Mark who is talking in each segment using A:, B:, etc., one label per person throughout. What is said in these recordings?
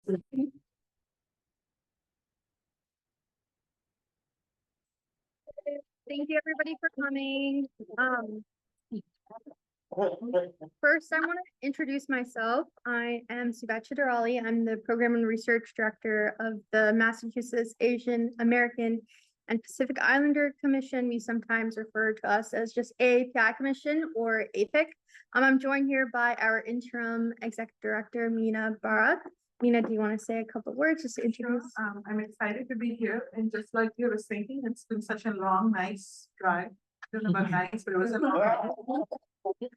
A: Thank you everybody for coming. First, I want to introduce myself. I am Subacha Durali. I'm the Program and Research Director of the Massachusetts Asian American and Pacific Islander Commission. We sometimes refer to us as just AAPI Commission or APIC. I'm joined here by our interim executive director, Meena Bharat. Meena, do you want to say a couple of words just to introduce?
B: Sure. I'm excited to be here, and just like you were thinking, it's been such a long, nice drive. I don't know about nice, but it was a long. Just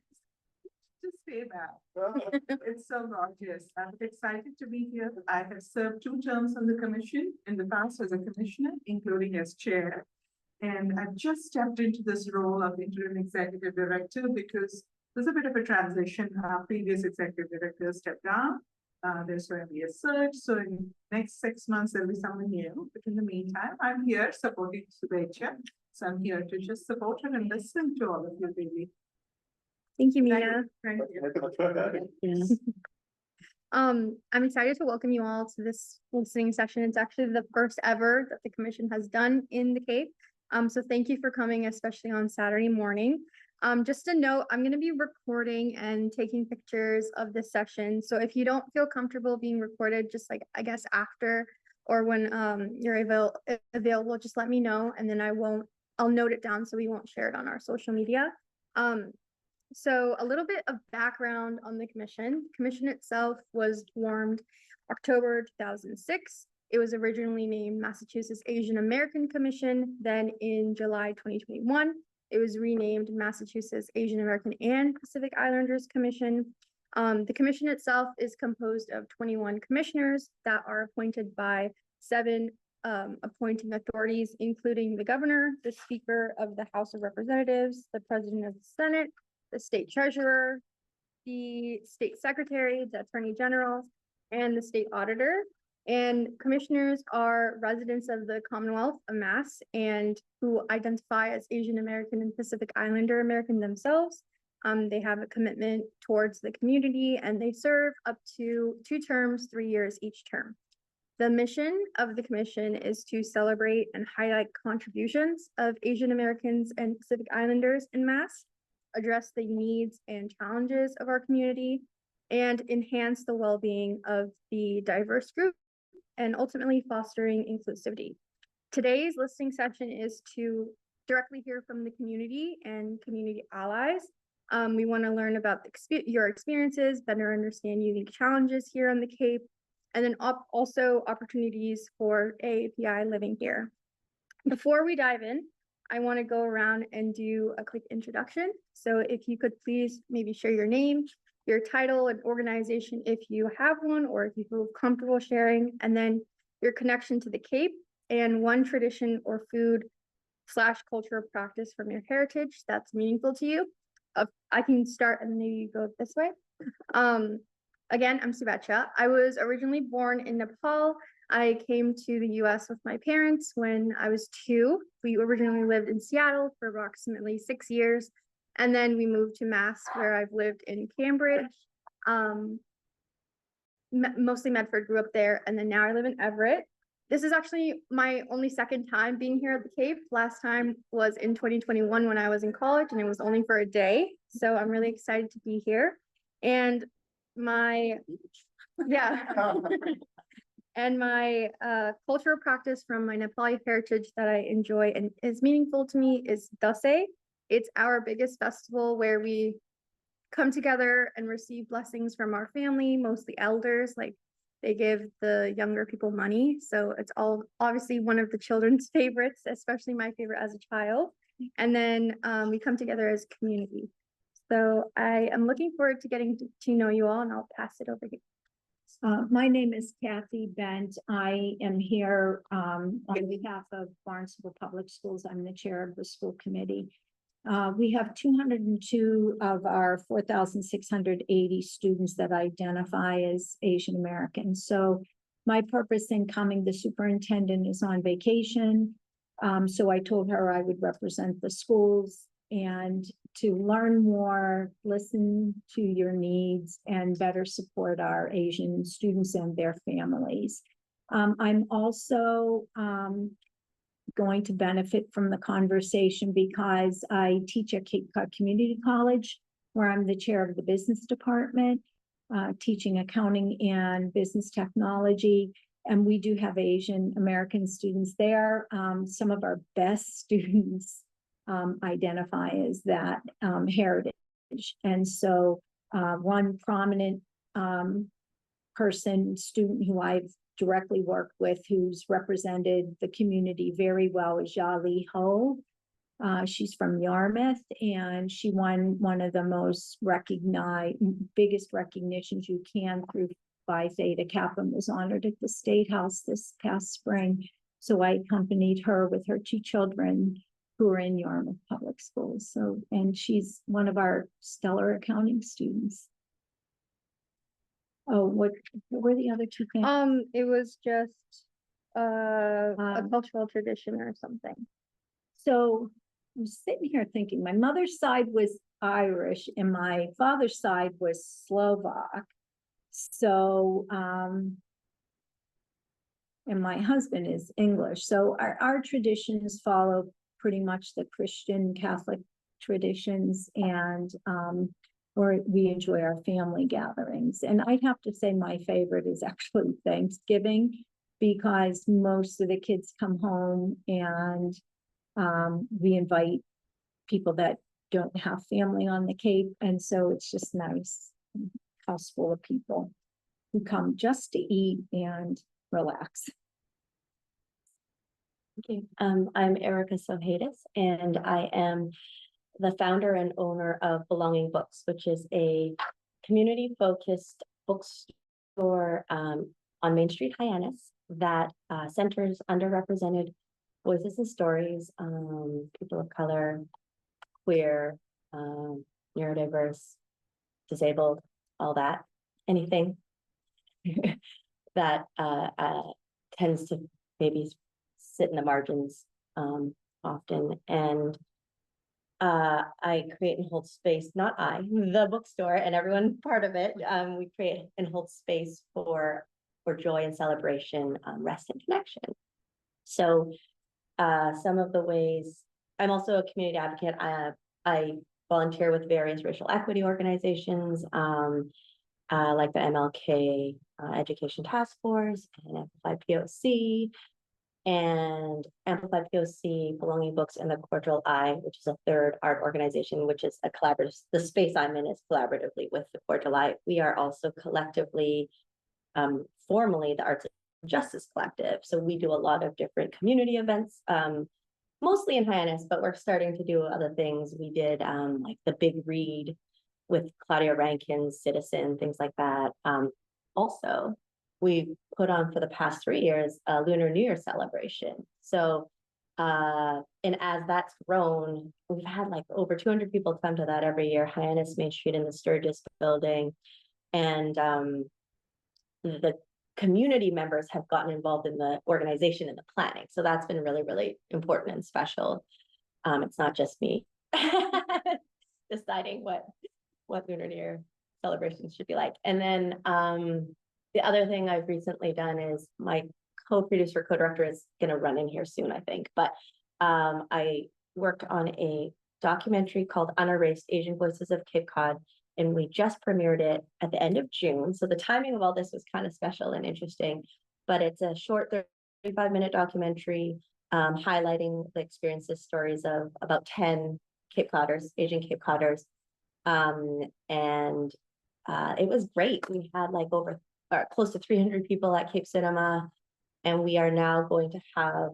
B: say that. It's so gorgeous. I'm excited to be here. I have served 2 terms on the commission in the past as a commissioner, including as chair. And I've just stepped into this role of interim executive director because there's a bit of a transition. Our previous executive director stepped down. There's going to be a search. So in the next 6 months, there'll be someone new. But in the meantime, I'm here supporting Subacha. So I'm here to just support her and listen to all of you, baby.
A: Thank you, Meena.
B: Thank you.
A: I'm excited to welcome you all to this listening session. It's actually the first ever that the commission has done in the Cape. So thank you for coming, especially on Saturday morning. Just a note, I'm going to be recording and taking pictures of this session. So if you don't feel comfortable being recorded, just like, I guess, after or when you're available, just let me know, and then I'll note it down so we won't share it on our social media. So a little bit of background on the commission. The commission itself was formed October 2006. It was originally named Massachusetts Asian American Commission. Then in July 2021, it was renamed Massachusetts Asian American and Pacific Islanders Commission. The commission itself is composed of 21 commissioners that are appointed by 7 appointing authorities, including the governor, the speaker of the House of Representatives, the president of the Senate, the state treasurer, the state secretary, the attorney general, and the state auditor. And commissioners are residents of the Commonwealth of Mass and who identify as Asian American and Pacific Islander American themselves. They have a commitment towards the community and they serve up to 2 terms, 3 years each term. The mission of the commission is to celebrate and highlight contributions of Asian Americans and Pacific Islanders in Mass, address the needs and challenges of our community, and enhance the well-being of the diverse group, and ultimately fostering inclusivity. Today's listening session is to directly hear from the community and community allies. We want to learn about your experiences, better understand unique challenges here on the Cape, and then also opportunities for AAPI living here. Before we dive in, I want to go around and do a quick introduction. So if you could please maybe share your name, your title and organization if you have one, or if you feel comfortable sharing, and then your connection to the Cape and one tradition or food / culture practice from your heritage that's meaningful to you. I can start and maybe go this way. Again, I'm Subacha. I was originally born in Nepal. I came to the US with my parents when I was 2. We originally lived in Seattle for approximately 6 years. And then we moved to Mass, where I've lived in Cambridge, mostly Medford, grew up there. And then now I live in Everett. This is actually my only 2nd time being here at the Cape. Last time was in 2021 when I was in college, and it was only for a day. So I'm really excited to be here. And my cultural practice from my Nepali heritage that I enjoy and is meaningful to me is Dasai. It's our biggest festival where we come together and receive blessings from our family, mostly elders, like they give the younger people money. So it's all obviously one of the children's favorites, especially my favorite as a child. And then we come together as a community. So I am looking forward to getting to know you all, and I'll pass it over here.
C: My name is Kathy Bent. I am here on behalf of Barnstable Public Schools. I'm the chair of the school committee. We have 202 of our 4,680 students that identify as Asian American. So my purpose in coming, the superintendent is on vacation. So I told her I would represent the schools and to learn more, listen to your needs, and better support our Asian students and their families. I'm also going to benefit from the conversation because I teach at Cape Cod Community College, where I'm the chair of the business department, teaching accounting and business technology. And we do have Asian American students there. Some of our best students identify as that heritage. And so one prominent student who I've directly worked with, who's represented the community very well, is Jali Ho. She's from Yarmouth, and she won one of the most biggest recognitions you can through Phi Theta Kappa, and was honored at the State House this past spring. So I accompanied her with her two children who are in Yarmouth Public Schools. So, and she's one of our stellar accounting students. Oh, what were the other two things?
A: It was just a cultural tradition or something.
C: So I'm sitting here thinking my mother's side was Irish and my father's side was Slovak. So, and my husband is English. So our traditions follow pretty much the Christian Catholic traditions, and or we enjoy our family gatherings. And I'd have to say my favorite is actually Thanksgiving, because most of the kids come home and we invite people that don't have family on the Cape. And so it's just nice, house full of people who come just to eat and relax.
D: Okay, I'm Erica Sohadis, and I am the founder and owner of Belonging Books, which is a community-focused bookstore on Main Street, Hyannis, that centers underrepresented voices and stories, people of color, queer, neurodiverse, disabled, all that, anything that tends to maybe sit in the margins often. And I create and hold space, not I, the bookstore and everyone part of it. We create and hold space for joy and celebration, rest and connection. So some of the ways, I'm also a community advocate. I volunteer with various racial equity organizations, like the MLK Education Task Force and Amplified POC, and Amplified POC, Belonging Books, and the Cordial Eye, which is a third art organization, which is a collaborative, the space I'm in is collaboratively with the Cordial Eye. We are also collectively, formally, the Arts and Justice Collective. So we do a lot of different community events, mostly in Hyannis, but we're starting to do other things. We did like the Big Read with Claudia Rankin's Citizen, things like that. Also, we put on for the past 3 years a Lunar New Year celebration. So, and as that's grown, we've had like over 200 people come to that every year, Hyannis Main Street in the Sturgis building. And the community members have gotten involved in the organization and the planning. So that's been really, really important and special. It's not just me deciding what Lunar New Year celebrations should be like. And then the other thing I've recently done is my co-producer, co-director is going to run in here soon, I think. But I worked on a documentary called Unerased Asian Voices of Cape Cod, and we just premiered it at the end of June. So the timing of all this was kind of special and interesting, but it's a short 35-minute documentary highlighting the experiences, stories of about 10 Cape Codders, Asian Cape Codders. And it was great. We had like close to 300 people at Cape Cinema, and we are now going to have,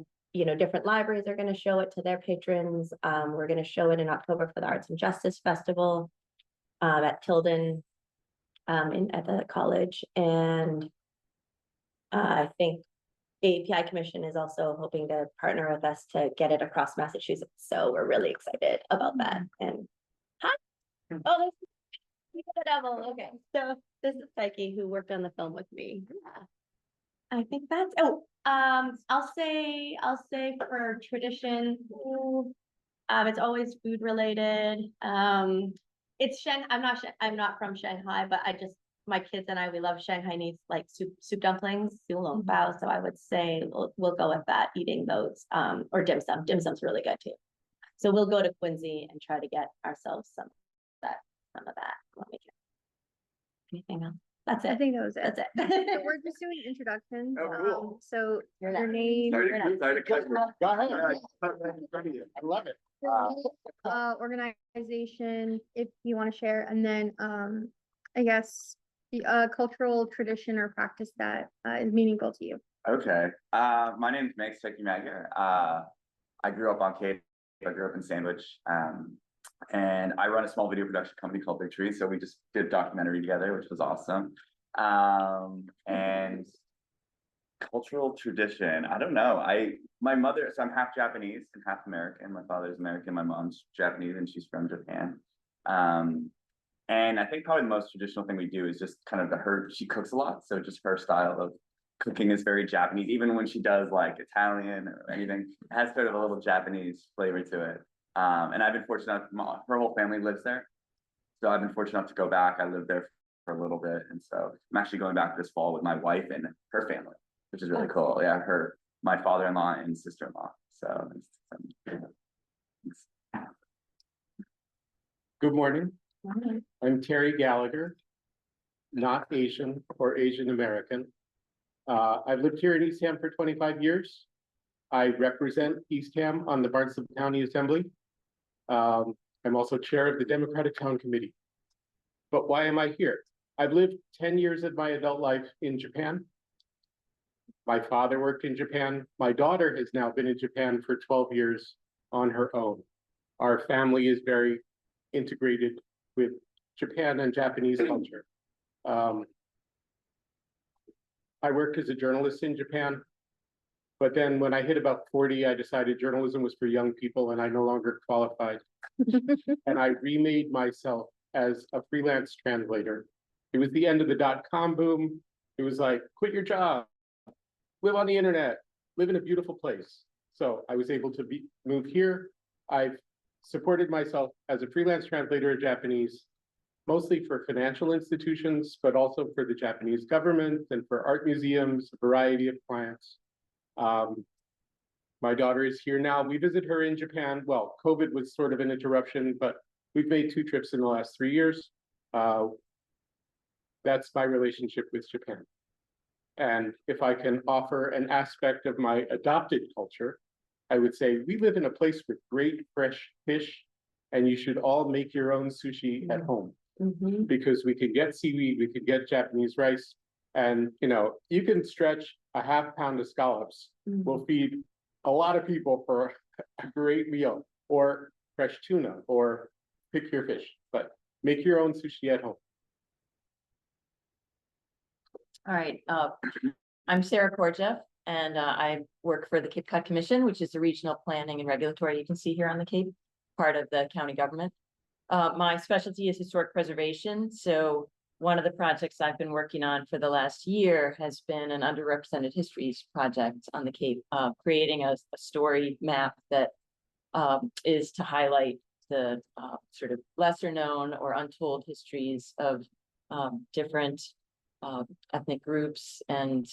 D: different libraries are going to show it to their patrons. We're going to show it in October for the Arts and Justice Festival at Tilden at the college. And I think AAPI Commission is also hoping to partner with us to get it across Massachusetts. So we're really excited about that. And hi. Oh, the devil. Okay. So this is Psyche, who worked on the film with me. Yeah. I think that's I'll say for tradition, It's always food related. It's I'm not from Shanghai, but my kids and I, we love Shanghainese, like soup dumplings, xiaolong bao. So I would say we'll go with that, eating those, or dim sum. Dim sum's really good too. So we'll go to Quincy and try to get ourselves some of that when we can. Anything else? That's
A: I
D: it.
A: think that was it.
D: That's it.
A: So we're just doing introductions.
E: Oh, cool.
A: So
D: You're
A: your
D: next.
A: name,
E: Sorry to cut you. Go ahead. I love it.
A: organization, if you want to share, and then, I guess, the, cultural tradition or practice that, is meaningful to you.
F: Okay, my name is Meg Sekimaga. I grew up on Cape, I grew up in Sandwich. And I run a small video production company called Big Tree, so we just did a documentary together, which was awesome. And cultural tradition, I don't know. My mother, so I'm half Japanese and half American. My father's American, my mom's Japanese, and she's from Japan. And I think probably the most traditional thing we do is just kind of she cooks a lot, so just her style of cooking is very Japanese. Even when she does like Italian or anything, it has sort of a little Japanese flavor to it. And I've been fortunate enough, her whole family lives there. So I've been fortunate enough to go back. I lived there for a little bit. And so I'm actually going back this fall with my wife and her family, which is really cool. Yeah, my father-in-law and sister-in-law. So
E: Good morning. I'm Terry Gallagher, not Asian or Asian American. I've lived here in Eastham for 25 years. I represent Eastham on the Barnstable County Assembly. I'm also chair of the Democratic Town Committee. But why am I here? I've lived 10 years of my adult life in Japan. My father worked in Japan. My daughter has now been in Japan for 12 years on her own. Our family is very integrated with Japan and Japanese culture. I worked as a journalist in Japan. But then when I hit about 40, I decided journalism was for young people and I no longer qualified. And I remade myself as a freelance translator. It was the end of the .com boom. It was like, quit your job, live on the internet, live in a beautiful place. So I was able to move here. I've supported myself as a freelance translator of Japanese, mostly for financial institutions, but also for the Japanese government and for art museums, a variety of clients. My daughter is here now. We visit her in Japan. Well, COVID was sort of an interruption, but we've made 2 trips in the last 3 years. That's my relationship with Japan. And if I can offer an aspect of my adopted culture, I would say we live in a place with great fresh fish, and you should all make your own sushi at home. Because we can get seaweed, we can get Japanese rice, and you can stretch a ½ pound of scallops. Will feed a lot of people for a great meal, or fresh tuna, or pick your fish, but make your own sushi at home.
G: All right, I'm Sarah Korjeff, and I work for the Cape Cod Commission, which is the regional planning and regulatory you can see here on the Cape, part of the county government. My specialty is historic preservation. So one of the projects I've been working on for the last year has been an underrepresented histories project on the Cape, creating a story map that is to highlight the sort of lesser known or untold histories of different ethnic groups and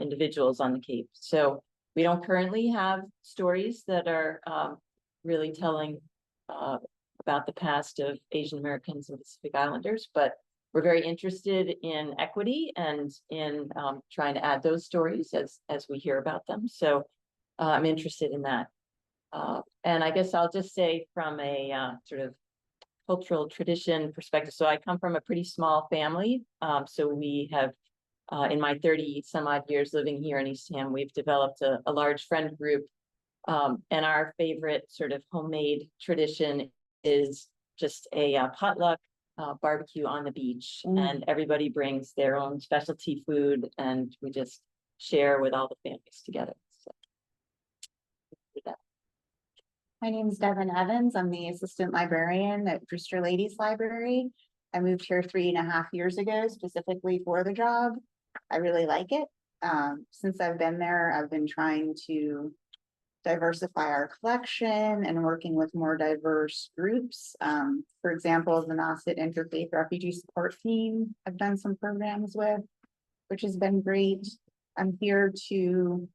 G: individuals on the Cape. So we don't currently have stories that are really telling about the past of Asian Americans and Pacific Islanders, but we're very interested in equity and in trying to add those stories as we hear about them. So I'm interested in that. And I guess I'll just say from a sort of cultural tradition perspective. So I come from a pretty small family. So we have, in my 30 some odd years living here in Eastham, we've developed a large friend group. And our favorite sort of homemade tradition is just a potluck barbecue on the beach, and everybody brings their own specialty food, and we just share with all the families together. So,
H: my name is Devin Evans. I'm the assistant librarian at Brewster Ladies Library. I moved here 3.5 years ago, specifically for the job. I really like it. Since I've been there, I've been trying to diversify our collection and working with more diverse groups. For example, the Nauset Interfaith Refugee Support Team, I've done some programs with, which has been great. I'm here to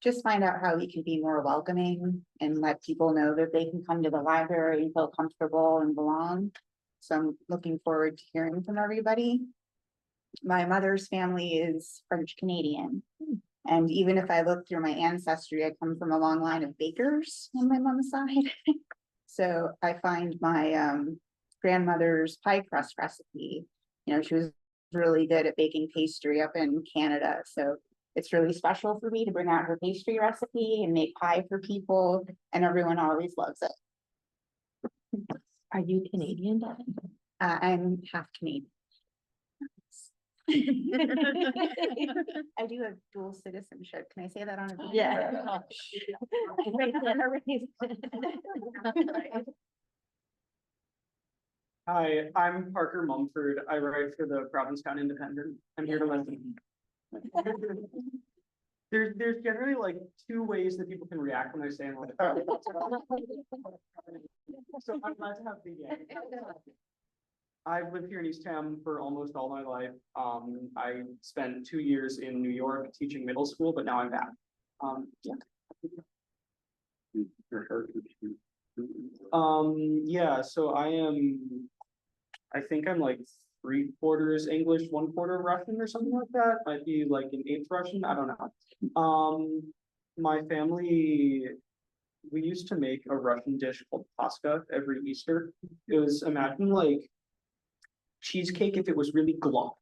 H: just find out how we can be more welcoming and let people know that they can come to the library and feel comfortable and belong. So I'm looking forward to hearing from everybody. My mother's family is French Canadian. And even if I look through my ancestry, I come from a long line of bakers on my mom's side. So I find my grandmother's pie crust recipe, you know, she was really good at baking pastry up in Canada. So it's really special for me to bring out her pastry recipe and make pie for people, and everyone always loves it.
D: Are you Canadian, Devin?
H: I'm half Canadian. I do have dual citizenship. Can I say that on a?
D: Yeah.
I: Hi, I'm Parker Mumford. I write for the Provincetown Independent. I'm here to listen. There's generally like two ways that people can react when I say like. So I'm glad to have the I've lived here in Eastham for almost all my life. I spent 2 years in New York teaching middle school, but now I'm back. Yeah. Yeah, so I think I'm like 3/4 English, 1/4 Russian or something like that. Might be like an 8th Russian, I don't know. My family, we used to make a Russian dish called paska every Easter. It was, imagine like cheesecake if it was really glop.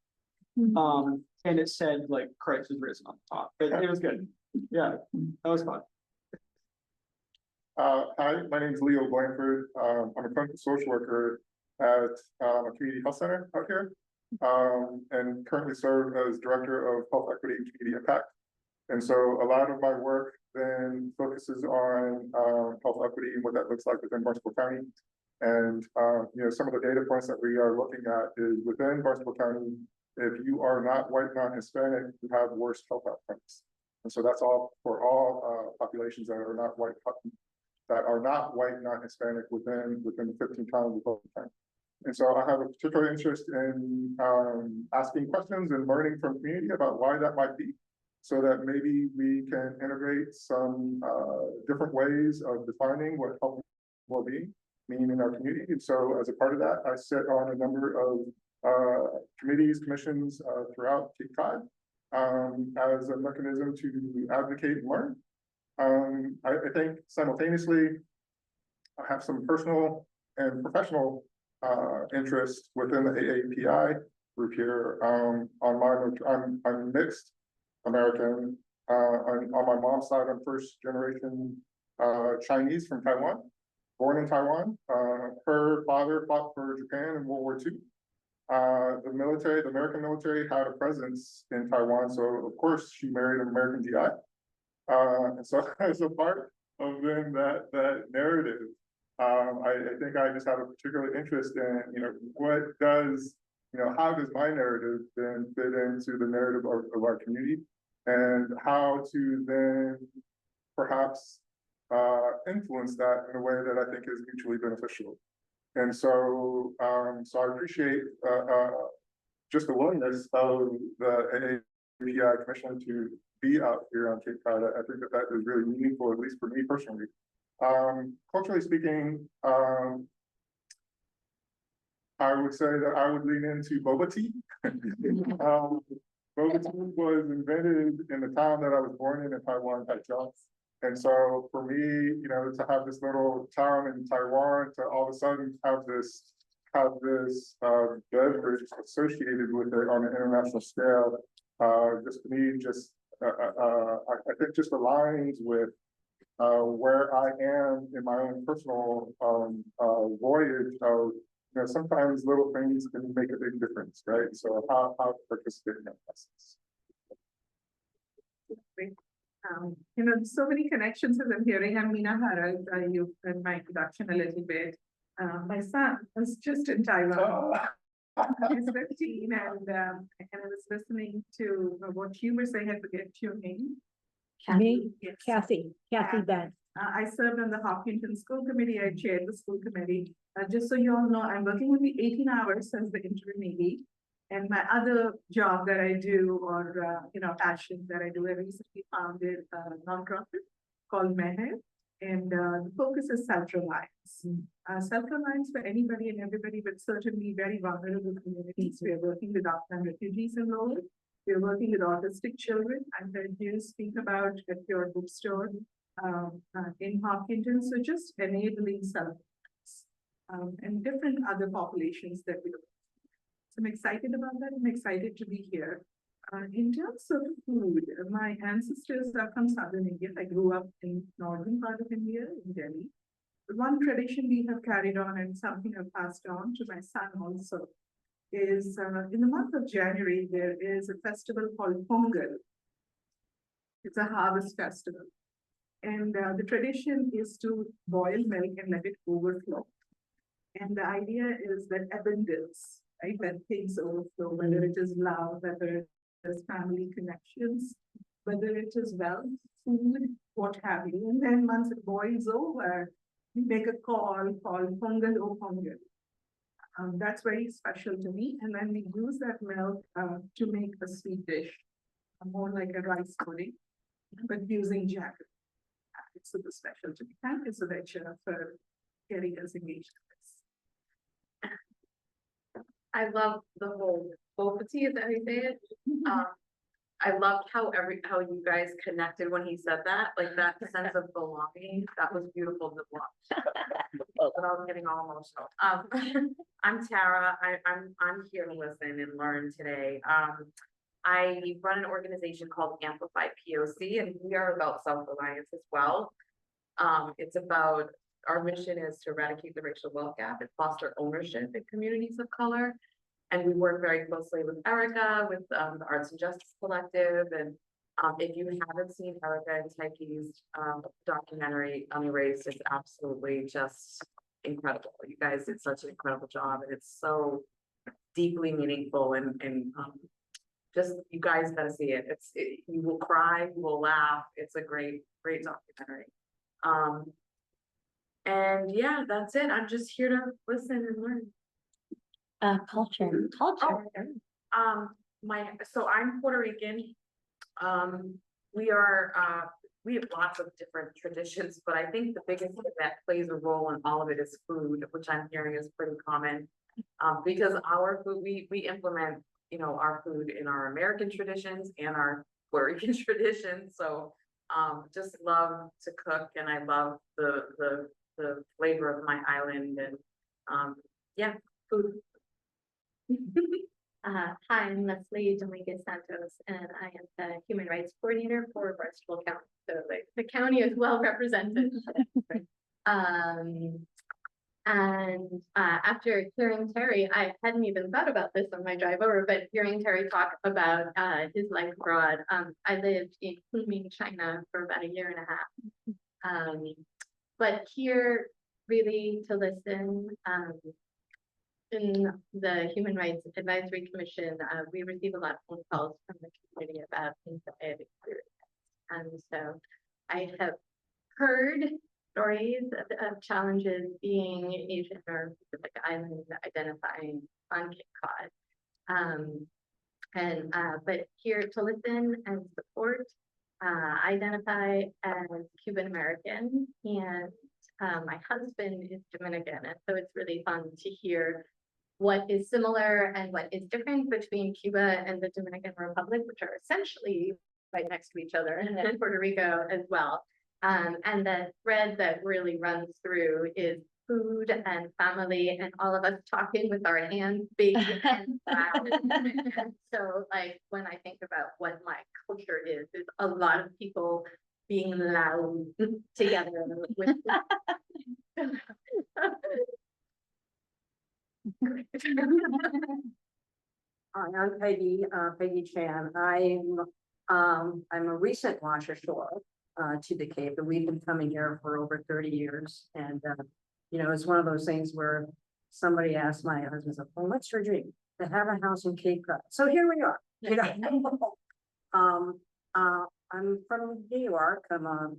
I: And it said like Christ is risen on the top. It was good. Yeah, that was fun.
J: Hi, my name is Leo Blanford. I'm a clinical social worker at a community health center out here, and currently serve as director of health equity and community impact. And so a lot of my work then focuses on health equity and what that looks like within Barnstable County. And you know, some of the data points that we are looking at is within Barnstable County, if you are not white, non-Hispanic, you have worse health outcomes. And so that's all for all populations that are not white, non-Hispanic within 15 towns of Barnstable County. And so I have a particular interest in asking questions and learning from community about why that might be, so that maybe we can integrate some different ways of defining what health well-being mean in our community. And so as a part of that, I sit on a number of committees, commissions throughout Cape Cod as a mechanism to advocate and learn. I think simultaneously, I have some personal and professional interest within the AAPI group here. I'm mixed American. On my mom's side, I'm first generation Chinese from Taiwan, born in Taiwan. Her father fought for Japan in World War II. The military, the American military, had a presence in Taiwan, so of course she married an American GI. And so as a part of then that narrative, I think I just have a particular interest in, you know, what does, you know, how does my narrative then fit into the narrative of our community, and how to then perhaps influence that in a way that I think is mutually beneficial. And so, so I appreciate just the willingness of the AAPI Commission to be out here on Cape Cod. I think that is really meaningful, at least for me personally. Culturally speaking, I would say that I would lean into boba tea. Boba tea was invented in the town that I was born in Taiwan, Taichung. And so for me, you know, to have this little town in Taiwan, to all of a sudden have this beverage associated with it on an international scale, just to me, just I think just aligns with where I am in my own personal voyage of, you know, sometimes little things can make a big difference, right? So how to participate in that process.
B: You know, so many connections as I'm hearing. I'm Meena Harald. You've heard my introduction a little bit. My son was just in Taiwan. He's 15, and I was listening to what you were saying. I forget your name.
C: Me,
B: Yes.
C: Kathy
B: Yeah.
C: Bent.
B: I served on the Hopkinton School Committee. I chaired the school committee. Just so you all know, I'm working with the 18 hours as the interim ED. And my other job that I do, or, passion that I do, I recently founded a nonprofit called Meher. And the focus is self-reliance. Self-reliance for anybody and everybody, but certainly very vulnerable communities. We are working with Afghan refugees in Norway. We are working with autistic children. I heard you speak about at your bookstore in Hopkinton. So just enabling self-reliance and different other populations that we. So I'm excited about that. I'm excited to be here. In terms of food, my ancestors are from southern India. I grew up in northern part of India, in Delhi. But one tradition we have carried on and something I've passed on to my son also is in the month of January, there is a festival called Pongal. It's a harvest festival. And the tradition is to boil milk and let it overflow. And the idea is that abundance, right? That things overflow, whether it is love, whether there's family connections, whether it is wealth, food, what have you. And then once it boils over, we make a call called Pongal o Pongal. That's very special to me. And then we use that milk to make a sweet dish, more like a rice pudding, but using jaggery. It's super special to me. Thank you, Sudecha, for getting us engaged in this.
K: I love the whole vocity, is that how you say it? I loved how you guys connected when he said that, like that sense of belonging. That was beautiful to watch. But I was getting all emotional. I'm Tara. I'm here to listen and learn today. I run an organization called Amplify POC, and we are about self-reliance as well. It's about, our mission is to eradicate the racial wealth gap and foster ownership in communities of color. And we work very closely with Erica, with the Arts and Justice Collective. And if you haven't seen Erica and Tyke's documentary on race, it's absolutely just incredible. You guys did such an incredible job, and it's so deeply meaningful and just, you guys gotta see it. You will cry, you will laugh. It's a great documentary. And yeah, that's it. I'm just here to listen and learn.
D: Culture.
K: So I'm Puerto Rican. We have lots of different traditions, but I think the biggest thing that plays a role in all of it is food, which I'm hearing is pretty common. Because our food, we implement, our food in our American traditions and our Puerto Rican traditions. So just love to cook, and I love the flavor of my island, and yeah, food.
L: Hi, I'm Leslie Dominguez Santos, and I am the Human Rights Coordinator for Barnstable County. So the county is well represented. And after hearing Terry, I hadn't even thought about this on my drive over, but hearing Terry talk about his life abroad, I lived in Kunming, China for about a year and a half. But here, really to listen, in the Human Rights Advisory Commission, we receive a lot of phone calls from the community about things that I have experienced. And so I have heard stories of challenges being Asian or Pacific Island identifying on Cape Cod. But here to listen and support, identify as Cuban American, and my husband is Dominican, and so it's really fun to hear what is similar and what is different between Cuba and the Dominican Republic, which are essentially right next to each other, and then Puerto Rico as well. And the thread that really runs through is food and family, and all of us talking with our hands big and loud. And so, like, when I think about what my culture is a lot of people being loud together with
M: I'm Peggy Chan. I'm a recent wash ashore to the Cape, and we've been coming here for over 30 years. And it's one of those things where somebody asked my husband, well, what's your dream? To have a house in Cape Cod. So here we are. I'm from New York. I'm a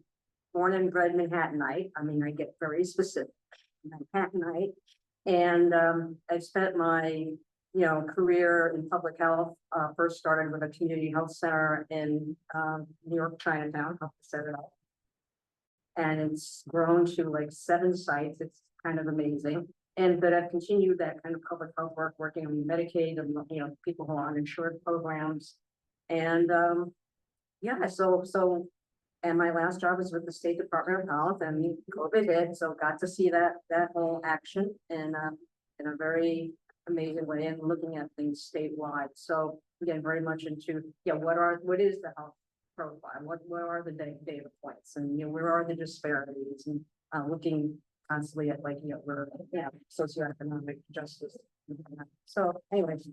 M: born and bred Manhattanite. I mean, I get very specific. Manhattanite. And I've spent my, career in public health. First started with a community health center in New York, Chinatown, helped to set it up. And it's grown to like 7 sites. It's kind of amazing. And but I've continued that kind of public health work, working on Medicaid and people who are on insured programs. And yeah, so and my last job was with the State Department of Health, and COVID hit, so got to see that whole action in a very amazing way, and looking at things statewide. So again, very much into what is the health profile, what are the data points, and where are the disparities, and looking constantly at where socioeconomic justice. So anyways,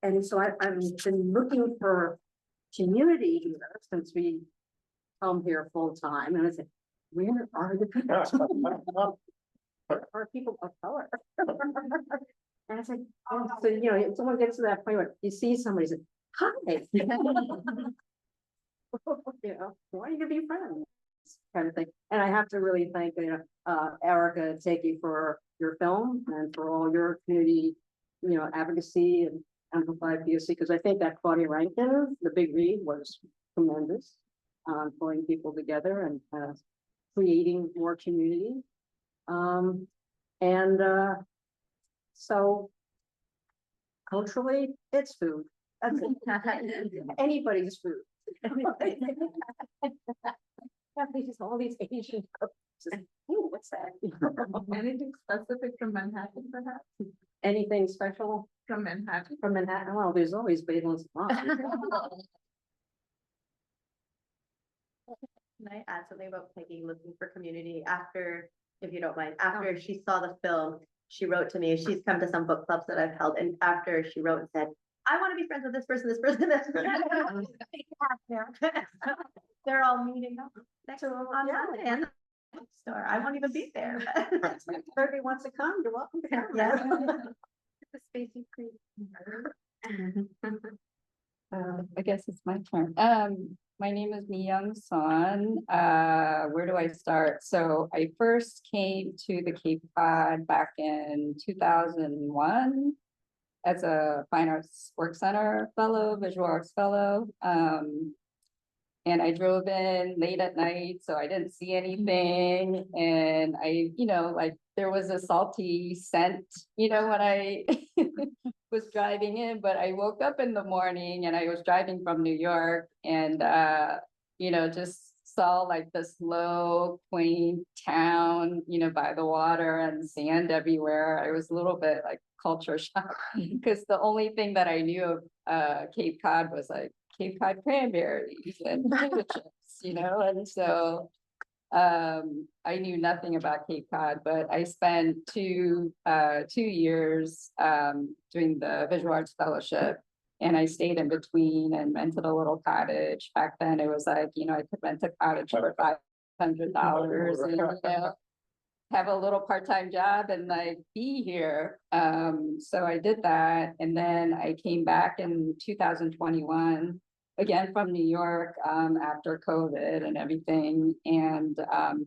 M: and so I've been looking for community here since we come here full time, and I said, where are the people? Where are people of color? And I said, oh, so if someone gets to that point where you see somebody say, hi, why you to be friends? Kind of thing. And I have to really thank Erica Takey for your film and for all your community, advocacy and Amplify POC, because I think that Claudia Rankin, the big read, was tremendous on pulling people together and creating more community. So culturally, it's food. That's it. Anybody's food. Just all these Asian cooks. Ooh, what's that?
B: Anything specific from Manhattan, perhaps?
M: Anything special
B: From Manhattan?
M: from Manhattan? Well, there's always bagels.
L: Can I add something about Peggy looking for community after, if you don't mind, after she saw the film, she wrote to me, she's come to some book clubs that I've held, and after she wrote and said, I want to be friends with this person, this person, this person. They're all meeting up next to on Monday in the bookstore. I won't even be there.
M: If everybody wants to come, you're welcome to come.
L: Yeah. The space you create.
N: I guess it's my turn. My name is Mi Young Son. Where do I start? So I first came to the Cape Cod back in 2001 as a Fine Arts Work Center fellow, visual arts fellow. And I drove in late at night, so I didn't see anything. And I, there was a salty scent, when I was driving in, but I woke up in the morning and I was driving from New York and, just saw like this low, quaint town, by the water and sand everywhere. I was a little bit like culture shock because the only thing that I knew of Cape Cod was like Cape Cod cranberries and potato chips, and so I knew nothing about Cape Cod, but I spent two years doing the visual arts fellowship, and I stayed in between and rented a little cottage. Back then it was like, I could rent a cottage for $500 and have a little part-time job and like be here. So I did that, and then I came back in 2021 again from New York after COVID and everything, and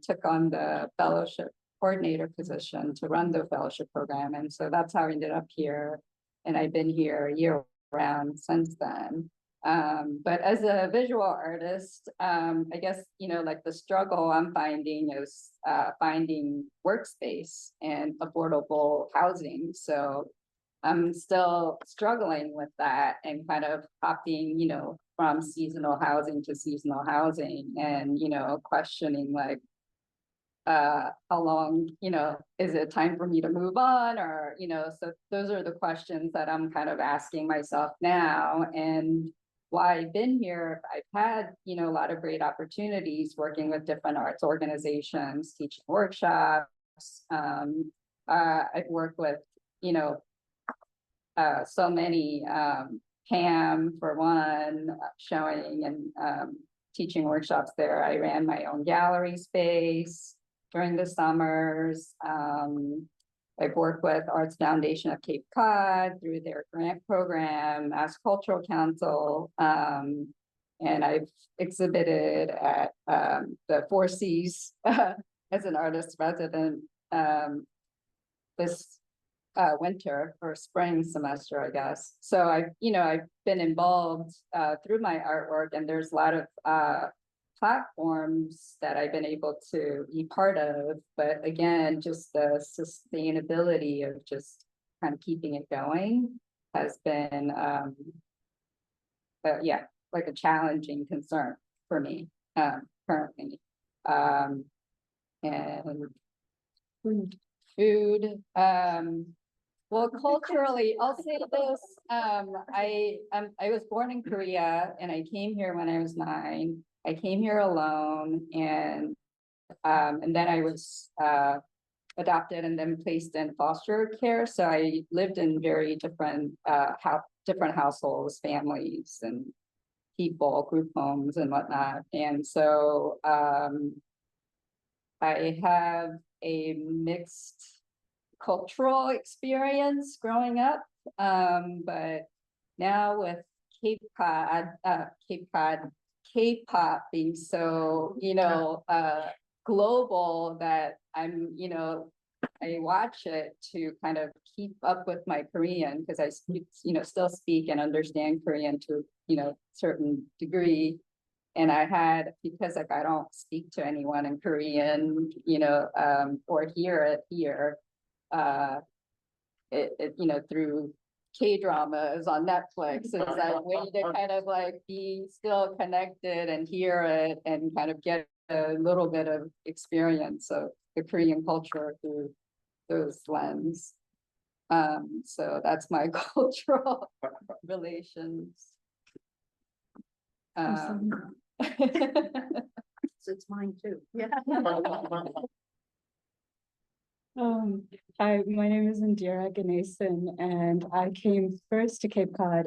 N: took on the fellowship coordinator position to run the fellowship program. And so that's how I ended up here. And I've been here year round since then. But as a visual artist, I guess, like the struggle I'm finding is finding workspace and affordable housing. So I'm still struggling with that and kind of hopping, from seasonal housing to seasonal housing and, questioning like, how long, is it time for me to move on or, so those are the questions that I'm kind of asking myself now. And while I've been here, I've had, a lot of great opportunities working with different arts organizations, teaching workshops. I've worked with, so many, CAM for one, showing and teaching workshops there. I ran my own gallery space during the summers. I've worked with Arts Foundation of Cape Cod through their grant program, Mass Cultural Council. And I've exhibited at the Four Seas as an artist resident this winter or spring semester, I guess. So I've been involved through my artwork, and there's a lot of platforms that I've been able to be part of, but again, just the sustainability of just kind of keeping it going has been, yeah, like a challenging concern for me currently. And food, well, culturally, I'll say this, I was born in Korea and I came here when I was 9. I came here alone, and then I was adopted and then placed in foster care. So I lived in very different different households, families, and people, group homes and whatnot. And so I have a mixed cultural experience growing up, but now with K-pop being so, global, that I'm, I watch it to kind of keep up with my Korean, because I speak, still speak and understand Korean to, certain degree. And I had, because like I don't speak to anyone in Korean, or hear it here, through K-dramas on Netflix, is that way to kind of like be still connected and hear it and kind of get a little bit of experience of the Korean culture through those lens. So that's my cultural relations.
M: So it's mine too.
A: Yeah.
O: Hi, my name is Indira Ganesan, and I came first to Cape Cod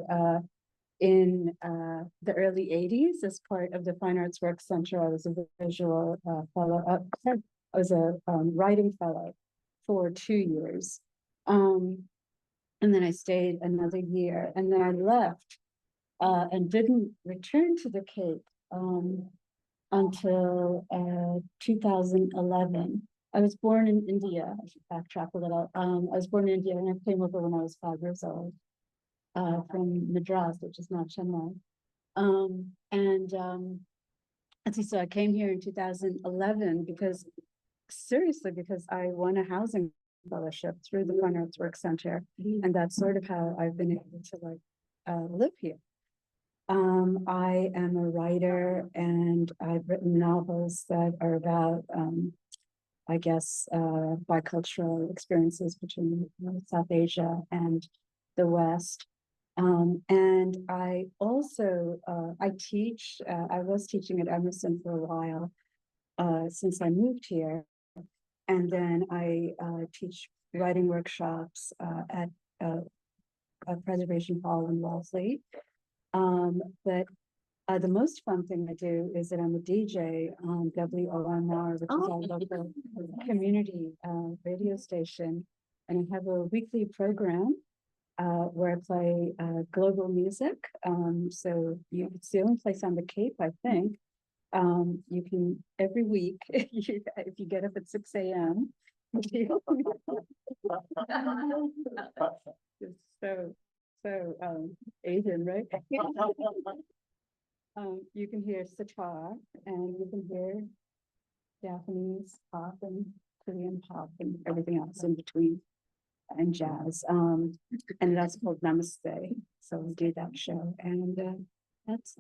O: in the early 80s as part of the Fine Arts Work Center. I was a visual fellow, I was a writing fellow for 2 years. And then I stayed another year, and then I left and didn't return to the Cape until 2011. I was born in India. I should backtrack a little. I was born in India, and I came over when I was 5 years old from Madras, which is now Chennai. So I came here in 2011 because I won a housing fellowship through the Fine Arts Work Center, and that's sort of how I've been able to live here. I am a writer, and I've written novels that are about I guess, bicultural experiences between South Asia and the West. And I also, I teach, I was teaching at Emerson for a while since I moved here. And then I teach writing workshops at a preservation hall in Wellesley. But the most fun thing I do is that I'm a DJ on WOMR, which is our local community radio station. And I have a weekly program where I play global music. So it's the only place on the Cape, I think. You can, every week, if you get up at 6 a.m. So Asian, right? You can hear sitar, and you can hear Japanese pop and Korean pop and everything else in between, and jazz. And that's called Namaste. So we do that show, and that's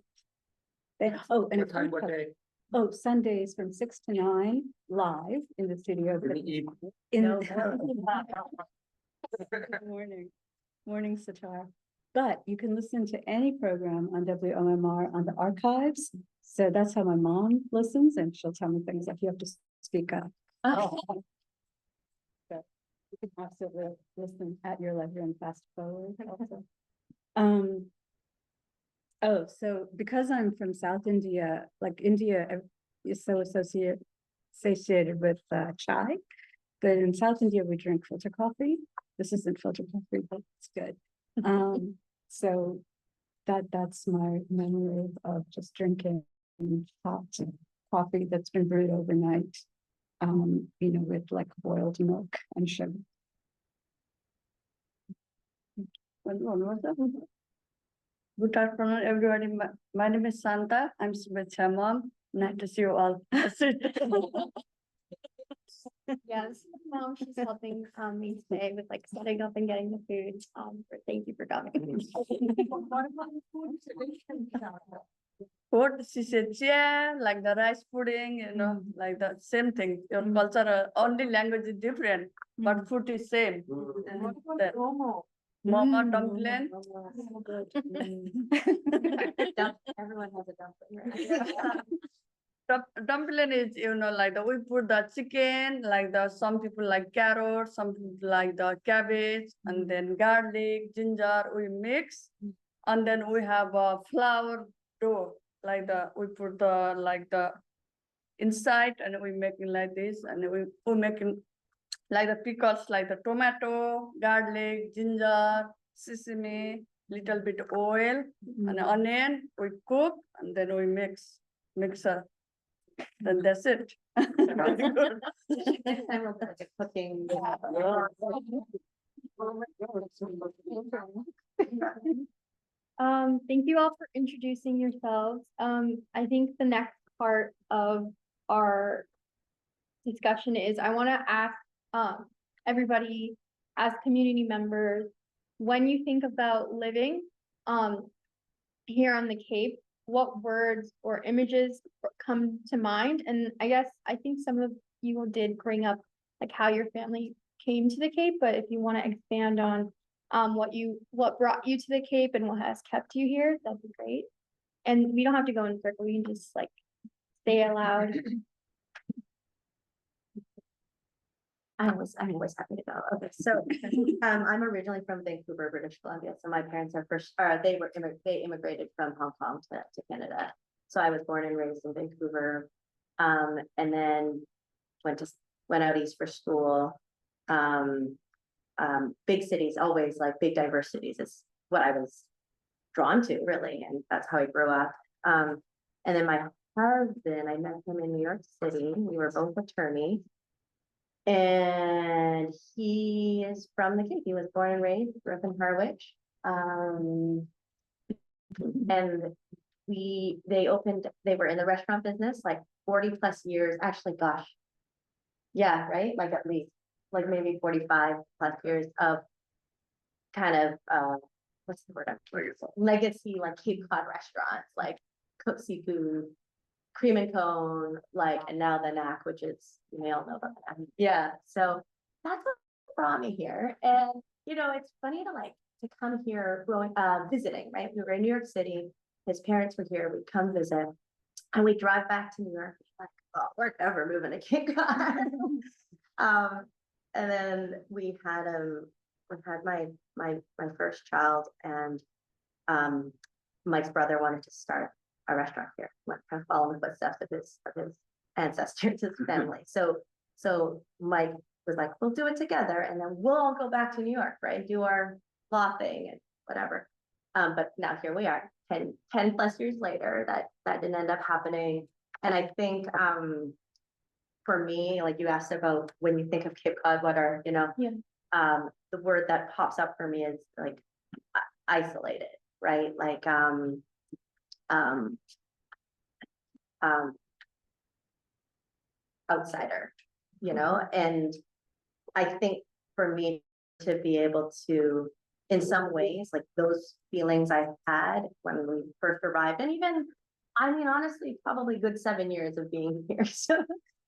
O: it. Oh, and
E: What day?
O: oh, Sundays from 6 to 9 live in the studio.
E: In the evening.
O: In the morning sitar. But you can listen to any program on WOMR on the archives. So that's how my mom listens, and she'll tell me things like you have to speak up. So you can absolutely listen at your leisure and fast forward also. Oh, so because I'm from South India, like India is so associated with chai. But in South India, we drink filter coffee. This isn't filter coffee, but it's good. So that's my memory of just drinking hot coffee that's been brewed overnight. With like boiled milk and sugar. Good afternoon, everybody. My name is Santa. I'm with your mom. Nice to see you all.
A: Yes, mom, she's helping me today with like setting up and getting the food. Thank you for coming.
O: Food, she said, yeah, like the rice pudding, like the same thing. Your culture, only language is different, but food is same. Mama dumpling.
D: Everyone has a dumpling.
O: Dumpling is, like we put the chicken, like some people like carrot, some people like the cabbage, and then garlic, ginger, we mix. And then we have a flour dough, we put the inside and we make it like this, and we making like the pickles, like the tomato, garlic, ginger, sesame, little bit oil, and onion, we cook, and then we mixer. Then that's it.
D: Next time we'll put the cooking.
A: Thank you all for introducing yourselves. I think the next part of our discussion is I want to ask everybody as community members, when you think about living here on the Cape, what words or images come to mind? And I think some of you did bring up like how your family came to the Cape, but if you want to expand on what brought you to the Cape and what has kept you here, that'd be great. And we don't have to go in a circle, we can just like say aloud.
D: I'm always happy to go. Okay, so I'm originally from Vancouver, British Columbia. So my parents are they immigrated from Hong Kong to Canada. So I was born and raised in Vancouver, and then went out east for school. Big cities, always like big diverse cities is what I was drawn to, really, and that's how I grew up. And then my husband, I met him in New York City. We were both attorneys. And he is from the Cape. He was born and raised, grew up in Harwich. And they were in the restaurant business like 40 plus years. Actually, gosh. Yeah, right? Like at least like maybe 45 plus years of kind of what's the word I'm looking for? Legacy, like Cape Cod restaurants, like cook seafood, cream and cone, and now the knack, which is, you may all know about the knack. Yeah, so that's what brought me here. And it's funny to come here visiting, right? We were in New York City, his parents were here, we'd come visit, and we drive back to New York, like, oh, we're never moving to Cape Cod. And then we had my first child, and Mike's brother wanted to start a restaurant here, went kind of following the footsteps of his ancestors, his family. So Mike was like, we'll do it together, and then we'll all go back to New York, right? Do our law thing and whatever. But now here we are, 10 plus years later, that didn't end up happening. And I think for me, like you asked about when you think of Cape Cod, what are, the word that pops up for me is like isolated, right? Like outsider, and I think for me to be able to, in some ways, like those feelings I had when we first arrived, and even, I mean, honestly, probably good 7 years of being here. So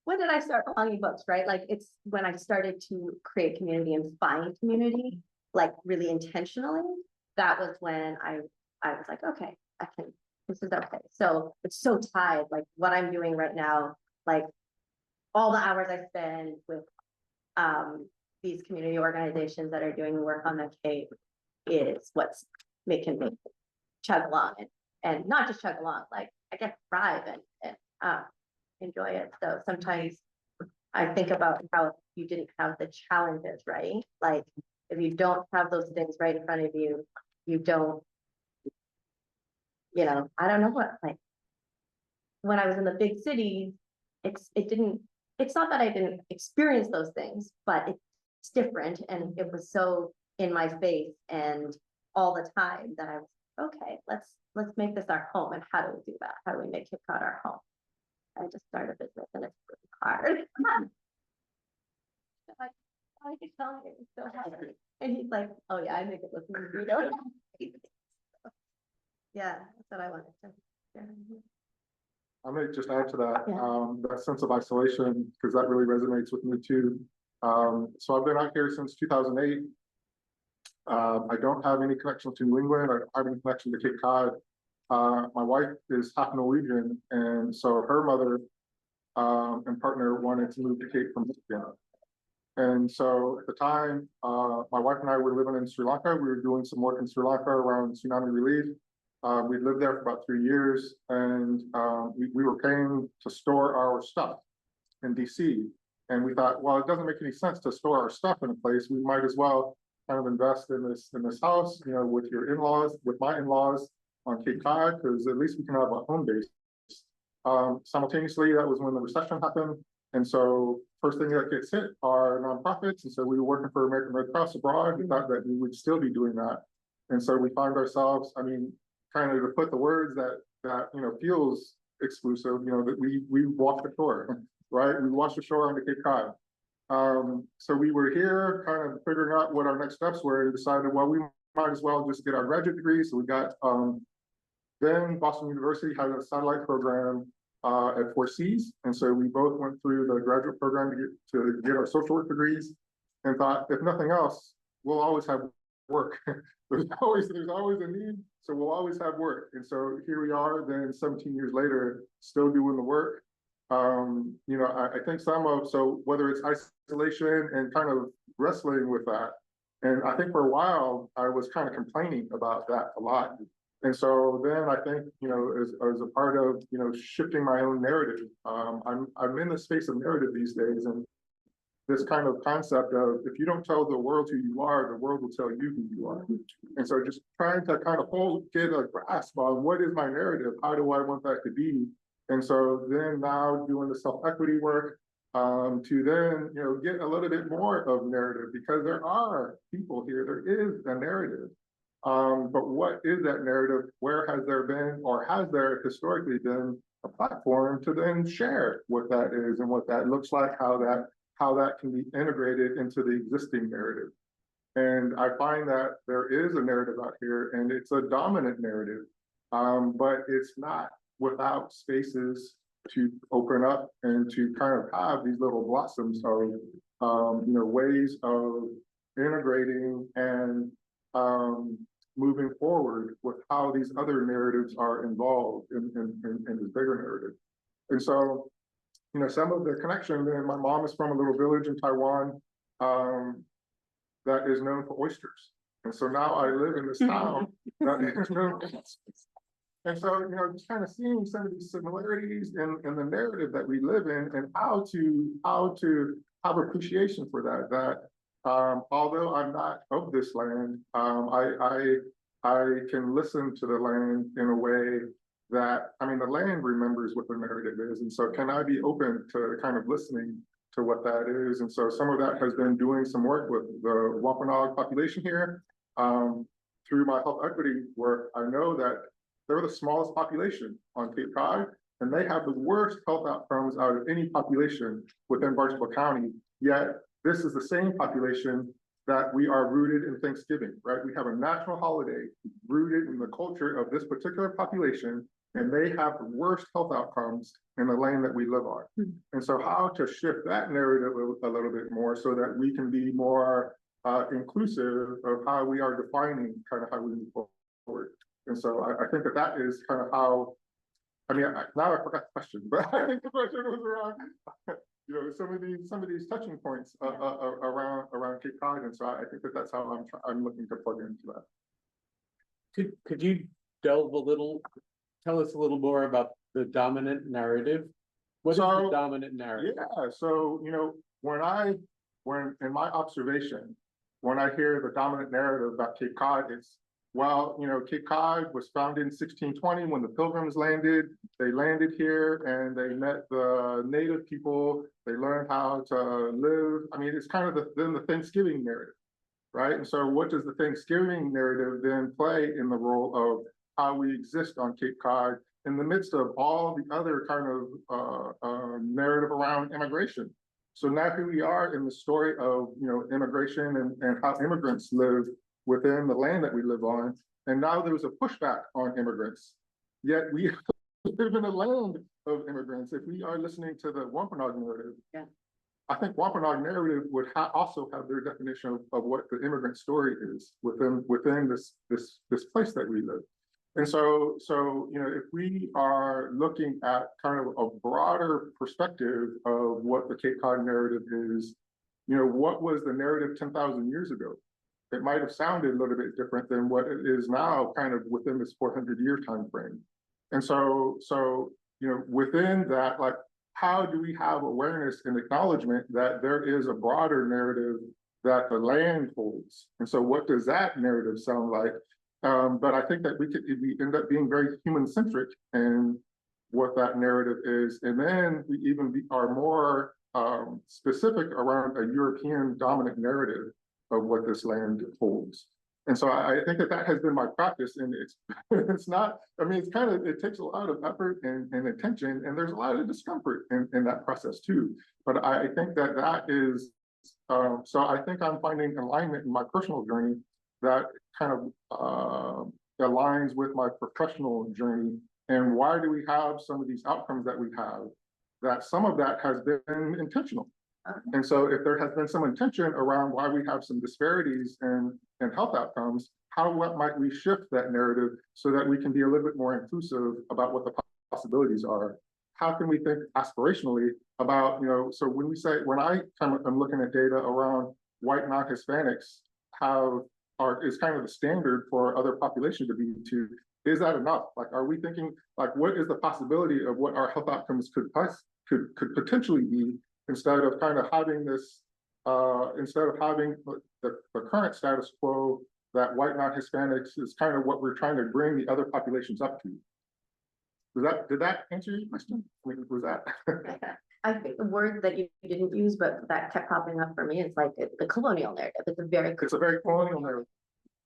D: when did I start belonging books, right? Like it's when I started to create community and find community, like really intentionally, that was when I was like, okay, this is okay. So it's so tied, like what I'm doing right now, like all the hours I spend with these community organizations that are doing work on the Cape is what's making me chug along and not just chug along, like I get to thrive and enjoy it. So sometimes I think about how you didn't have the challenges, right? Like, if you don't have those things right in front of you, you don't, you know, I don't know what, like, when I was in the big city, it's not that I didn't experience those things, but it's different, and it was so in my face and all the time that I was, okay, let's make this our home. And how do we do that? How do we make Cape Cod our home? I just started a business and it's really hard. I could tell you it's so hard. And he's like, oh yeah, I make it look easy, you know? Yeah, that's what I wanted to share.
J: I may just add to that,
D: Yeah.
J: that sense of isolation, because that really resonates with me too. So I've been out here since 2008. I don't have any connection to New England. I don't have any connection to Cape Cod. My wife is half Norwegian, and so her mother and partner wanted to move to Cape from Michigan. And so at the time, my wife and I were living in Sri Lanka. We were doing some work in Sri Lanka around tsunami relief. We lived there for about 3 years, and we were paying to store our stuff in DC. And we thought, well, it doesn't make any sense to store our stuff in a place. We might as well kind of invest in this house, you know, with your in-laws, with my in-laws on Cape Cod, because at least we can have a home base. Simultaneously, that was when the recession happened. And so first thing that gets hit are nonprofits. And so we were working for American Red Cross abroad. We thought that we would still be doing that. And so we found ourselves, I mean, kind of to put the words that you know, feels exclusive, you know, that we walked the shore, right? We watched the shore on the Cape Cod. So we were here kind of figuring out what our next steps were, and decided, well, we might as well just get our graduate degree. So we got, then Boston University had a satellite program at Four Seas. And so we both went through the graduate program to get our social work degrees, and thought, if nothing else, we'll always have work. there's always a need, so we'll always have work. And so here we are then 17 years later, still doing the work. You know, I think so whether it's isolation and kind of wrestling with that, and I think for a while I was kind of complaining about that a lot. And so then I think, you know, as a part of, you know, shifting my own narrative, I'm in the space of narrative these days, and this kind of concept of, if you don't tell the world who you are, the world will tell you who you are. And so just trying to kind of get a grasp on what is my narrative, how do I want that to be? And so then now doing the self-equity work, to then, you know, get a little bit more of narrative, because there are people here, there is a narrative. But what is that narrative? Where has there been, or has there historically been, a platform to then share what that is and what that looks like, how that can be integrated into the existing narrative? And I find that there is a narrative out here, and it's a dominant narrative, but it's not without spaces to open up and to kind of have these little blossoms of, you know, ways of integrating and moving forward with how these other narratives are involved in this bigger narrative. And so, you know, some of the connection, and my mom is from a little village in Taiwan that is known for oysters. And so now I live in this town that is known for oysters. And so, you know, just kind of seeing some of these similarities in the narrative that we live in, and how to have appreciation for that, although I'm not of this land, I can listen to the land in a way that, I mean, the land remembers what the narrative is. And so can I be open to kind of listening to what that is? And so some of that has been doing some work with the Wampanoag population here. Through my health equity work, I know that they're the smallest population on Cape Cod, and they have the worst health outcomes out of any population within Barnstable County. Yet this is the same population that we are rooted in Thanksgiving, right? We have a national holiday rooted in the culture of this particular population, and they have the worst health outcomes in the land that we live on. And so how to shift that narrative a little bit more so that we can be more inclusive of how we are defining kind of how we move forward. And so I think that is kind of how, I mean, now I forgot the question, but I think the question was around, you know, some of these touching points around Cape Cod. And so I think that's how I'm looking to plug into that.
E: Could you delve a little, tell us a little more about the dominant narrative? What is the dominant narrative?
J: Yeah, so, you know, when I when, in my observation, when I hear the dominant narrative about Cape Cod, it's, well, you know, Cape Cod was founded in 1620 when the Pilgrims landed. They landed here and they met the native people. They learned how to live. I mean, it's kind of then the Thanksgiving narrative, right? And so what does the Thanksgiving narrative then play in the role of how we exist on Cape Cod in the midst of all the other kind of narrative around immigration? So now here we are in the story of, you know, immigration and how immigrants live within the land that we live on. And now there's a pushback on immigrants. Yet we live in a land of immigrants. If we are listening to the Wampanoag narrative,
G: Yeah.
J: I think Wampanoag narrative would also have their definition of what the immigrant story is within this place that we live. And so, you know, if we are looking at kind of a broader perspective of what the Cape Cod narrative is, you know, what was the narrative 10,000 years ago? It might have sounded a little bit different than what it is now, kind of within this 400-year time frame. And so, you know, within that, like, how do we have awareness and acknowledgement that there is a broader narrative that the land holds? And so what does that narrative sound like? But I think that we end up being very human-centric in what that narrative is. And then we even are more specific around a European dominant narrative of what this land holds. And so I think that has been my practice, and it's not, I mean, it's kind of, it takes a lot of effort and attention, and there's a lot of discomfort in that process too. But I think that is, so I think I'm finding alignment in my personal journey that kind of aligns with my professional journey. And why do we have some of these outcomes that we have? That some of that has been intentional. And so if there has been some intention around why we have some disparities in health outcomes, what might we shift that narrative so that we can be a little bit more inclusive about what the possibilities are? How can we think aspirationally about, you know, so when we say, when I'm looking at data around white non-Hispanics is kind of the standard for other populations to be to, is that enough? Like, are we thinking, like, what is the possibility of what our health outcomes could potentially be, instead of kind of having this, instead of having the current status quo that white non-Hispanics is kind of what we're trying to bring the other populations up to. Did that answer your question? Was that?
D: I think the word that you didn't use, but that kept popping up for me, is like the colonial narrative. It's a very
J: colonial narrative.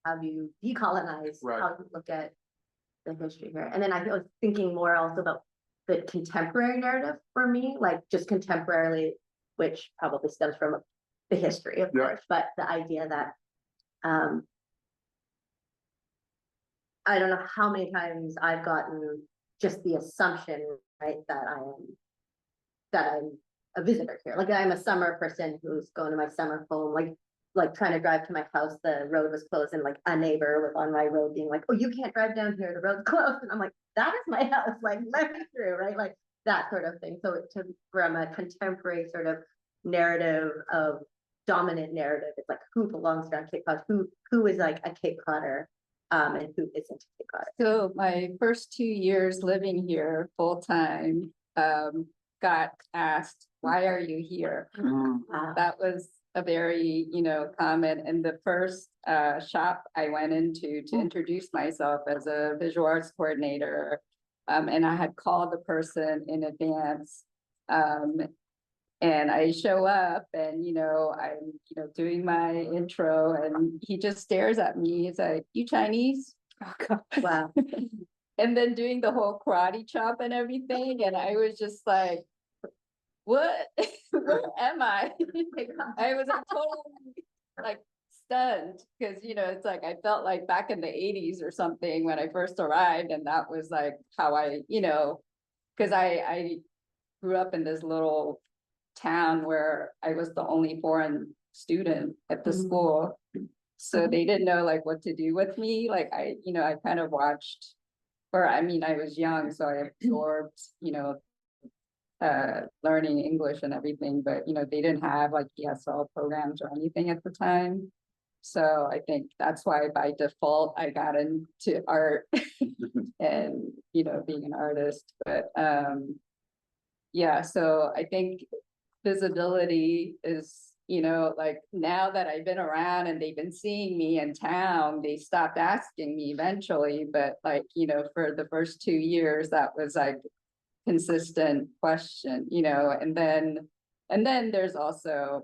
D: How do you decolonize?
J: Right.
D: How do you look at the history here? And then I was thinking more also about the contemporary narrative for me, like just contemporarily, which probably stems from the history, of course, but the idea that I don't know how many times I've gotten just the assumption, right, that I'm a visitor here. Like, I'm a summer person who's going to my summer home, like trying to drive to my house, the road was closed, and like a neighbor was on my road being like, oh, you can't drive down here, the road's closed. And I'm like, that is my house, like, let me through, right? Like that sort of thing. So from a contemporary sort of narrative of dominant narrative, it's like, who belongs around Cape Cod, who is like a Cape Codder, and who isn't a Cape Codder.
N: So my first 2 years living here full time, got asked, why are you here? That was a very, common. And the first shop I went into to introduce myself as a visual arts coordinator, and I had called the person in advance, and I show up and, I'm, doing my intro, and he just stares at me. He's like, you Chinese? Oh God.
D: Wow.
N: And then doing the whole karate chop and everything. And I was just like, what? Where am I? I was totally like stunned, because, it's like, I felt like back in the 80s or something when I first arrived. And that was like how I, because I grew up in this little town where I was the only foreign student at the school. So they didn't know like what to do with me. Like I kind of watched, I was young, so I absorbed, learning English and everything, but they didn't have like ESL programs or anything at the time. So I think that's why by default I got into art and being an artist. But yeah, so I think visibility is you know, like now that I've been around and they've been seeing me in town, they stopped asking me eventually, but like, you know, for the first 2 years, that was like consistent question, you know, and then there's also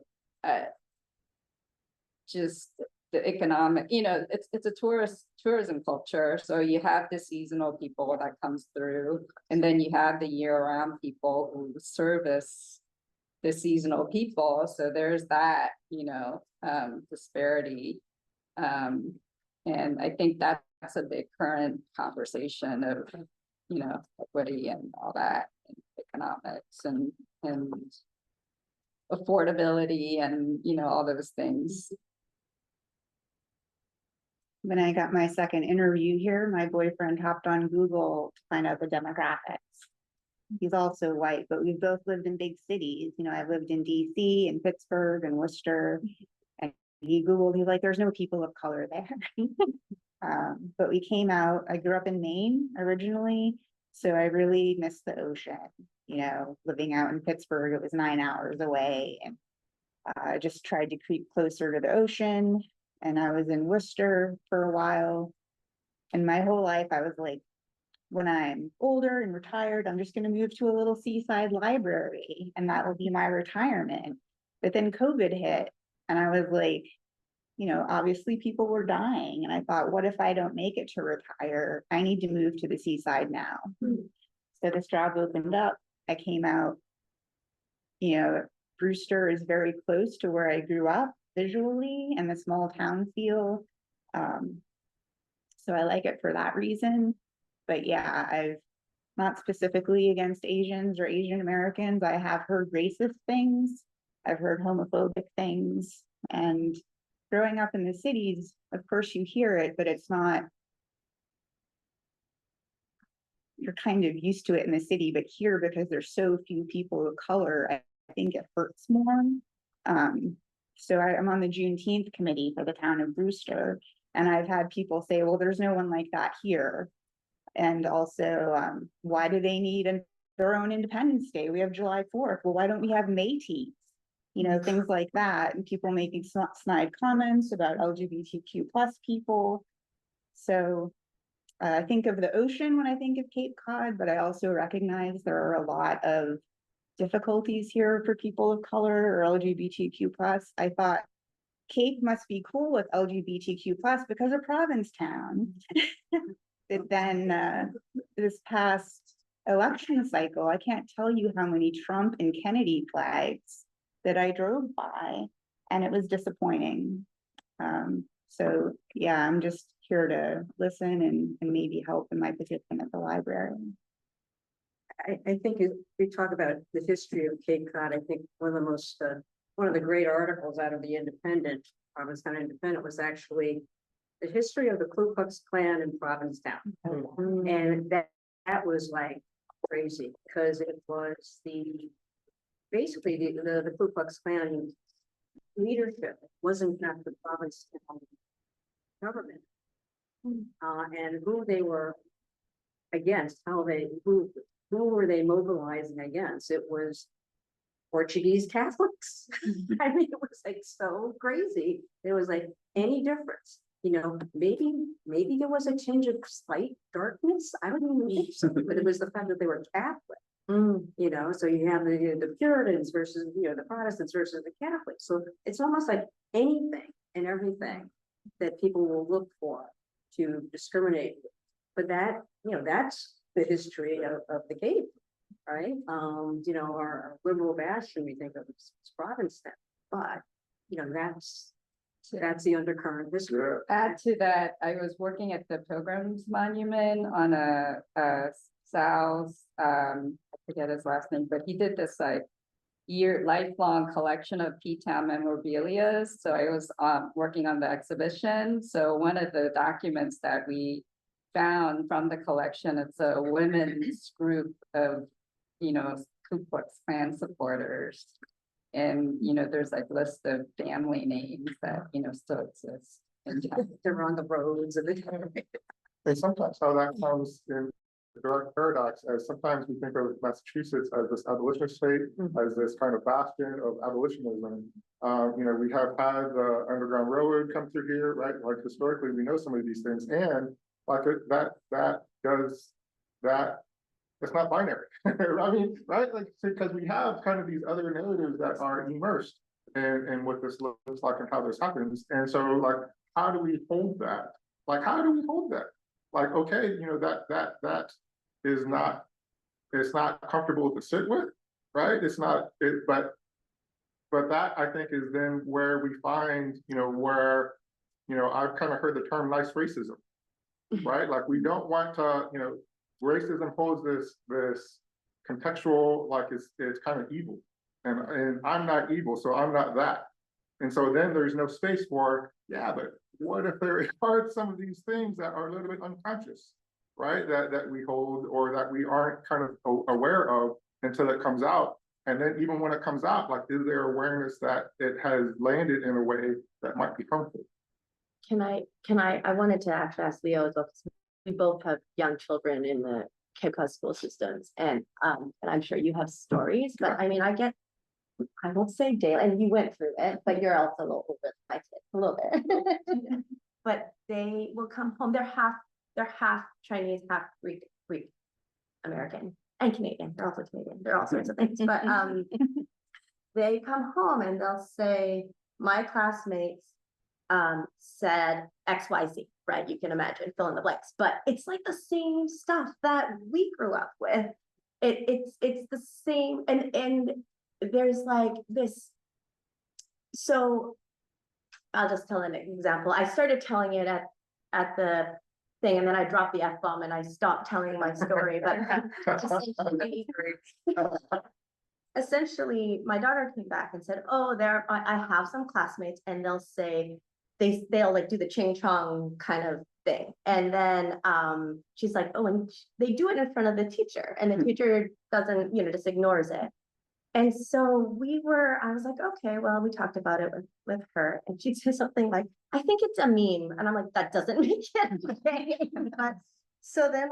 N: just the economic, you know, it's a tourism culture. So you have the seasonal people that comes through, and then you have the year-round people who service the seasonal people. So there's that, you know, disparity. And I think that's a big current conversation of, you know, equity and all that, and economics and affordability and, you know, all those things.
H: When I got my second interview here, my boyfriend hopped on Google to find out the demographics. He's also white, but we've both lived in big cities. You know, I lived in DC and Pittsburgh and Worcester. And he Googled, he's like, there's no people of color there. But we came out, I grew up in Maine originally, so I really missed the ocean. You know, living out in Pittsburgh, it was 9 hours away, and I just tried to creep closer to the ocean. And I was in Worcester for a while. And my whole life, I was like, when I'm older and retired, I'm just going to move to a little seaside library, and that will be my retirement. But then COVID hit, and I was like, you know, obviously people were dying. And I thought, what if I don't make it to retire? I need to move to the seaside now. So this job opened up. I came out, you know, Brewster is very close to where I grew up visually and the small town feel. So I like it for that reason. But yeah, I've not specifically against Asians or Asian Americans. I have heard racist things. I've heard homophobic things. And growing up in the cities, of course you hear it, but it's not, you're kind of used to it in the city, but here, because there's so few people of color, I think it hurts more. So I'm on the Juneteenth committee for the town of Brewster, and I've had people say, well, there's no one like that here. And also, why do they need their own Independence Day? We have July 4th. Well, why don't we have Métis? You know, things like that. And people making snide comments about LGBTQ plus people. So I think of the ocean when I think of Cape Cod, but I also recognize there are a lot of difficulties here for people of color or LGBTQ plus. I thought Cape must be cool with LGBTQ plus because of Provincetown. But then this past election cycle, I can't tell you how many Trump and Kennedy flags that I drove by, and it was disappointing. So yeah, I'm just here to listen and maybe help in my position at the library.
M: I think if we talk about the history of Cape Cod, I think one of the great articles out of the Independent, Provincetown Independent, was actually the history of the Ku Klux Klan in Provincetown. And that was like crazy, because it was basically the Ku Klux Klan leadership wasn't not the Provincetown government, and who they were against, who were they mobilizing against? It was Portuguese Catholics. I mean, it was like so crazy. It was like any difference, you know, maybe there was a tinge of slight darkness. I don't even know, but it was the fact that they were Catholic. You know, so you have the Puritans versus, you know, the Protestants versus the Catholics. So it's almost like anything and everything that people will look for to discriminate. But that, you know, that's the history of the Cape, right? You know, our liberal bastion, we think of as Provincetown, but you know, that's the undercurrent history.
N: Add to that, I was working at the Pilgrims Monument on a Sal's, I forget his last name, but he did this like lifelong collection of P-Town memorabilia. So I was working on the exhibition. So one of the documents that we found from the collection, it's a women's group of, you know, Ku Klux Klan supporters. And, you know, there's like list of family names that, you know, still exist. And
M: They're on the roads of the
J: And sometimes how that comes in direct paradox, as sometimes we think of Massachusetts as this abolitionist state, as this kind of bastion of abolitionism. You know, we have had the Underground Railroad come through here, right? Like historically, we know some of these things, and like it's not binary. I mean, right? Like, because we have kind of these other narratives that are immersed in what this looks like and how this happens. And so, like, how do we hold that? Like, how do we hold that? Like, okay, you know, that is not, it's not comfortable to sit with, right? It's not, but that I think is then where we find, you know, where, you know, I've kind of heard the term nice racism, right? Like, we don't want to, you know, racism holds this contextual, like it's kind of evil, and I'm not evil, so I'm not that. And so then there's no space for, yeah, but what if there are some of these things that are a little bit unconscious, right? That we hold, or that we aren't kind of aware of until it comes out. And then even when it comes out, like, is there awareness that it has landed in a way that might be harmful?
D: I wanted to actually ask Leo as well, because we both have young children in the Cape Cod school systems, and I'm sure you have stories, but I mean, I won't say daily, and you went through it, but you're also a little older than my kids, a little bit. But they will come home, they're half Chinese, half Greek American, and Canadian, they're also Canadian, they're all sorts of things, but they come home and they'll say, my classmates said XYZ, right? You can imagine, fill in the blanks, but it's like the same stuff that we grew up with. It's the same, and there's like this. So I'll just tell an example. I started telling it at the thing, and then I dropped the F-bomb and I stopped telling my story, but essentially my daughter came back and said, oh, I have some classmates, and they'll say, they'll like do the ching chong kind of thing. And then she's like, oh, and they do it in front of the teacher, and the teacher doesn't, you know, just ignores it. And so I was like, okay, well, we talked about it with her, and she said something like, I think it's a meme. And I'm like, that doesn't make it okay. But so then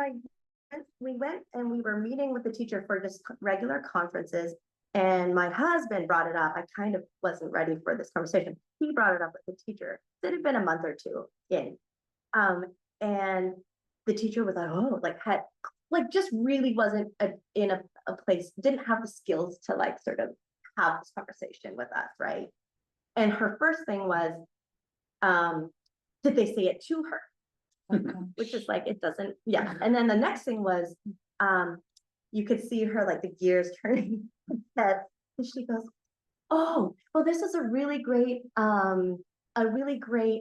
D: we went and we were meeting with the teacher for just regular conferences. And my husband brought it up. I kind of wasn't ready for this conversation. He brought it up with the teacher. It had been a month or two in. And the teacher was like, oh, like just really wasn't in a place, didn't have the skills to like sort of have this conversation with us, right? And her first thing was, did they say it to her? Which is like, it doesn't, yeah. And then the next thing was, you could see her like the gears turning head, and she goes, oh, well, this is a really great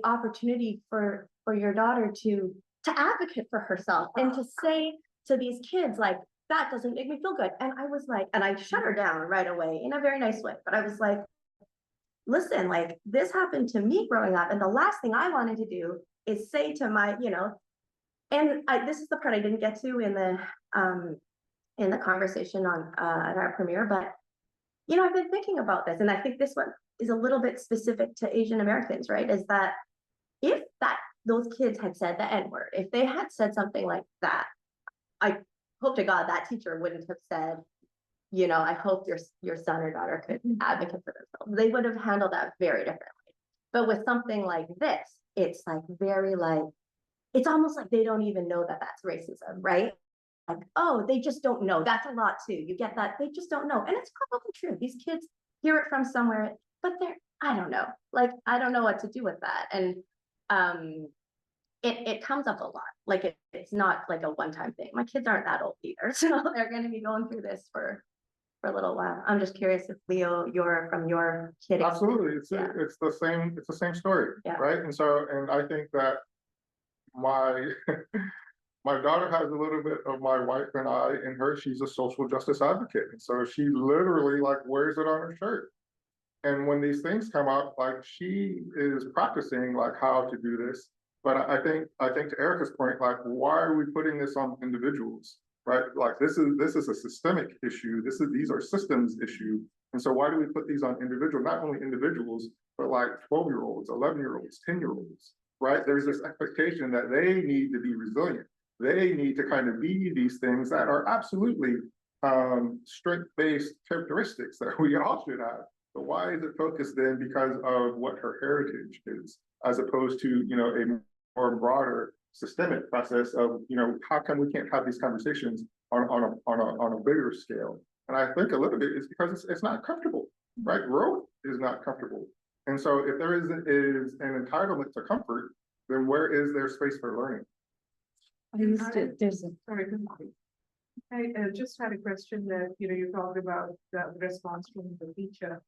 D: opportunity for your daughter to advocate for herself and to say to these kids, like, that doesn't make me feel good. And I was like, and I shut her down right away in a very nice way, but I was like, listen, like, this happened to me growing up, and the last thing I wanted to do is say to my, you know, and this is the part I didn't get to in the conversation on at our premiere, but you know, I've been thinking about this, and I think this one is a little bit specific to Asian Americans, right? Is that if those kids had said the N-word, if they had said something like that, I hope to God that teacher wouldn't have said, you know, I hope your son or daughter could advocate for themselves. They would have handled that very differently. But with something like this, it's like very like, it's almost like they don't even know that that's racism, right? Like, oh, they just don't know. That's a lot too. You get that? They just don't know. And it's probably true. These kids hear it from somewhere, but I don't know. Like, I don't know what to do with that. And it comes up a lot. Like it's not like a one-time thing. My kids aren't that old either. So they're going to be going through this for a little while. I'm just curious if Leo, you're from your kid.
J: Absolutely. It's the same story, yeah. Right? And so, and I think that my daughter has a little bit of my wife and I in her. She's a social justice advocate. And so she literally like wears it on her shirt. And when these things come up, like she is practicing like how to do this. But I think to Erica's point, like, why are we putting this on individuals, right? Like this is a systemic issue. These are systems issue. And so why do we put these on individuals, not only individuals, but like 12-year-olds, 11-year-olds, 10-year-olds, right? There's this expectation that they need to be resilient, they need to kind of be these things that are absolutely strength-based characteristics that we all should have. But why is it focused then because of what her heritage is, as opposed to, you know, a more broader systemic process of, you know, how come we can't have these conversations on a bigger scale? And I think a little bit is because it's not comfortable, right? Growth is not comfortable. And so if there is an entitlement to comfort, then where is there space for learning?
O: I used to, there's a,
B: Sorry, I just had a question that, you know, you talked about the response from the teacher.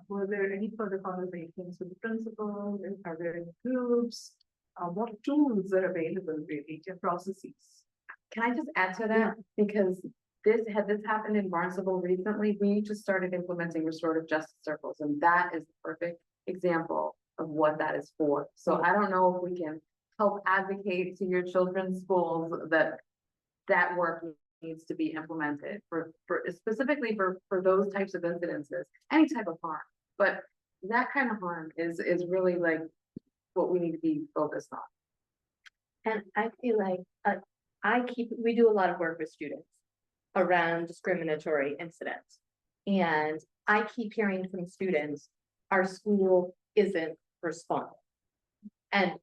B: Were there any further conversations with the principal? Are there any groups? What tools are available really to processes?
K: Can I just add to that? Because this happened in Barnstable recently, we just started implementing restorative justice circles, and that is the perfect example of what that is for. So I don't know if we can help advocate to your children's schools that that work needs to be implemented for specifically for those types of incidences, any type of harm. But that kind of harm is really like what we need to be focused on.
L: And I feel like we do a lot of work with students around discriminatory incidents. And I keep hearing from students, our school isn't responding. And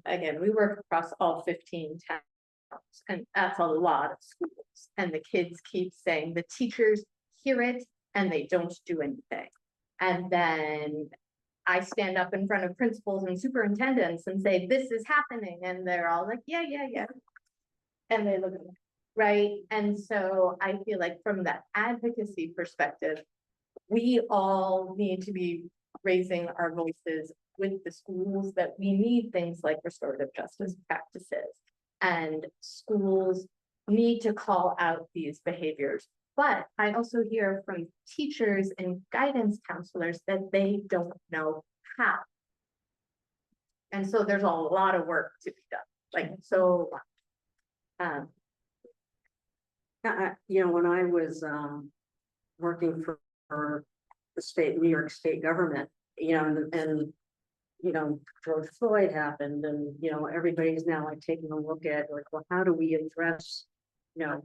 L: again, we work across all 15 towns, and that's a lot of schools. And the kids keep saying the teachers hear it and they don't do anything. And then I stand up in front of principals and superintendents and say, this is happening. And they're all like, yeah. And they look at me, right? And so I feel like from that advocacy perspective, we all need to be raising our voices with the schools that we need things like restorative justice practices. And schools need to call out these behaviors. But I also hear from teachers and guidance counselors that they don't know how. And so there's a lot of work to be done. Like, so,
M: you know, when I was working for the New York State government, you know, and you know, George Floyd happened, and you know, everybody's now like taking a look at like, well, how do we address, you know,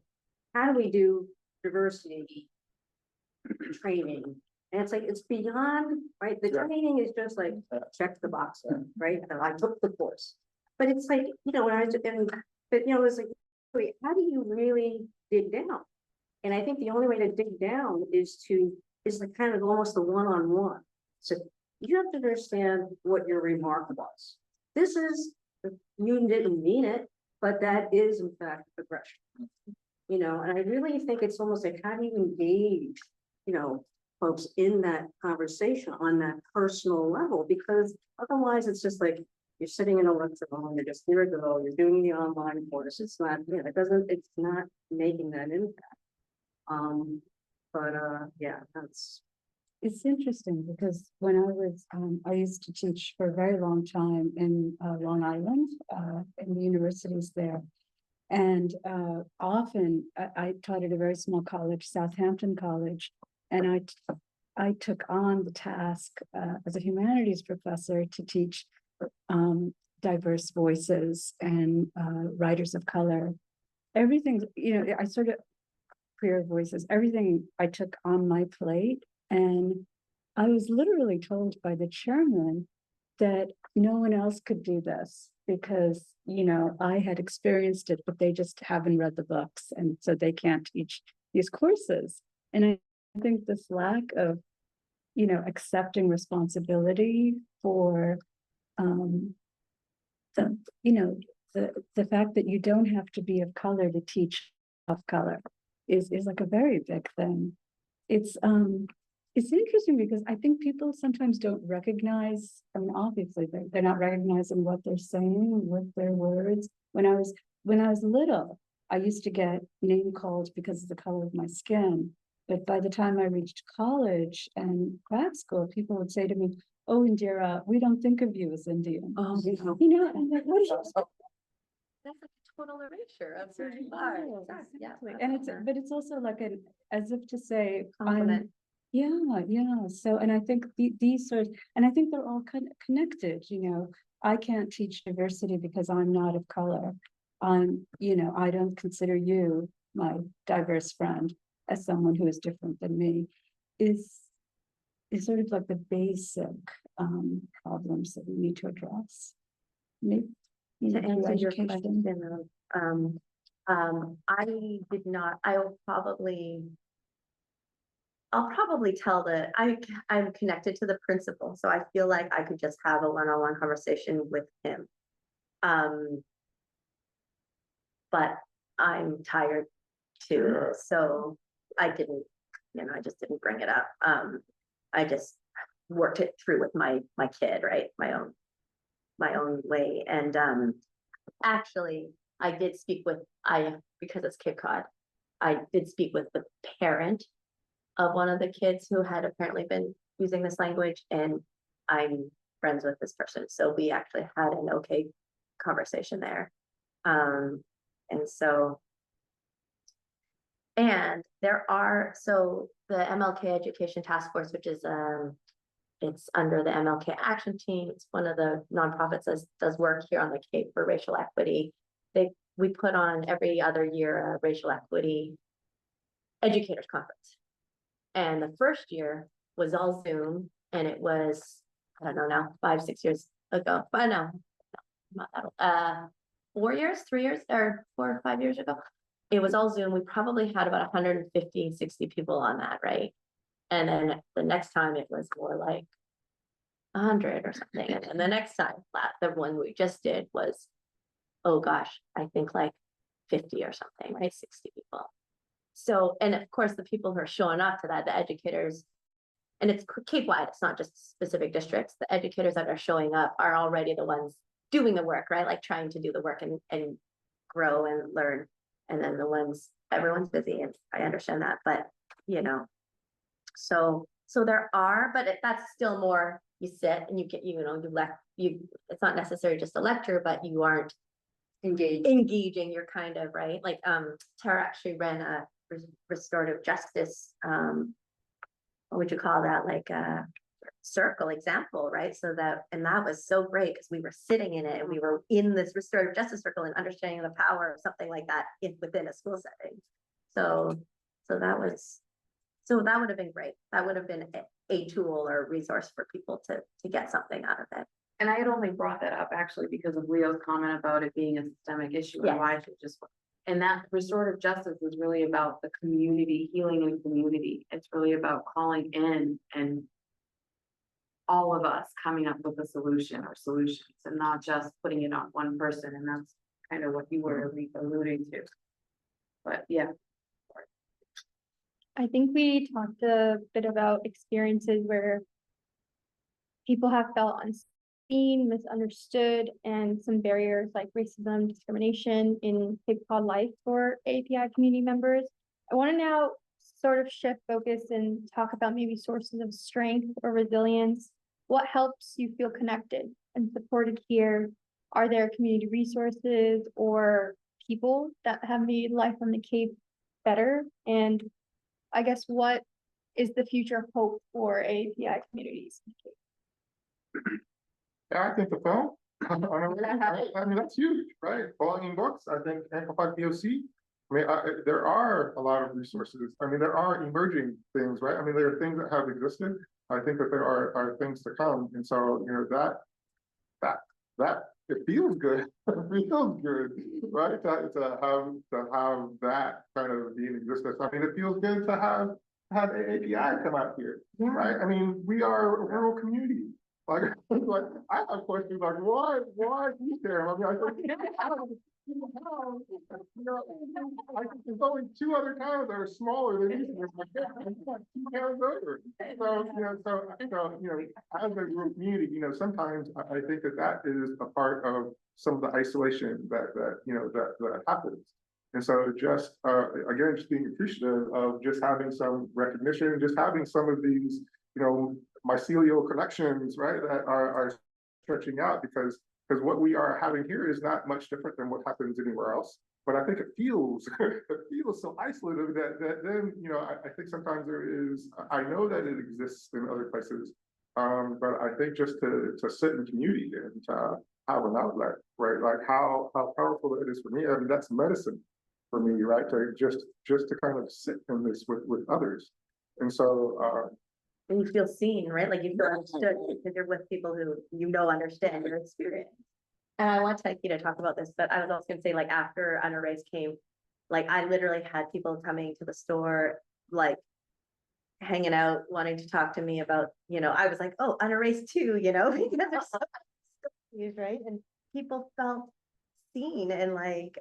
M: how do we do diversity training? And it's like, it's beyond, right? The training is just like, check the box, right? And I took the course. But it's like, you know, when I was but you know, it was like, wait, how do you really dig down? And I think the only way to dig down is like kind of almost a one-on-one. So you have to understand what your remark was. This is, you didn't mean it, but that is in fact aggression. You know, and I really think it's almost like, how do you engage, you know, folks in that conversation on that personal level? Because otherwise it's just like, you're sitting in a lecture hall, you're just here to go, you're doing the online course. It's not, you know, it's not making that impact. Yeah,
O: it's interesting because when I was, I used to teach for a very long time in Long Island, in the universities there. And often I taught at a very small college, Southampton College, and I took on the task as a humanities professor to teach diverse voices and writers of color. Everything, you know, I sort of queer voices, everything I took on my plate. And I was literally told by the chairman that no one else could do this because, you know, I had experienced it, but they just haven't read the books. And so they can't teach these courses. And I think this lack of, you know, accepting responsibility for the fact that you don't have to be of color to teach of color is like a very big thing. It's interesting because I think people sometimes don't recognize, I mean, obviously they're not recognizing what they're saying with their words. When I was little, I used to get name called because of the color of my skin. But by the time I reached college and grad school, people would say to me, "Oh, Indira, we don't think of you as Indian."
G: Oh,
O: you know, I'm like, what is
G: that's like a total erasure of who you are.
O: Exactly. And but it's also like as if to say,
L: Compliment.
O: Yeah. So, and I think these sorts, and I think they're all connected, you know. I can't teach diversity because I'm not of color. I don't consider you, my diverse friend, as someone who is different than me, is sort of like the basic problems that we need to address. Maybe,
L: To
O: through
L: answer your
O: education.
L: question, I did not, I'll probably tell I'm connected to the principal, so I feel like I could just have a one-on-one conversation with him. But I'm tired too, so I didn't, I just didn't bring it up. I just worked it through with my kid, right? My own way. And actually, I did speak with, because it's Cape Cod, I did speak with the parent of one of the kids who had apparently been using this language, and I'm friends with this person. So we actually had an okay conversation there. And there are, so the MLK Education Task Force, which is it's under the MLK Action Team. It's one of the nonprofits that does work here on the Cape for racial equity. We put on every other year a racial equity educators conference. And the first year was all Zoom, and it was, I don't know now, 5-6 years ago. But no, not that old. 4 years, 3 years, or 4 or 5 years ago. It was all Zoom. We probably had about 150, 60 people on that, right? And then the next time it was more like 100 or something. And then the next time, the one we just did was, oh gosh, I think like 50 or something, right? 60 people. So, and of course, the people who are showing up to that, the educators, and it's Cape-wide, it's not just specific districts. The educators that are showing up are already the ones doing the work, right? Like trying to do the work and grow and learn. And then the ones, everyone's busy, and I understand that, but so there are, but that's still more, you sit and you get, it's not necessarily just a lecture, but you aren't engaging, you're kind of, right? Like, Tara actually ran a restorative justice, what would you call that? Like a circle example, right? So that was so great because we were sitting in it and we were in this restorative justice circle and understanding the power of something like that within a school setting. So that would have been great. That would have been a tool or a resource for people to get something out of it.
K: And I had only brought that up actually because of Leo's comment about it being a systemic issue and why it should just. And that restorative justice is really about the community, healing in community. It's really about calling in and all of us coming up with a solution or solutions and not just putting it on one person. And that's kind of what you were alluding to. But yeah.
A: I think we talked a bit about experiences where people have felt unseen, misunderstood, and some barriers like racism, discrimination in Cape Cod life for AAPI community members. I want to now sort of shift focus and talk about maybe sources of strength or resilience. What helps you feel connected and supported here? Are there community resources or people that have made life on the Cape better? And I guess what is the future hope for AAPI communities?
J: Yeah, I think the film, I mean, that's huge, right? Volume books, I think Amplified POC. I mean, there are a lot of resources. I mean, there are emerging things, right? I mean, there are things that have existed. I think that there are things to come. And so, that it feels good. It feels good, right? To have that kind of be in existence. I mean, it feels good to have AAPI come out here, right? I mean, we are a rural community. Like I have questions like, why you there? I mean, I think there's only 2 other towns that are smaller than these. Like 2 towns over. So as a rural community, sometimes I think that is a part of some of the isolation that happens. And so just again, just being appreciative of just having some recognition, just having some of these, mycelial connections, right, that are stretching out because what we are having here is not much different than what happens anywhere else. But I think it feels so isolated that then I think sometimes there is, I know that it exists in other places, but I think just to sit in community and have an outlet, right? Like how powerful it is for me. I mean, that's medicine for me, right? To just to kind of sit in this with others. And so,
D: And you feel seen, right? Like you feel understood because you're with people who understand your experience. And I want to, talk about this, but I was also gonna say, like, after Honor Race came, like, I literally had people coming to the store, like, hanging out, wanting to talk to me about, I was like, oh, Honor Race too, because there's so many stories, right? And people felt seen and like,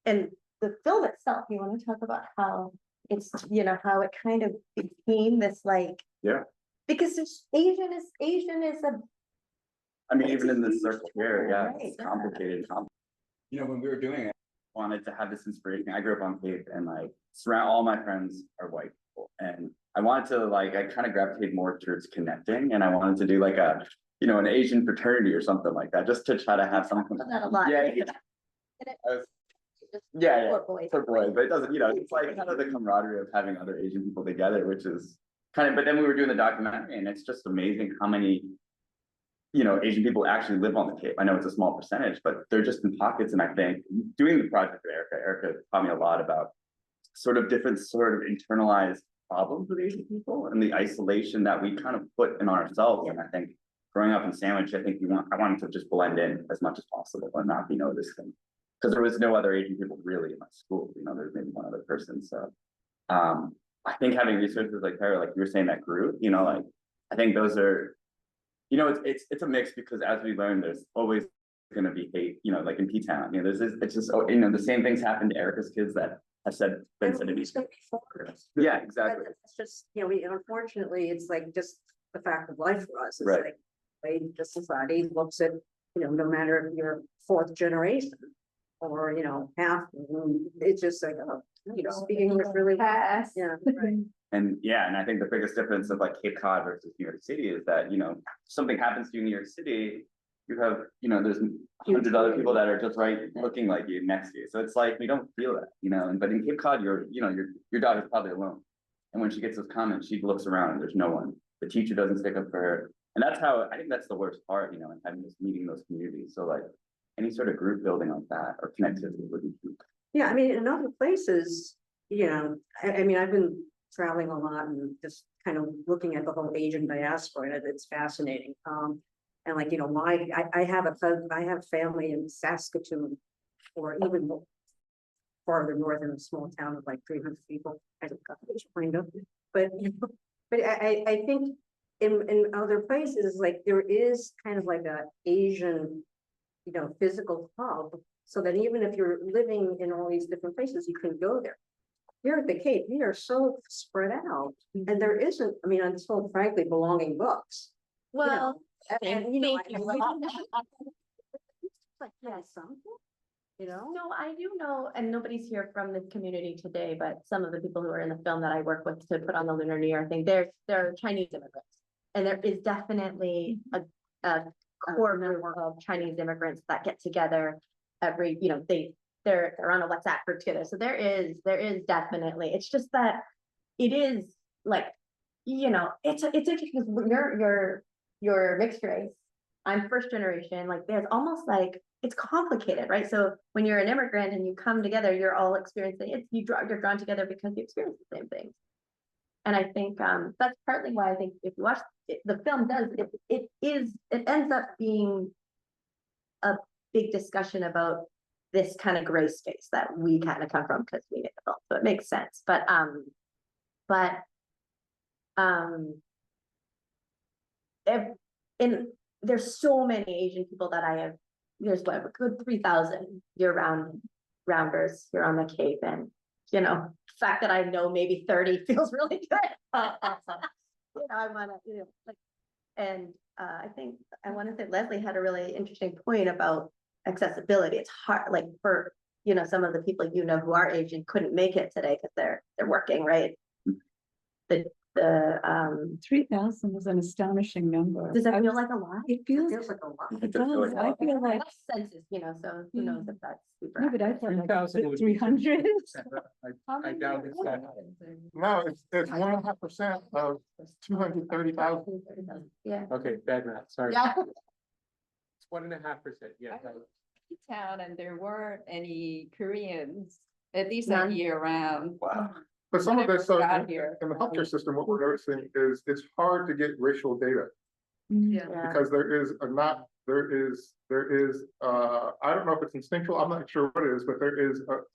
D: and the film itself, you want to talk about how it's, how it kind of became this like.
F: Yeah.
D: Because there's Asian is a.
F: I mean, even in this circle here, yeah,
D: Right,
F: it's
D: yeah.
F: complicated. You know, when we were doing it, I wanted to have this inspiration. I grew up on Cape and like surround all my friends are white people. And I wanted to like, I kind of gravitated more towards connecting and I wanted to do like a, an Asian fraternity or something like that, just to try to have something.
D: That a lot.
F: Yeah. Yeah,
D: For boys.
F: for boys, but it doesn't, it's like kind of the camaraderie of having other Asian people together, which is kind of, but then we were doing the documentary and it's just amazing how many, Asian people actually live on the Cape. I know it's a small percentage, but they're just in pockets. And I think doing the project with Erica taught me a lot about different internalized problems with Asian people and the isolation that we kind of put in ourselves. And I think growing up in Sandwich, I wanted to just blend in as much as possible and not be noticed. Because there was no other Asian people really in my school, there's maybe one other person. So I think having resources like her, like you were saying, that group, like I think those are, it's a mix because as we learn, there's always going to be hate, like in P-Town, it's just, the same things happen to Erica's kids that have been said to me. Yeah, exactly.
M: It's just, unfortunately, it's like just the fact of life for us. It's
F: Right.
M: like, the way the society looks at, no matter if you're fourth generation or, half, it's just like, oh, speak English really well. Yeah. Right.
F: And yeah, and I think the biggest difference of like Cape Cod versus New York City is that, something happens to you in New York City, you have, there's 100 other people that are just right looking like you next to you. So it's like, we don't feel that, but in Cape Cod, your daughter's probably alone. And when she gets those comments, she looks around and there's no one. The teacher doesn't stick up for her. And that's how, I think that's the worst part, and having this meeting those communities. So like any sort of group building like that or connectivity would be key.
M: Yeah, I mean, in other places, I mean, I've been traveling a lot and just kind of looking at the whole Asian diaspora, and it's fascinating. And like, I have family in Saskatoon, or even farther north in a small town of like 300 people. I don't got kind of, but I think in other places, like there is kind of like a Asian, physical hub, so that even if you're living in all these different places, you can go there. Here at the Cape, we are so spread out, and there isn't, I mean, I'm so frankly belonging books.
D: Well,
M: And
D: thank you.
M: like, yeah, something,
D: No, I do know, and nobody's here from this community today, but some of the people who are in the film that I work with to put on the Lunar New Year thing, they're Chinese immigrants. And there is definitely a core number of Chinese immigrants that get together every, they're on a WhatsApp group together. So there is definitely, it's just that it is like, it's interesting because you're mixed race. I'm first generation, like there's almost like, it's complicated, right? So when you're an immigrant and you come together, you're all experiencing it. You're drawn together because you experience the same things. And I think that's partly why I think if you watch it, the film it ends up being a big discussion about this kind of gray space that we kind of come from because we made the film, so it makes sense. But there's so many Asian people that I have. There's what, a good 3,000 year-round rounders here on the Cape, and the fact that I know maybe 30 feels really good. I want to, I think I want to say Leslie had a really interesting point about accessibility. It's hard, like for some of the people who are Asian couldn't make it today because they're working, right? The
O: 3,000 is an astonishing number.
D: Does that feel like a lot?
O: It feels
M: like a lot.
O: It does. I feel like.
D: Census, so who knows if that's super.
O: No, but I thought like
E: 3,000 would be-
O: 300.
E: I doubt it's that.
J: no, it's 1.5% of 230,000.
D: Yeah.
E: Okay, bad math, sorry.
D: Yeah.
E: 1.5%, yeah.
N: Town and there weren't any Koreans, at least
D: None.
N: not year round.
J: Wow. But some of this, so
N: Got here.
J: in the healthcare system, what we're noticing is it's hard to get racial data.
K: Yeah.
J: Because there is, I don't know if it's instinctual, I'm not sure what it is, but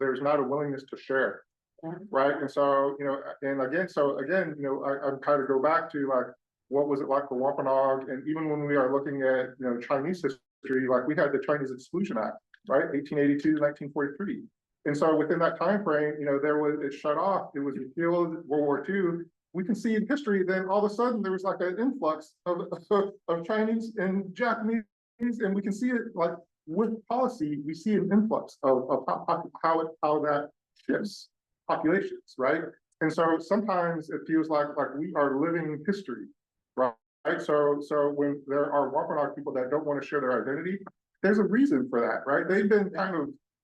J: there's not a willingness to share.
D: Yeah.
J: Right, and so, and again, I kind of go back to like, what was it like for Wampanoag, and even when we are looking at, Chinese history, like we had the Chinese Exclusion Act, right, 1882, 1943. And so within that time frame, it shut off, it was repealed, World War II. We can see in history, then all of a sudden there was like an influx of Chinese and Japanese, and we can see it like with policy, we see an influx of how that shifts populations, right? And so sometimes it feels like we are living history, right? So when there are Wampanoag people that don't want to share their identity, there's a reason for that, right? They've been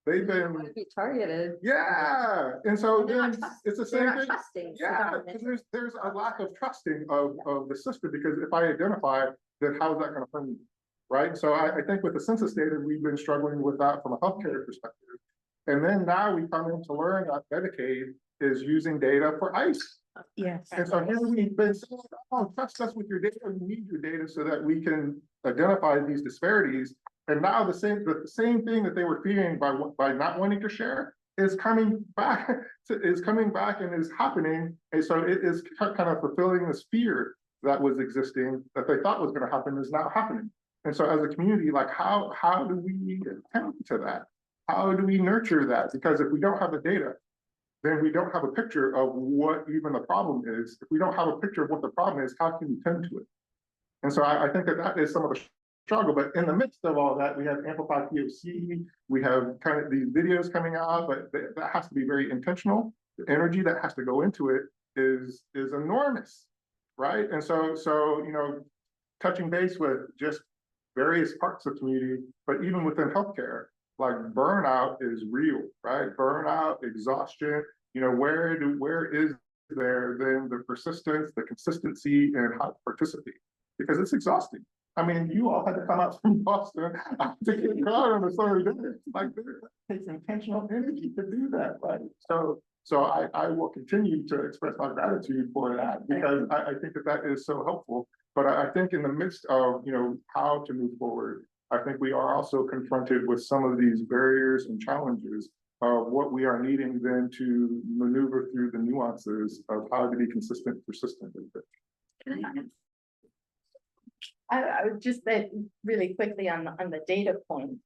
N: Want to be targeted.
J: yeah, and so
N: They're not
J: then
N: trust-
J: it's the
N: they're
J: same
N: not
J: thing.
N: trusting the
J: Yeah,
N: government.
J: because there's a lack of trusting of the system, because if I identify, then how is that going to fund me, right? So I think with the census data, we've been struggling with that from a healthcare perspective, and then now we come in to learn that Medicaid is using data for ICE.
O: Yes.
J: And so here we've been saying, oh, trust us with your data, we need your data so that we can identify these disparities. And now the same thing that they were fearing by not wanting to share is coming back and is happening. And so it is kind of fulfilling this fear that was existing, that they thought was going to happen, is now happening. And so as a community, like how do we attend to that? How do we nurture that? Because if we don't have the data, then we don't have a picture of what even the problem is. If we don't have a picture of what the problem is, how can we tend to it? And so I think that is some of the struggle, but in the midst of all that, we have Amplified POC, we have kind of these videos coming out, but that has to be very intentional. The energy that has to go into it is enormous, right? And so touching base with just various parts of community, but even within healthcare, like burnout is real, right? Burnout, exhaustion, where is there then the persistence, the consistency, and how to participate? Because it's exhausting. I mean, you all had to come out from Boston to Cape Cod on a Sunday day. Like, it takes intentional energy to do that, right? So I will continue to express my gratitude for that, because I think that is so helpful. But I think in the midst of, how to move forward, I think we are also confronted with some of these barriers and challenges of what we are needing then to maneuver through the nuances of how to be consistent, persistent with it.
L: I would just say really quickly on the data point.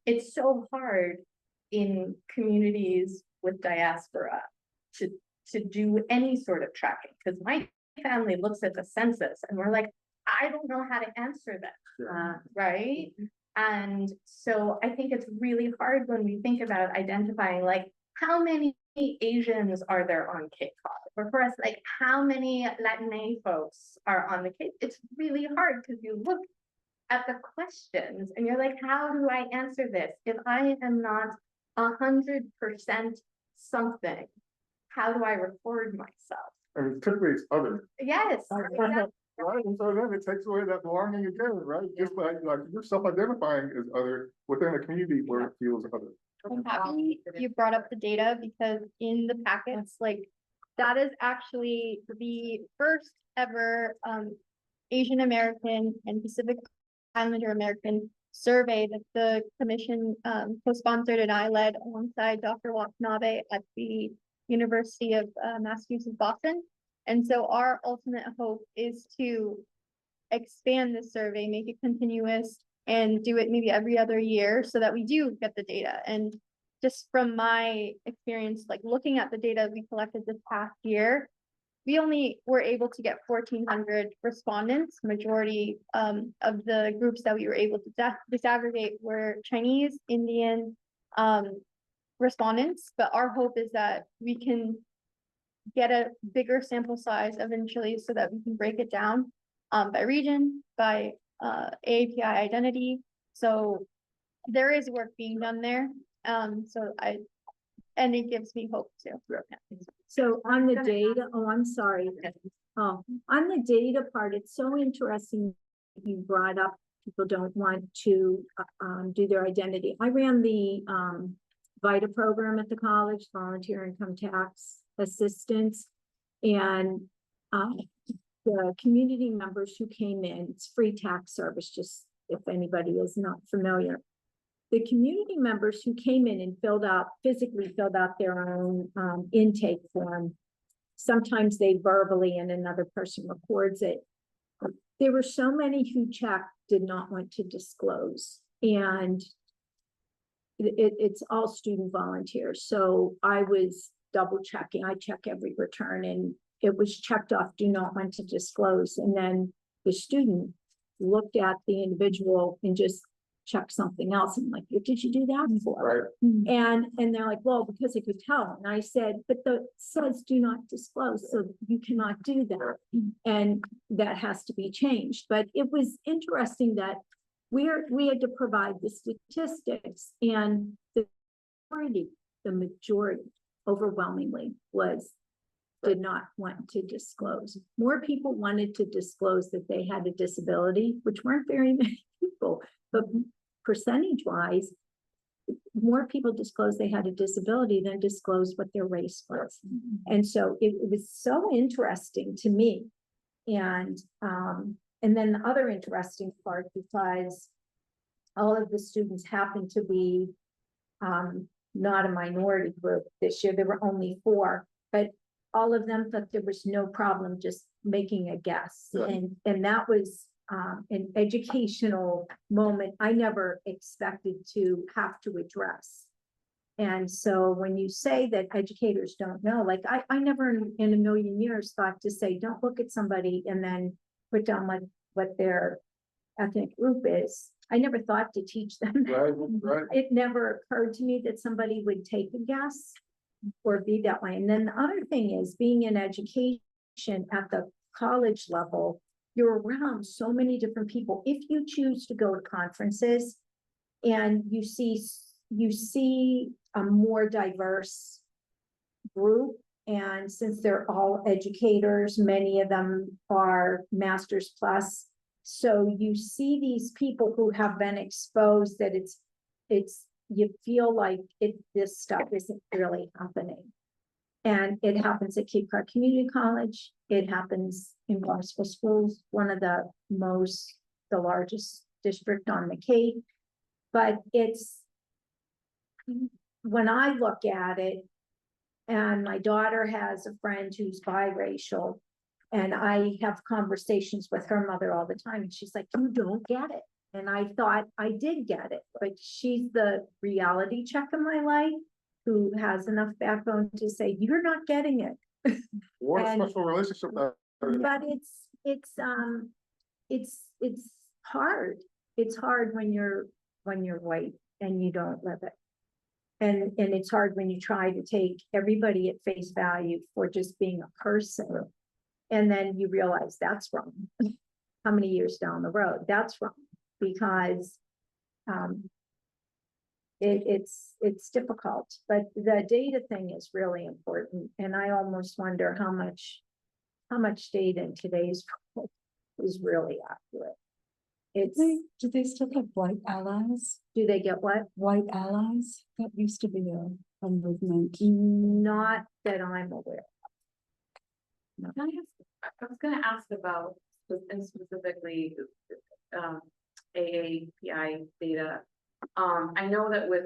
L: It's so hard in communities with diaspora to do any sort of tracking, because my family looks at the census and we're like, I don't know how to answer that, right? And so I think it's really hard when we think about identifying like how many Asians are there on Cape Cod, or for us, like how many Latin folks are on the Cape. It's really hard because you look at the questions and you're like, how do I answer this if I am not 100% something? How do I record myself?
J: And typically it's other.
L: Yes. Exactly.
J: Right, and so then it takes away that belonging again, right? Just like you're self-identifying as other within a community where it feels other.
A: I'm happy you brought up the data, because in the packets, like that is actually the first ever Asian American and Pacific Islander American survey that the commission co-sponsored and I led alongside Dr. Watanabe at the University of Massachusetts, Boston. And so our ultimate hope is to expand this survey, make it continuous, and do it maybe every other year so that we do get the data. And just from my experience, like looking at the data we collected this past year, we only were able to get 1,400 respondents. Majority of the groups that we were able to disaggregate were Chinese, Indian respondents. But our hope is that we can get a bigger sample size eventually so that we can break it down by region, by AAPI identity. So there is work being done there. And it gives me hope too. Yeah.
C: So on the data, oh, I'm sorry. On the data part, it's so interesting you brought up people don't want to do their identity. I ran the VITA program at the college, volunteer income tax assistance. And the community members who came in, it's free tax service, just if anybody is not familiar. The community members who came in and physically filled out their own intake form. Sometimes they verbally and another person records it. There were so many who did not want to disclose, and it's all student volunteers. So I was double checking. I check every return, and it was checked off, do not want to disclose. And then the student looked at the individual and just checked something else. And like, what did you do that for?
J: Right.
C: And they're like, well, because I could tell. And I said, but the says do not disclose, so you cannot do that. And that has to be changed. But it was interesting that we had to provide the statistics, and the majority overwhelmingly did not want to disclose. More people wanted to disclose that they had a disability, which weren't very many people, but percentage wise, more people disclosed they had a disability than disclosed what their race was. And so it was so interesting to me. And then the other interesting part, because all of the students happened to be not a minority group this year, there were only 4, but all of them thought there was no problem just making a guess. And that was an educational moment I never expected to have to address. And so when you say that educators don't know, like I never in a million years thought to say, don't look at somebody and then put down what their ethnic group is. I never thought to teach them that.
J: Right.
C: It never occurred to me that somebody would take a guess or be that way. And then the other thing is, being in education at the college level, you're around so many different people. If you choose to go to conferences and you see a more diverse group, and since they're all educators, many of them are masters plus, so you see these people who have been exposed that it's you feel like this stuff isn't really happening. And it happens at Cape Cod Community College. It happens in Barnstable Schools, one of the largest district on the Cape. But when I look at it, and my daughter has a friend who's biracial, and I have conversations with her mother all the time, and she's like, you don't get it. And I thought I did get it, but she's the reality check in my life who has enough backbone to say, you're not getting it.
J: What a special relationship that is.
C: But it's hard. It's hard when you're white and you don't live it. And it's hard when you try to take everybody at face value for just being a person. And then you realize that's wrong. How many years down the road? That's wrong. Because it's difficult, but the data thing is really important. And I almost wonder how much data in today's world is really accurate.
O: Do they still have white allies?
C: Do they get what?
O: White allies? That used to be a movement.
C: Not that I'm aware of.
K: Can I was gonna ask about, and specifically, AAPI data. I know that with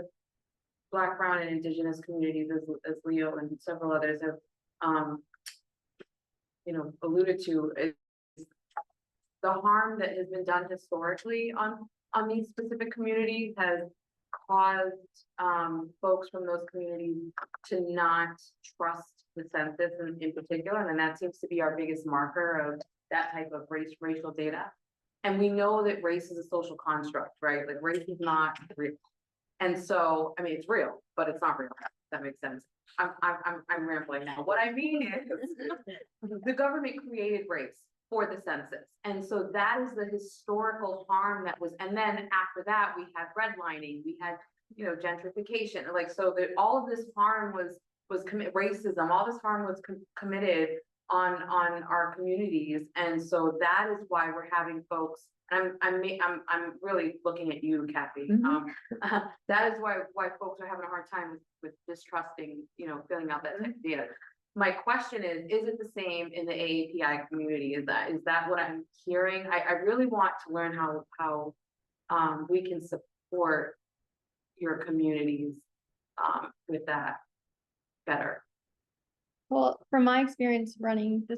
K: Black, Brown, and Indigenous communities, as Leo and several others have, alluded to, is the harm that has been done historically on these specific communities has caused folks from those communities to not trust the census in particular, and that seems to be our biggest marker of that type of racial data. And we know that race is a social construct, right? Like race is not real. And so, I mean, it's real, but it's not real. If that makes sense. I'm rambling now. What I mean is the government created race for the census. And so that is the historical harm that was, and then after that, we had redlining, we had, gentrification. Like, so that all of this harm was racism, all this harm was committed on our communities. And so that is why we're having folks I'm really looking at you, Kathy. That is why folks are having a hard time with distrusting, you know, filling out that type of data. My question is it the same in the AAPI community? Is that what I'm hearing? I really want to learn how we can support your communities with that better.
A: Well, from my experience running the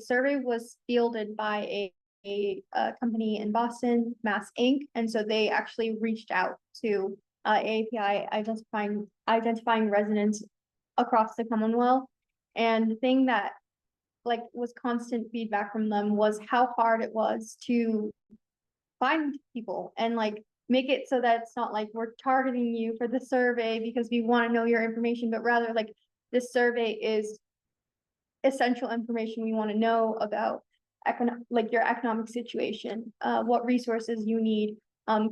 A: survey was fielded by a company in Boston, Mass Inc. And so they actually reached out to AAPI identifying residents across the Commonwealth. And the thing that like was constant feedback from them was how hard it was to find people and like make it so that it's not like we're targeting you for the survey because we want to know your information, but rather like this survey is essential information we want to know about like your economic situation, what resources you need,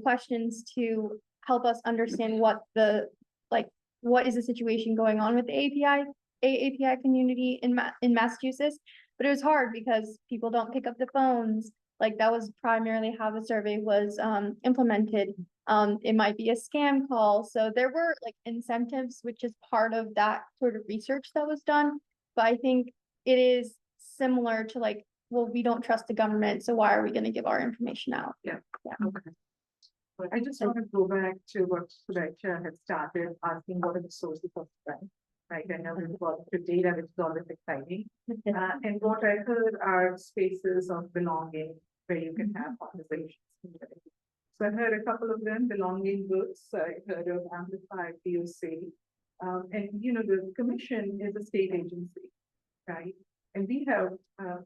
A: questions to help us understand what is the situation going on with the AAPI community in Massachusetts. But it was hard because people don't pick up the phones. Like that was primarily how the survey was implemented. It might be a scam call. So there were like incentives, which is part of that sort of research that was done. But I think it is similar to like, well, we don't trust the government, so why are we going to give our information out?
B: Yeah. Okay. But I just want to go back to what Surecha had started asking, what are the sources of strength? Right, I know we've got the data, which is always exciting. And what I heard are spaces of belonging where you can have conversations. So I heard a couple of them, belonging groups. I heard of Amplify POC. And you know, the commission is a state agency, right? And we have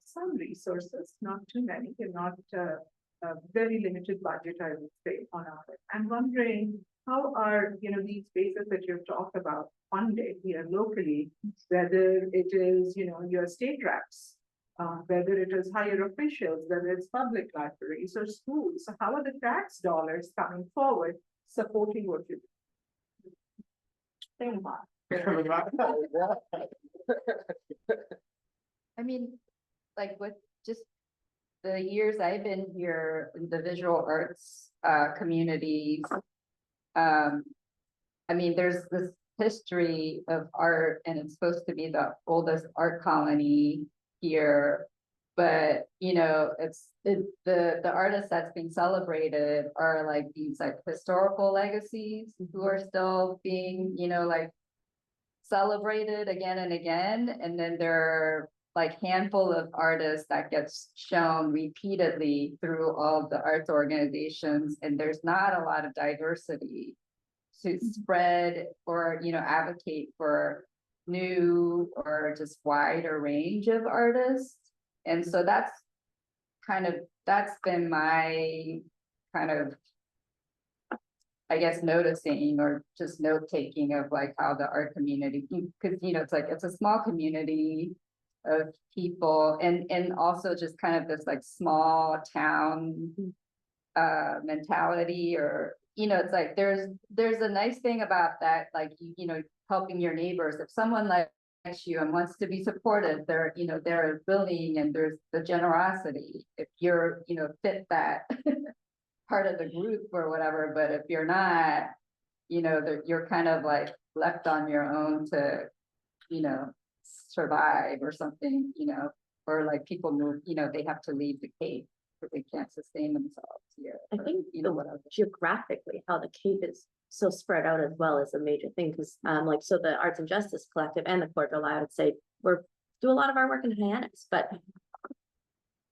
B: some resources, not too many, and not a very limited budget, I would say, on our. I'm wondering how are, you know, these spaces that you've talked about funded here locally, whether it is, you know, your state reps, whether it is higher officials, whether it's public libraries or schools. So how are the tax dollars coming forward supporting what you do? Think about
N: I mean, like with just the years I've been here in the visual arts communities, I mean, there's this history of art and it's supposed to be the oldest art colony here. But, you know, the artists that's being celebrated are like these like historical legacies who are still being, you know, like celebrated again and again. And then there are like handful of artists that gets shown repeatedly through all of the arts organizations. And there's not a lot of diversity to spread or, you know, advocate for new or just wider range of artists. And so that's been my kind of, I guess, noticing or just note taking of like how the art community, because, you know, it's like, it's a small community of people and also just kind of this like small town mentality, or, you know, it's like, there's a nice thing about that, like, you know, helping your neighbors. If someone likes you and wants to be supported, they're, you know, they're building and there's the generosity. If you're, you know, fit that part of the group or whatever, but if you're not, you know, you're kind of like left on your own to, you know, survive or something, you know, or like people move, you know, they have to leave the Cape because they can't sustain themselves here.
D: I think, you know, geographically, how the Cape is so spread out as well is a major thing, because like, so the Arts and Justice Collective and the Cordial, I would say, do a lot of our work in Hyannis, but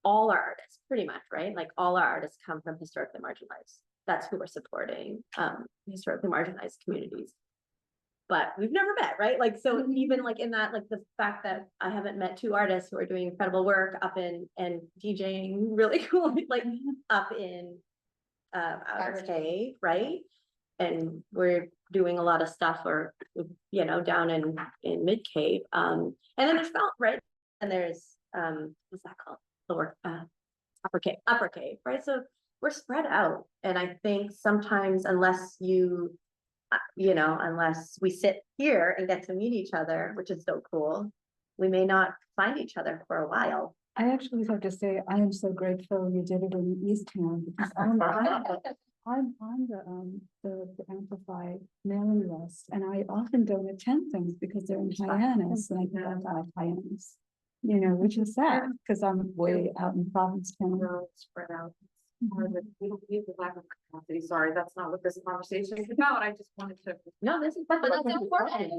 D: all our artists, pretty much, right? Like all our artists come from historically marginalized. That's who we're supporting, historically marginalized communities. But we've never met, right? Like, so even like in that, like the fact that I haven't met two artists who are doing incredible work up in and DJing really cool, like up in Outer Cape, right? And we're doing a lot of stuff, or you know, down in Mid Cape. And then there's Felt, right? And there's what's that called? The work Upper Cape, right? So we're spread out, and I think sometimes unless unless we sit here and get to meet each other, which is so cool, we may not find each other for a while.
O: I actually have to say, I am so grateful you did it in Eastham, because I'm on the Amplify mailing list, and I often don't attend things because they're in Hyannis, and I think I'm out of Hyannis. You know, which is sad, because I'm way out in Provincetown.
K: Spread out. We don't need the lack of capacity. Sorry, that's not what this conversation is about. I just wanted to.
G: No, this is, but that's important.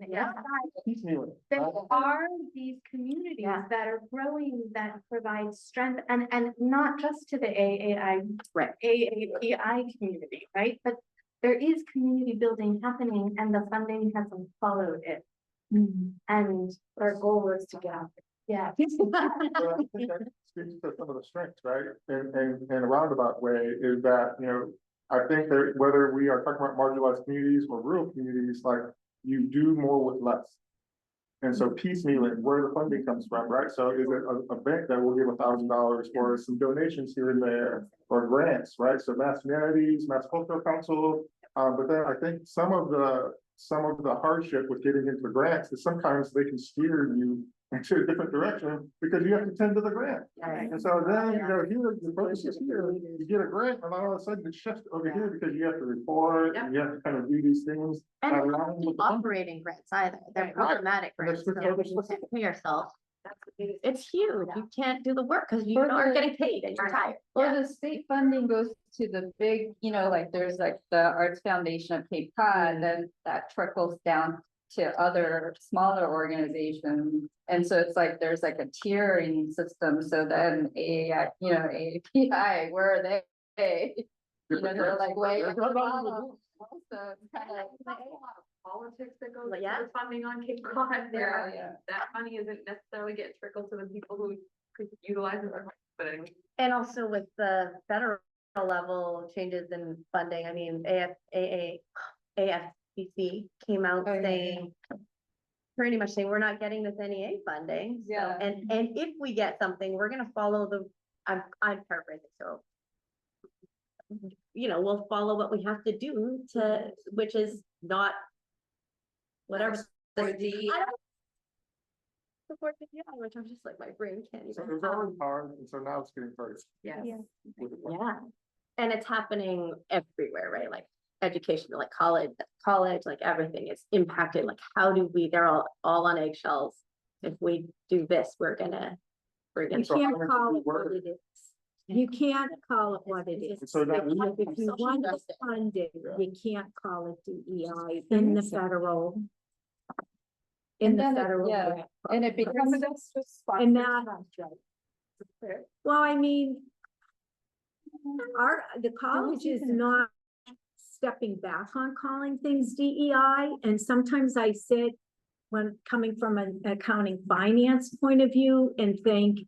L: Yeah. There are these communities
G: Yeah.
L: that are growing that provide strength and not just to the AAPI community, right? But there is community building happening and the funding hasn't followed it. And our goal is to get out there. Yeah.
J: Well, I think that speaks to some of the strengths, right? In a roundabout way, is that, you know, I think that whether we are talking about marginalized communities or rural communities, like, you do more with less. And so piecemealing, where the funding comes from, right? So is it a bank that will give $1,000 or some donations here and there, or grants, right? So Mass Humanities, Mass Cultural Council, but then I think some of the hardship with getting into grants is sometimes they can steer you into a different direction because you have to tend to the grant. And so then, you know, here, the focus is here, you get a grant, and all of a sudden it shifts over here because you have to report, and you have to kind of do these things.
D: And
J: around
D: not
J: with the funding.
D: operating grants either, they're
J: Right.
D: problematic
J: And that's
D: grants,
J: what-
D: so you can't pay yourself.
K: That's the biggest.
D: It's huge, you can't do the work because you
N: Or
D: aren't
N: the-
D: getting paid and you're tired.
N: Well, the state funding goes to the big, you know, like there's like the Arts Foundation of Cape Cod, then that trickles down to other smaller organizations. And so it's like, there's like a tiering system, so then AAPI, where are they? You know, they're like way. at the bottom. So it's kind of like,
K: Politics that goes
D: But
K: into
D: yeah.
K: the funding on Cape Cod there.
N: Yeah, yeah.
K: That money isn't necessarily getting trickled to the people who could utilize it, but anyway.
D: And also with the federal level changes in funding, I mean, AFPC came out
N: Oh, yeah,
D: saying, pretty much saying, we're not getting this NEA funding. So,
N: Yeah.
D: and if we get something, we're gonna follow I'm paraphrasing, so. You know, we'll follow what we have to do which is not whatever.
K: Support DEI.
D: Support DEI, which I'm just like, my brain can't
J: So it
D: even.
J: was always hard, and so now it's getting harder.
K: Yes.
D: Yeah, and it's happening everywhere, right? Like education, like college, like everything is impacted. Like, how do they're all on eggshells. If we do this, we're gonna.
C: You
J: So how
C: can't
J: much
C: call
J: do we
C: it what
J: work?
C: it is. You can't call it what it is.
J: So that we-
C: If you
D: Social
C: want to
D: justice.
C: fund it, you can't call it DEI in the federal. In
N: And
C: the
N: then it-
C: federal.
N: yeah,
C: grant
N: and it
C: program.
N: becomes.
C: And that- Well, I mean. The college is not stepping back on calling things DEI, and sometimes I sit. When coming from an accounting finance point of view and think,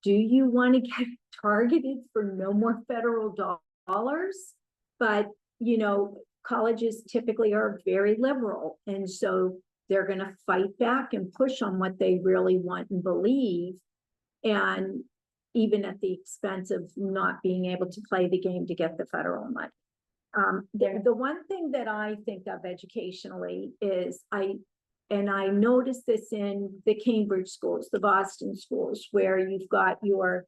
C: do you want to get targeted for no more federal dollars? But, you know, colleges typically are very liberal, and so they're gonna fight back and push on what they really want and believe. And even at the expense of not being able to play the game to get the federal money. The one thing that I think of educationally is I noticed this in the Cambridge schools, the Boston schools, where you've got your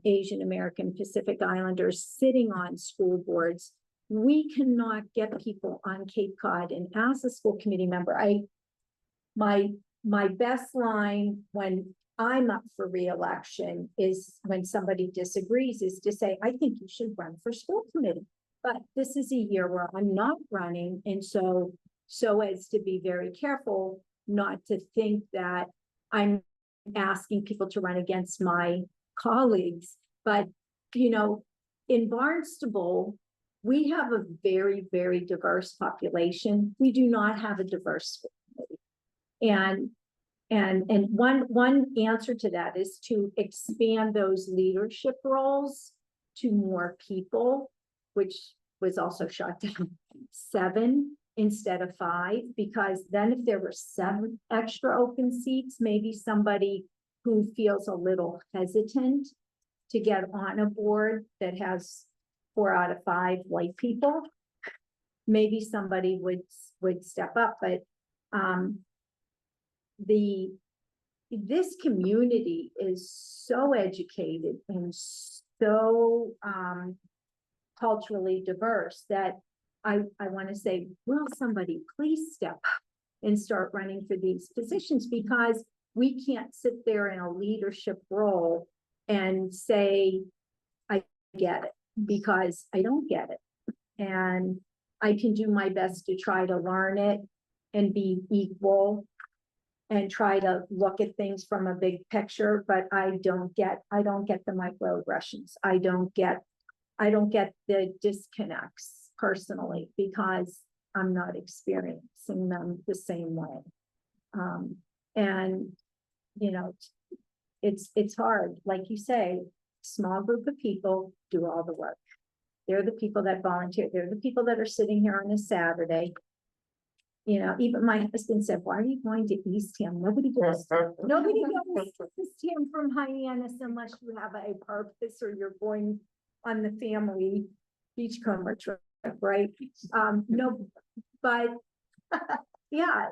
C: Asian American Pacific Islanders sitting on school boards. We cannot get people on Cape Cod, and as a school committee member, my best line when I'm up for reelection is when somebody disagrees is to say, I think you should run for school committee. But this is a year where I'm not running, and so as to be very careful not to think that I'm asking people to run against my colleagues. But, you know, in Barnstable, we have a very, very diverse population. We do not have a diverse school committee. And one answer to that is to expand those leadership roles to more people, which was also shot down 7 instead of 5, because then if there were 7 extra open seats, maybe somebody who feels a little hesitant to get on a board that has 4 out of 5 white people, maybe somebody would step up. But this community is so educated and so, culturally diverse that I want to say, will somebody please step up and start running for these positions, because we can't sit there in a leadership role and say, I get it, because I don't get it. And I can do my best to try to learn it and be equal and try to look at things from a big picture, but I don't get the microaggressions. I don't get the disconnects personally, because I'm not experiencing them the same way. And, you know, it's hard, like you say, small group of people do all the work. They're the people that volunteer. They're the people that are sitting here on a Saturday. You know, even my husband said, why are you going to Eastham? Nobody goes to Eastham from Hyannis unless you have a purpose or you're going on the family beachcomber trip, right? No, but yeah,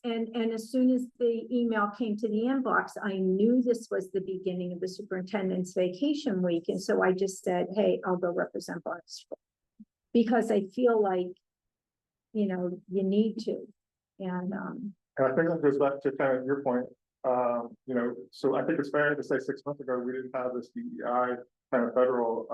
C: and as soon as the email came to the inbox, I knew this was the beginning of the superintendent's vacation week. And so I just said, hey, I'll go represent Barnstable, because I feel like, you know, you need to. And
J: I think that goes back to kind of your point. You know, so I think it's fair to say 6 months ago, we didn't have this DEI kind of federal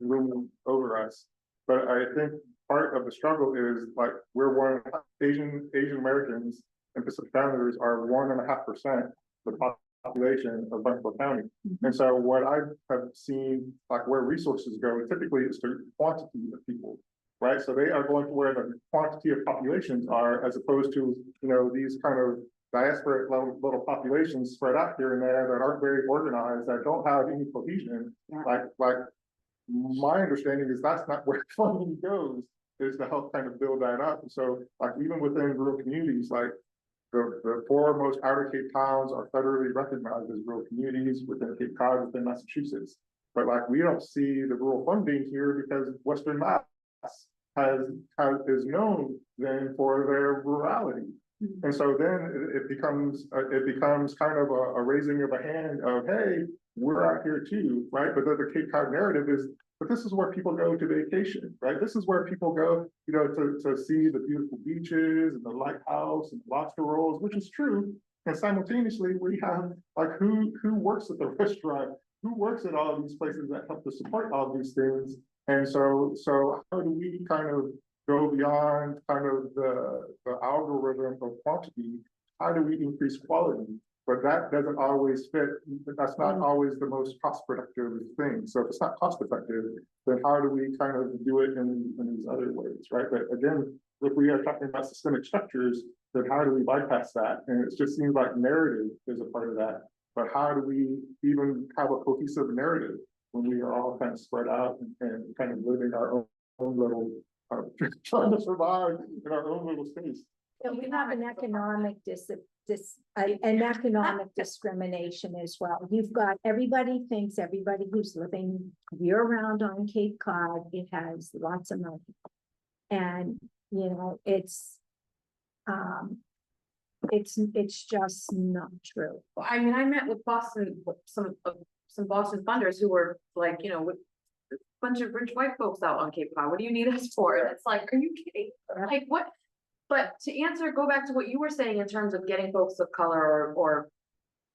J: looming over us. But I think part of the struggle is like we're Asian Americans and Pacific Islanders are 1.5% the population of Barnstable County. And so what I have seen, like where resources go, typically is to quantity of people. Right, so they are going to where the quantity of populations are, as opposed to, you know, these kind of diaspora little populations spread out here and there that aren't very organized, that don't have any cohesion. Like my understanding is that's not where funding goes, is to help kind of build that up. And so, like even within rural communities, like the 4 most outer Cape towns are federally recognized as rural communities within Cape Cod, within Massachusetts. But like we don't see the rural funding here because Western Mass is known then for their rurality. And so then it becomes kind of a raising of a hand of, hey, we're out here too, right? But then the Cape Cod narrative is, but this is where people go to vacation, right? This is where people go, you know, to see the beautiful beaches and the lighthouse and the lobster rolls, which is true. And simultaneously, we have like who works at the restaurant, who works at all these places that help to support all these things. And so how do we kind of go beyond kind of the algorithm of quantity? How do we increase quality? But that doesn't always fit. That's not always the most cost productive thing. So if it's not cost effective, then how do we kind of do it in these other ways, right? But again, if we are talking about systemic structures, then how do we bypass that? And it just seems like narrative is a part of that. But how do we even have a cohesive narrative when we are all kind of spread out and kind of living our own little, trying to survive in our own little space?
C: and we have an economic economic discrimination as well. You've got, everybody thinks everybody who's living year-round on Cape Cod, it has lots of money. And, you know, it's just not true.
K: Well, I mean, I met with some Boston funders who were like, you know, with a bunch of rich white folks out on Cape Cod. What do you need us for? And it's like, are you kidding? Like what? But to go back to what you were saying in terms of getting folks of color or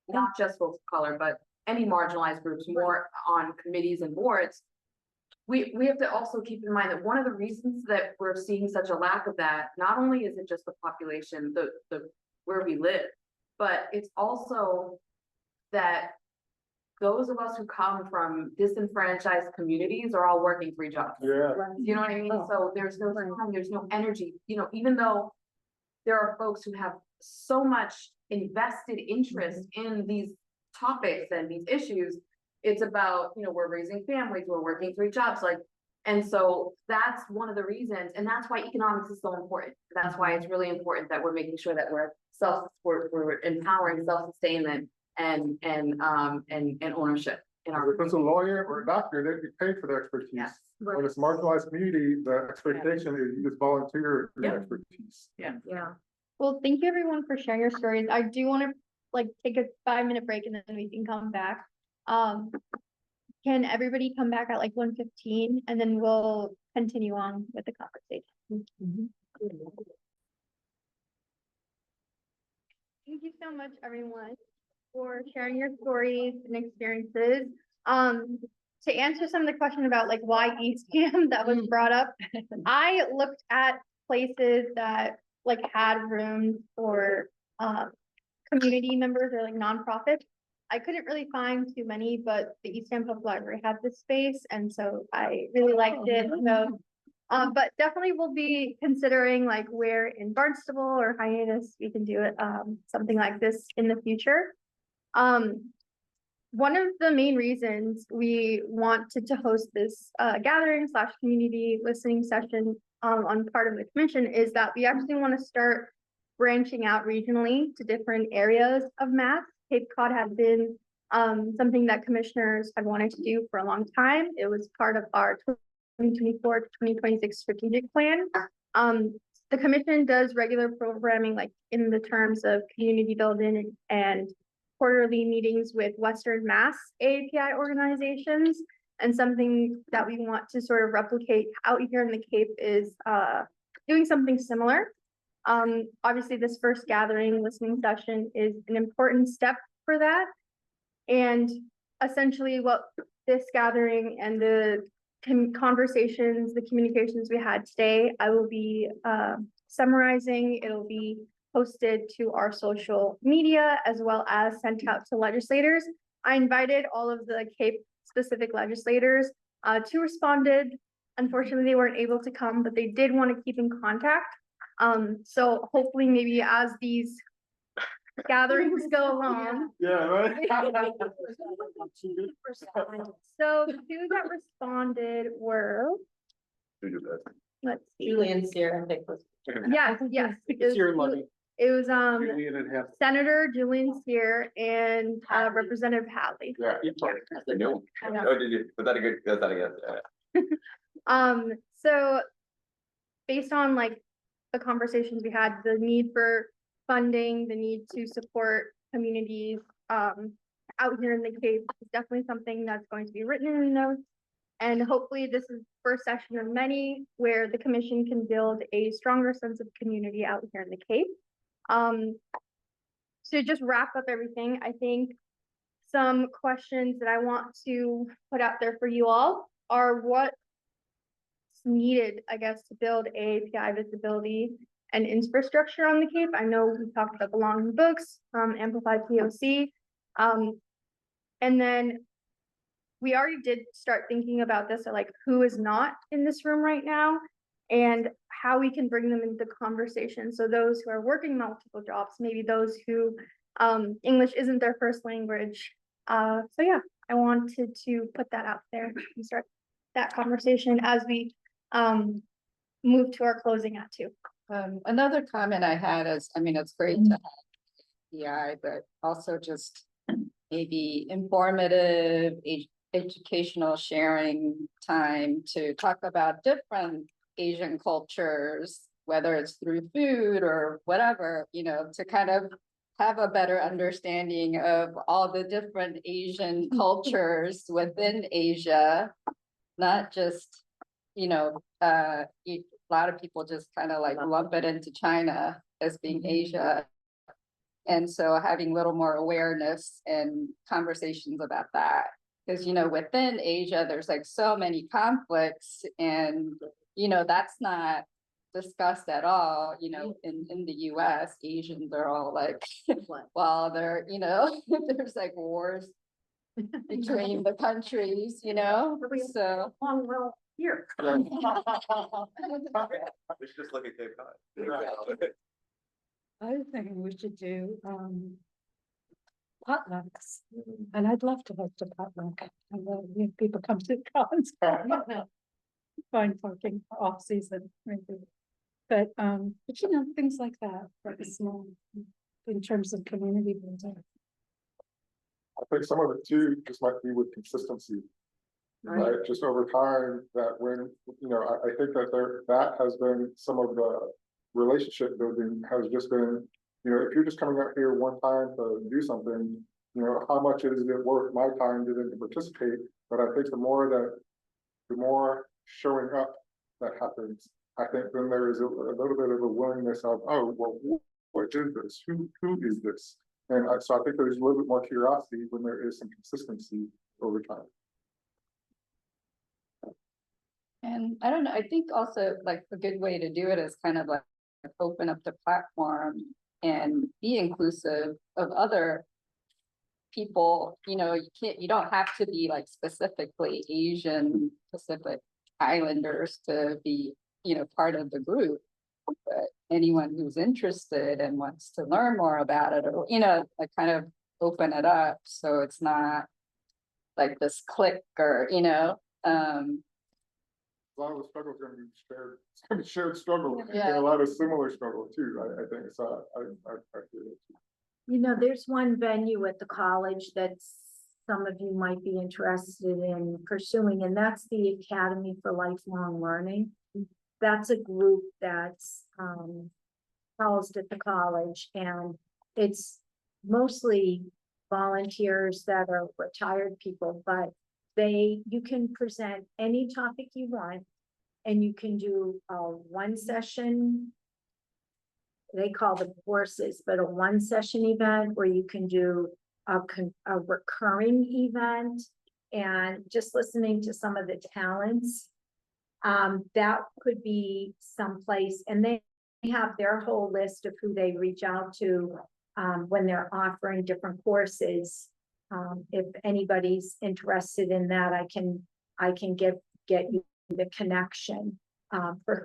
K: not just folks of color, but any marginalized groups more on committees and boards, we have to also keep in mind that one of the reasons that we're seeing such a lack of that, not only is it just the population, the where we live, but it's also that those of us who come from disenfranchised communities are all working 3 jobs.
J: Yeah.
K: You know what I mean? So there's no time, there's no energy, you know, even though there are folks who have so much invested interest in these topics and these issues, it's about, you know, we're raising families, we're working 3 jobs, like, and so that's one of the reasons, and that's why economics is so important. That's why it's really important that we're making sure that we're empowering self-sustainment and ownership in our.
J: If it's a lawyer or a doctor, they get paid for their expertise.
K: Yes.
J: When it's marginalized community, the expectation is you just volunteer your
K: Yeah.
J: expertise.
K: Yeah.
A: Yeah. Well, thank you everyone for sharing your stories. I do want to like take a 5-minute break and then we can come back. Can everybody come back at like 1:15 and then we'll continue on with the conversation. Thank you so much, everyone, for sharing your stories and experiences. To answer some of the question about like why Eastham that was brought up, I looked at places that like had rooms for community members or like nonprofits. I couldn't really find too many, but the Eastham Public Library had this space, and so I really liked it. So, but definitely we'll be considering like where in Barnstable or Hyannis we can do it, something like this in the future. One of the main reasons we wanted to host this gathering / community listening session on part of the commission is that we actually want to start branching out regionally to different areas of Mass. Cape Cod had been something that commissioners had wanted to do for a long time. It was part of our 2024 to 2026 strategic plan. The commission does regular programming like in the terms of community building and quarterly meetings with Western Mass AAPI organizations. And something that we want to sort of replicate out here in the Cape is doing something similar. Obviously this first gathering listening session is an important step for that. And essentially what this gathering and the conversations, the communications we had today, I will be summarizing. It'll be posted to our social media as well as sent out to legislators. I invited all of the Cape specific legislators. 2 responded. Unfortunately, they weren't able to come, but they did want to keep in contact. So hopefully maybe as these gatherings go along.
J: Yeah, right.
A: So the 2 that responded were, let's see.
G: Julian Sear and Vic was.
A: Yes, yes. It was
E: Julian and Hef.
A: Senator Julian Sear and Representative Hadley.
F: Yeah. Oh, did you, was that a good, was that a guess?
A: So based on like the conversations we had, the need for funding, the need to support communities out here in the Cape is definitely something that's going to be written in the notes. And hopefully this is the first session of many where the commission can build a stronger sense of community out here in the Cape. To just wrap up everything, I think some questions that I want to put out there for you all are what's needed, I guess, to build AAPI visibility and infrastructure on the Cape. I know we talked about belonging books, amplified POC, and then we already did start thinking about this, or like who is not in this room right now and how we can bring them into the conversation. So those who are working multiple jobs, maybe those who English isn't their first language. So yeah, I wanted to put that out there and start that conversation as we move to our closing at 2.
N: Another comment I had is, I mean, it's great to have EI, but also just maybe informative, educational sharing time to talk about different Asian cultures, whether it's through food or whatever, you know, to kind of have a better understanding of all the different Asian cultures within Asia, not just, you know, a lot of people just kind of like lump it into China as being Asia. And so having a little more awareness and conversations about that, because, you know, within Asia, there's like so many conflicts and, you know, that's not discussed at all, you know, in the US, Asians are all like, well, they're, you know, there's like wars between the countries, you know, so.
M: Well, here.
F: We should just look at Cape Cod.
O: I think we should do potlucks, and I'd love to host a potluck, and if people come to cons. Find parking off season, maybe. But you know, things like that, like small, in terms of community building.
J: I think some of it too, just might be with consistency. Right, just over time, that when, you know, I think that that has been some of the relationship building has just been You know, if you're just coming out here one time to do something, you know, how much is it worth my time to participate? But I think the more showing up that happens, I think then there is a little bit of a willingness of, oh, well, what is this? Who is this? And so I think there's a little bit more curiosity when there is some consistency over time.
N: And I don't know, I think also like a good way to do it is kind of like open up the platform and be inclusive of other people. You know, you don't have to be like specifically Asian Pacific Islanders to be, you know, part of the group. But anyone who's interested and wants to learn more about it, or, you know, like kind of open it up so it's not like this clique or, you know,
J: a lot of the struggle is going to be shared. It's going to be shared struggle,
C: Yeah.
J: and a lot of similar struggle too. I think so. I feel it too.
C: You know, there's one venue at the college that some of you might be interested in pursuing, and that's the Academy for Lifelong Learning. That's a group that's housed at the college, and it's mostly volunteers that are retired people, but you can present any topic you want, and you can do a one session, they call them courses, but a one session event, where you can do a recurring event, and just listening to some of the talents. That could be someplace, and they have their whole list of who they reach out to when they're offering different courses. If anybody's interested in that, I can get you the connection for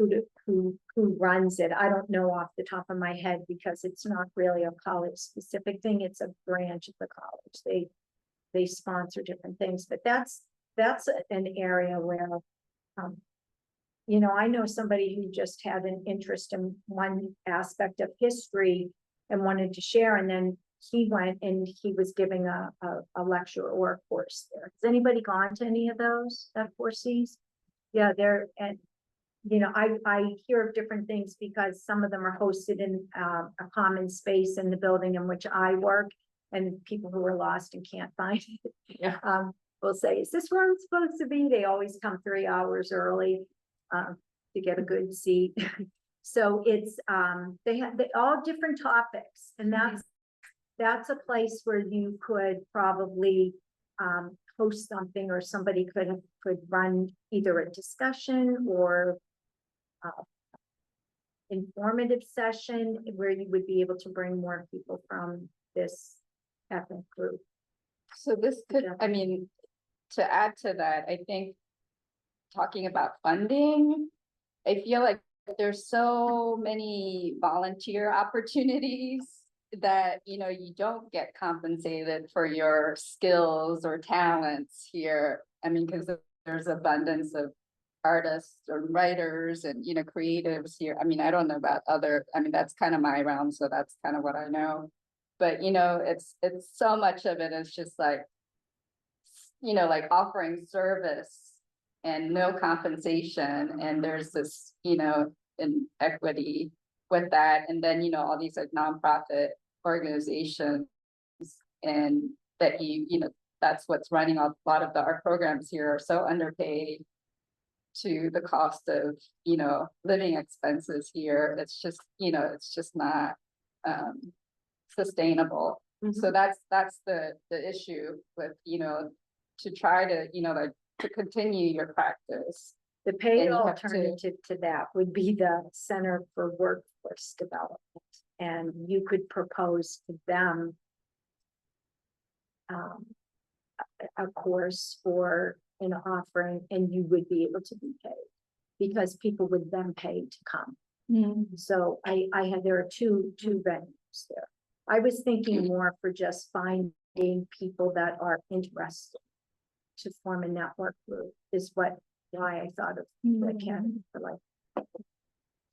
C: who runs it. I don't know off the top of my head because it's not really a college specific thing. It's a branch of the college. They sponsor different things, but that's an area where, you know, I know somebody who just had an interest in one aspect of history and wanted to share, and then he went and he was giving a lecture or a course there. Has anybody gone to any of those at 4Cs? Yeah, they're, and you know, I hear of different things because some of them are hosted in a common space in the building in which I work, and people who are lost and can't find it,
G: Yeah.
C: will say, is this where I'm supposed to be? They always come 3 hours early to get a good seat. So it's they all different topics, and that's a place where you could probably host something, or somebody could run either a discussion or informative session where you would be able to bring more people from this ethnic group.
N: so this could, I mean, to add to that, I think talking about funding, I feel like there's so many volunteer opportunities that, you know, you don't get compensated for your skills or talents here. I mean, because there's abundance of artists or writers and, you know, creatives here. I mean, I don't know about I mean, that's kind of my realm, so that's kind of what I know. But, you know, it's so much of it is just like, you know, like offering service and no compensation. And there's this, you know, inequity with that. And then, you know, all these like nonprofit organizations, and that you know, that's what's running a lot of our programs here are so underpaid to the cost of, you know, living expenses here. It's just, you know, it's just not sustainable. So that's the issue with, you know, to try to, you know, like to continue your practice.
C: The paid
N: And you have to-
C: alternative to that would be the Center for Workforce Development. And you could propose to them a course or an offering, and you would be able to be paid because people would then pay to come. So there are two venues there. I was thinking more for just finding people that are interested to form a network group is why I thought of the Academy for Life.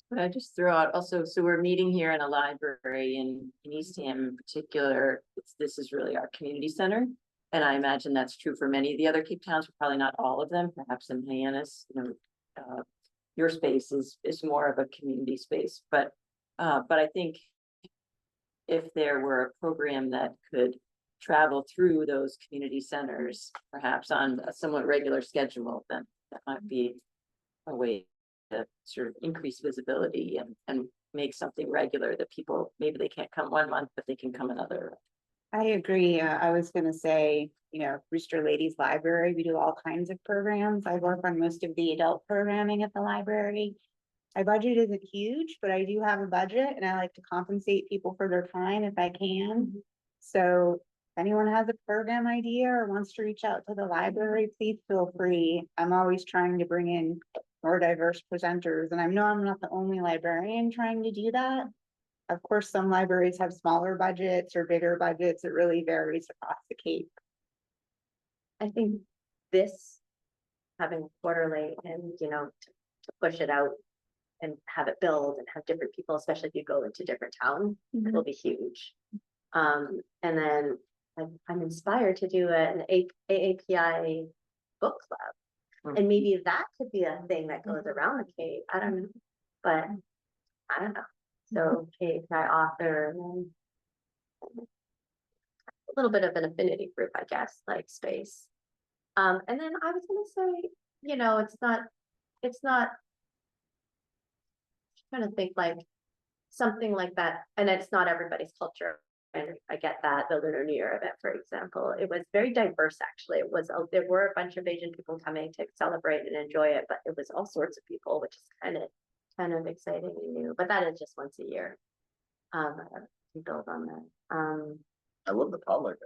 G: But I just throw out also, so we're meeting here in a library in Eastham in particular. This is really our community center. And I imagine that's true for many of the other Cape Towns, but probably not all of them, perhaps in Hyannis, you know, your space is more of a community space, but I think if there were a program that could travel through those community centers, perhaps on a somewhat regular schedule, then that might be a way to sort of increase visibility and make something regular that people, maybe they can't come 1 month, but they can come another.
H: I agree. I was gonna say, Rooster Ladies Library, we do all kinds of programs. I work on most of the adult programming at the library. My budget isn't huge, but I do have a budget and I like to compensate people for their time if I can. So if anyone has a program idea or wants to reach out to the library, please feel free. I'm always trying to bring in more diverse presenters, and I know I'm not the only librarian trying to do that. Of course, some libraries have smaller budgets or bigger budgets. It really varies across the Cape.
L: I think this, having quarterly and, to push it out and have it build and have different people, especially if you go into different towns, will be huge. And then I'm inspired to do an AAPI book club. And maybe that could be a thing that goes around the Cape. I don't know, but I don't know. So AAPI author, and then a little bit of an affinity group, I guess, like space. And then I was gonna say, it's not trying to think like something like that, and it's not everybody's culture. And I get that, the Lunar New Year event, for example, it was very diverse. Actually, there were a bunch of Asian people coming to celebrate and enjoy it, but it was all sorts of people, which is kind of exciting and new. But that is just once a year. To build on that.
J: I love the public.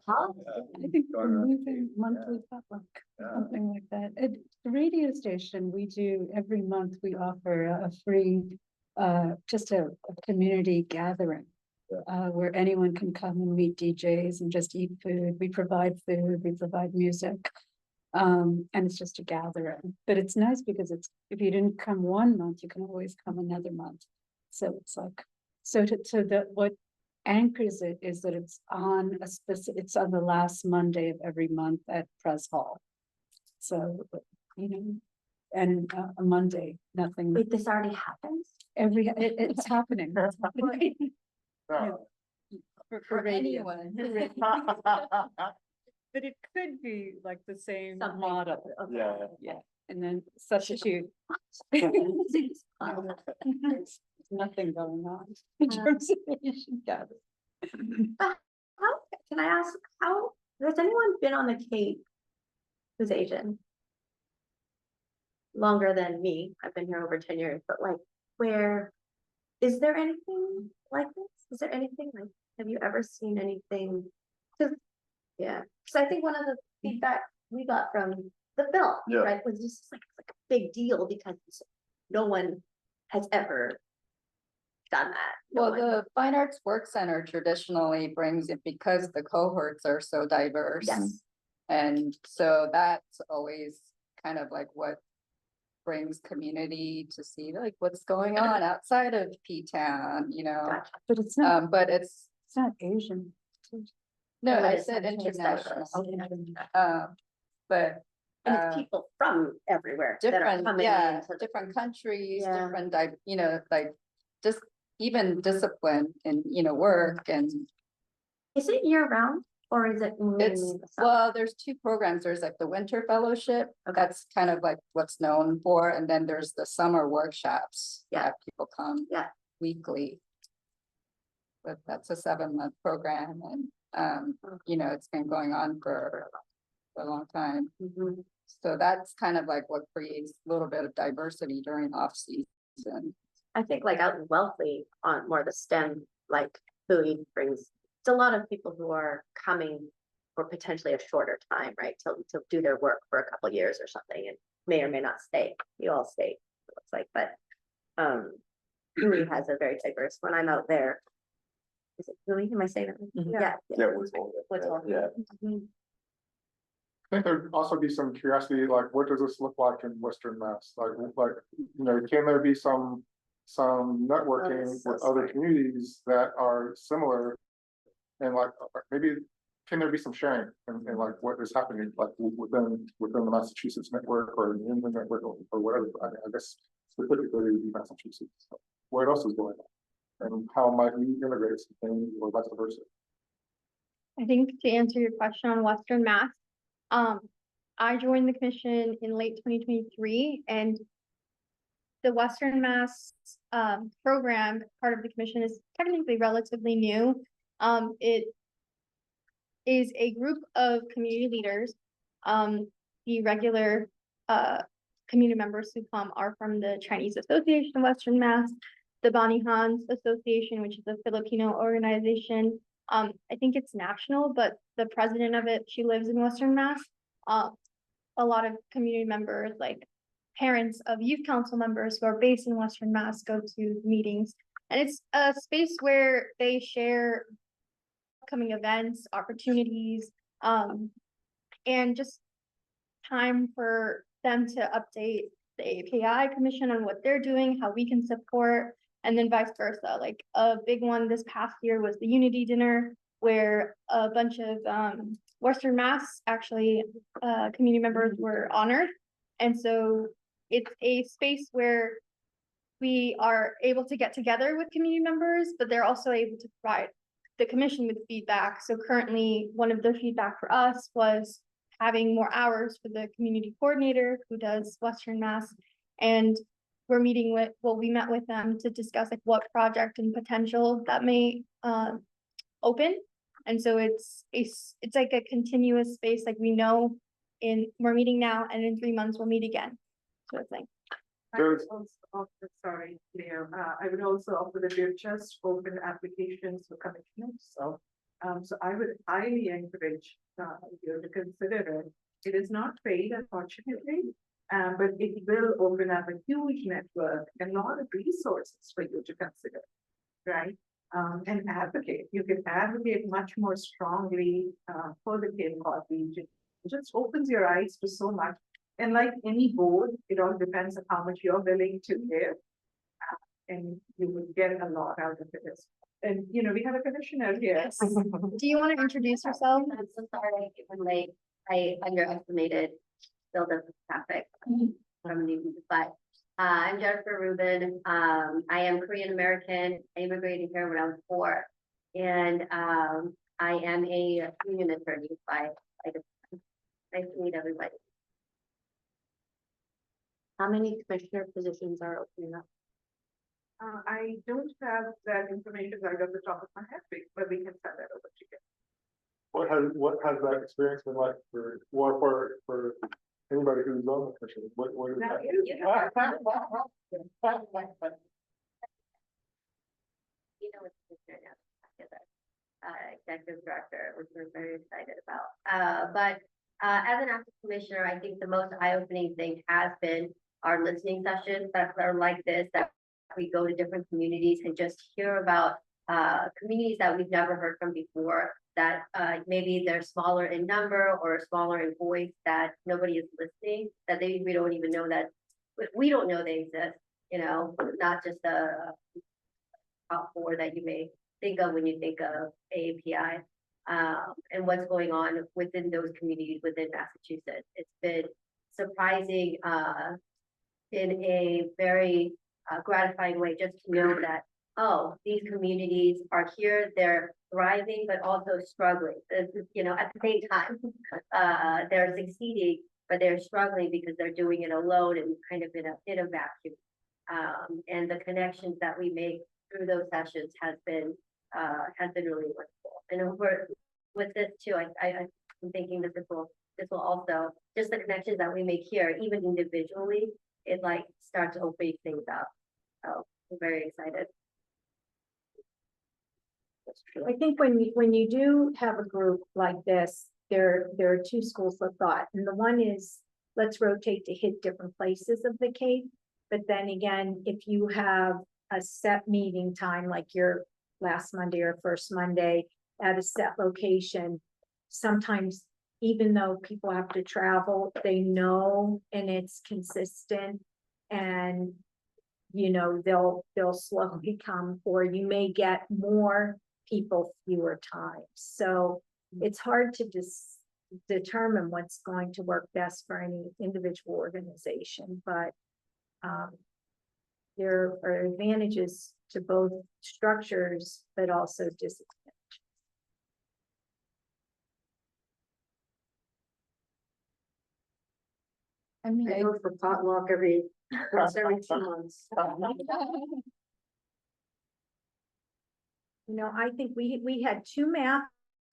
O: I think we're moving monthly public, something like that. At the radio station, we do every month, we offer a free, just a community gathering. Where anyone can come and meet DJs and just eat food. We provide food, we provide music. And it's just a gathering, but it's nice because if you didn't come 1 month, you can always come another month. So it's like, what anchors it is that it's on it's on the last Monday of every month at Press Hall. So, and a Monday, nothing.
L: Wait, this already happens?
O: It's happening.
L: For anyone.
O: But it could be like the same
L: Something.
O: model.
J: Yeah.
O: And then substitute. There's nothing going on in terms of Asian gathering.
L: Can I ask, how has anyone been on the Cape who's Asian? Longer than me. I've been here over 10 years, but like, is there anything like this? Is there anything like, have you ever seen anything? Because I think one of the feedback we got from the film, right, was just like, it's like a big deal because no one has ever done that.
N: Well, the Fine Arts Work Center traditionally brings it because the cohorts are so diverse.
L: Yes.
N: And so that's always kind of like what brings community to see like what's going on outside of P-Town,
L: Gotcha.
O: But it's not,
N: but it's
O: not Asian.
N: no,
L: But
N: I
L: it's
N: said
L: diverse.
N: international. But
L: And it's people from everywhere that are
N: different,
L: coming into
N: different countries,
L: Yeah.
N: different, like just even discipline and, work and
L: Is it year round or is it mainly
N: it's,
L: in the summer?
N: well, there's two programs. There's like the winter fellowship. That's kind of like what's known for, and then there's the summer workshops.
L: Yeah.
N: That people come.
L: Yeah.
N: Weekly. But that's a 7-month program and, it's been going on for a long time.
L: Mhm.
N: So that's kind of like what creates a little bit of diversity during off season.
L: I think like out in Wellfleet on more the STEM, like Bowie brings, it's a lot of people who are coming for potentially a shorter time, right? To do their work for a couple of years or something and may or may not stay. You all stay, it looks like, but Bowie has a very diverse, when I'm out there. Is it Bowie? Am I saying that? Yeah.
J: Yeah.
L: Mhm.
J: I think there'd also be some curiosity, like, what does this look like in Western Mass? Like, can there be some networking
L: so
J: with other
L: smart.
J: communities that are similar? And like, maybe, can there be some sharing and like what is happening, like within the Massachusetts network or the Inland network or whatever? I guess specifically Massachusetts. What else is going on? and how might we integrate something or vice versa?
A: I think to answer your question on Western Mass, I joined the commission in late 2023, and the Western Mass program, part of the commission, is technically relatively new. It is a group of community leaders. The regular community members who come are from the Chinese Association of Western Mass, the Bani Hans Association, which is a Filipino organization. I think it's national, but the president of it, she lives in Western Mass. A lot of community members, like parents of youth council members who are based in Western Mass, go to meetings. And it's a space where they share upcoming events, opportunities, and just time for them to update the AAPI Commission on what they're doing, how we can support, and then vice versa. Like a big one this past year was the Unity Dinner, where a bunch of Western Mass, actually, community members were honored. And so it's a space where we are able to get together with community members, but they're also able to provide the commission with feedback. So currently, one of the feedback for us was having more hours for the community coordinator who does Western Mass. And we're meeting with, well, we met with them to discuss like what project and potential that may open. And so it's like a continuous space, like we know we're meeting now, and in 3 months we'll meet again, sort of thing.
B: I would also offer, sorry, Leo, I would also offer that we've just opened applications for commissioners, so I would highly encourage you to consider it. It is not paid, unfortunately, but it will open up a huge network and a lot of resources for you to consider, right? And advocate. You can advocate much more strongly for the Cape Cod region. It just opens your eyes to so much. And like any board, it all depends on how much you're willing to give. And you will get a lot out of it. And, you know, we have a commissioner here.
A: Do you want to introduce yourself?
L: I'm so sorry, it was late. I underestimated build up traffic from Newton, but I'm Jennifer Rubin. I am Korean American. I immigrated here when I was 4, and I am a union attorney. Nice to meet everybody. How many commissioner positions are opening up?
B: I don't have that information right off the top of my head, but we can send that over to you.
J: What has that experience been like for anybody who's on the commission? What is
B: Now
J: that?
B: you-
L: You know, it's commissioner now, executive director, which we're very excited about. But as an active commissioner, I think the most eye-opening thing has been our listening sessions that are like this, that we go to different communities and just hear about communities that we've never heard from before, that maybe they're smaller in number or smaller in voice, that nobody is listening, that we don't even know that, we don't know they exist, you know, not just the top 4 that you may think of when you think of AAPI, and what's going on within those communities within Massachusetts. It's been surprising in a very gratifying way just to know that, oh, these communities are here, they're thriving, but also struggling, you know, at the same time. They're succeeding, but they're struggling because they're doing it alone and kind of in a vacuum. And the connections that we make through those sessions has been really wonderful. And over with this too, I'm thinking that this will also, just the connections that we make here, even individually, it like starts opening things up. So I'm very excited.
C: I think when you do have a group like this, there are 2 schools of thought, and the one is let's rotate to hit different places of the Cape. But then again, if you have a set meeting time, like your last Monday or first Monday at a set location, sometimes even though people have to travel, they know and it's consistent, and you know they'll slowly come, or you may get more people fewer times. So it's hard to determine what's going to work best for any individual organization, but there are advantages to both structures, but also discipline.
N: I mean,
M: I go for potluck once every 2 months.
C: You know, I think we had two math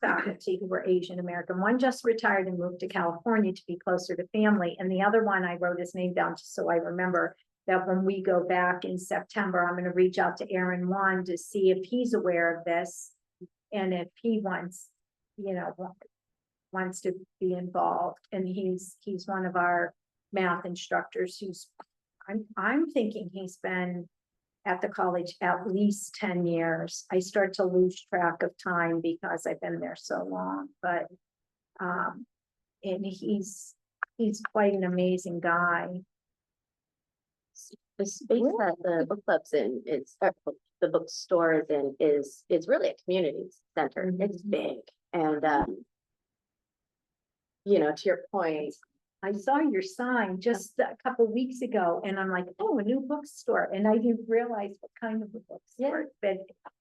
C: faculty who were Asian American. One just retired and moved to California to be closer to family. And the other one, I wrote his name down just so I remember that when we go back in September, I'm going to reach out to Aaron Wan to see if he's aware of this. And if he wants, you know, wants to be involved. And he's one of our math instructors who's, I'm thinking he's been at the college at least 10 years. I start to lose track of time because I've been there so long, but and he's quite an amazing guy.
D: The space that the book club's in is, or the bookstore is in, is really a community center. It's big. And, you know, to your point,
C: I saw your sign just a couple weeks ago and I'm like, oh, a new bookstore. And I didn't realize what kind of a bookstore, but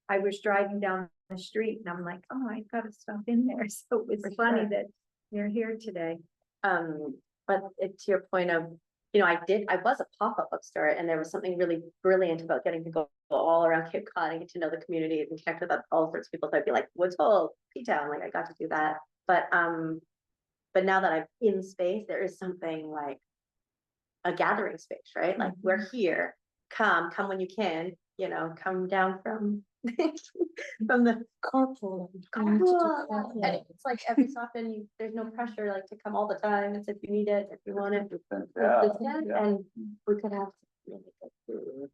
C: I was driving down the street and I'm like, oh, I gotta stop in there. So it was funny that you're here today.
D: But to your point of, you know, I was a pop-up bookstore and there was something really brilliant about getting to go all around Cape Cod and get to know the community and connect with all sorts of people. So I'd be like, Woods Hole, P-Town, like I got to do that. But now that I'm in space, there is something like a gathering space, right? Like we're here, come when you can, you know, come down from the carpool. And it's like every so often there's no pressure like to come all the time. It's if you need it, if you want it. And we could have really good food.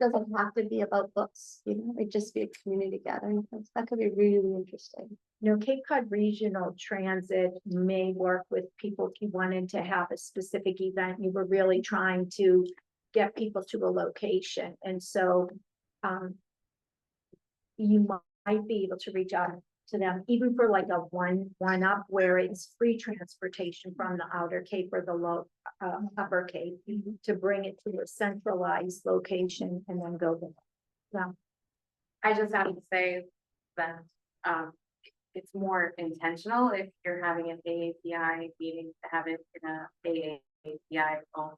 D: Doesn't have to be about books, you know, it'd just be a community gathering place. That could be really interesting.
C: You know, Cape Cod Regional Transit may work with people if you wanted to have a specific event. You were really trying to get people to a location. And so you might be able to reach out to them, even for like a one-up where it's free transportation from the outer Cape or the upper Cape to bring it to a centralized location and then go there. Yeah.
K: I just have to say that it's more intentional if you're having an AAPI meeting to have it in a AAPI owned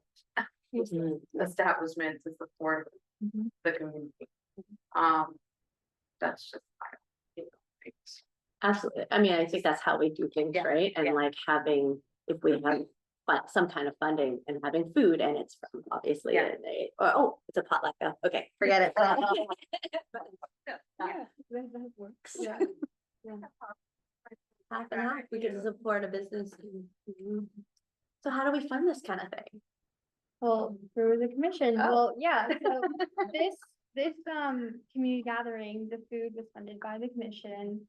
K: establishment to support the community. That's just
D: Absolutely. I mean, I think that's how we do things, right? And like having, if we have some kind of funding and having food and it's from obviously it's a potluck. Okay, forget it.
C: That works.
D: Yeah. Half and half, we get to support a business. So how do we fund this kind of thing?
A: Well, through the commission. Well, yeah, so this community gathering, the food was funded by the commission.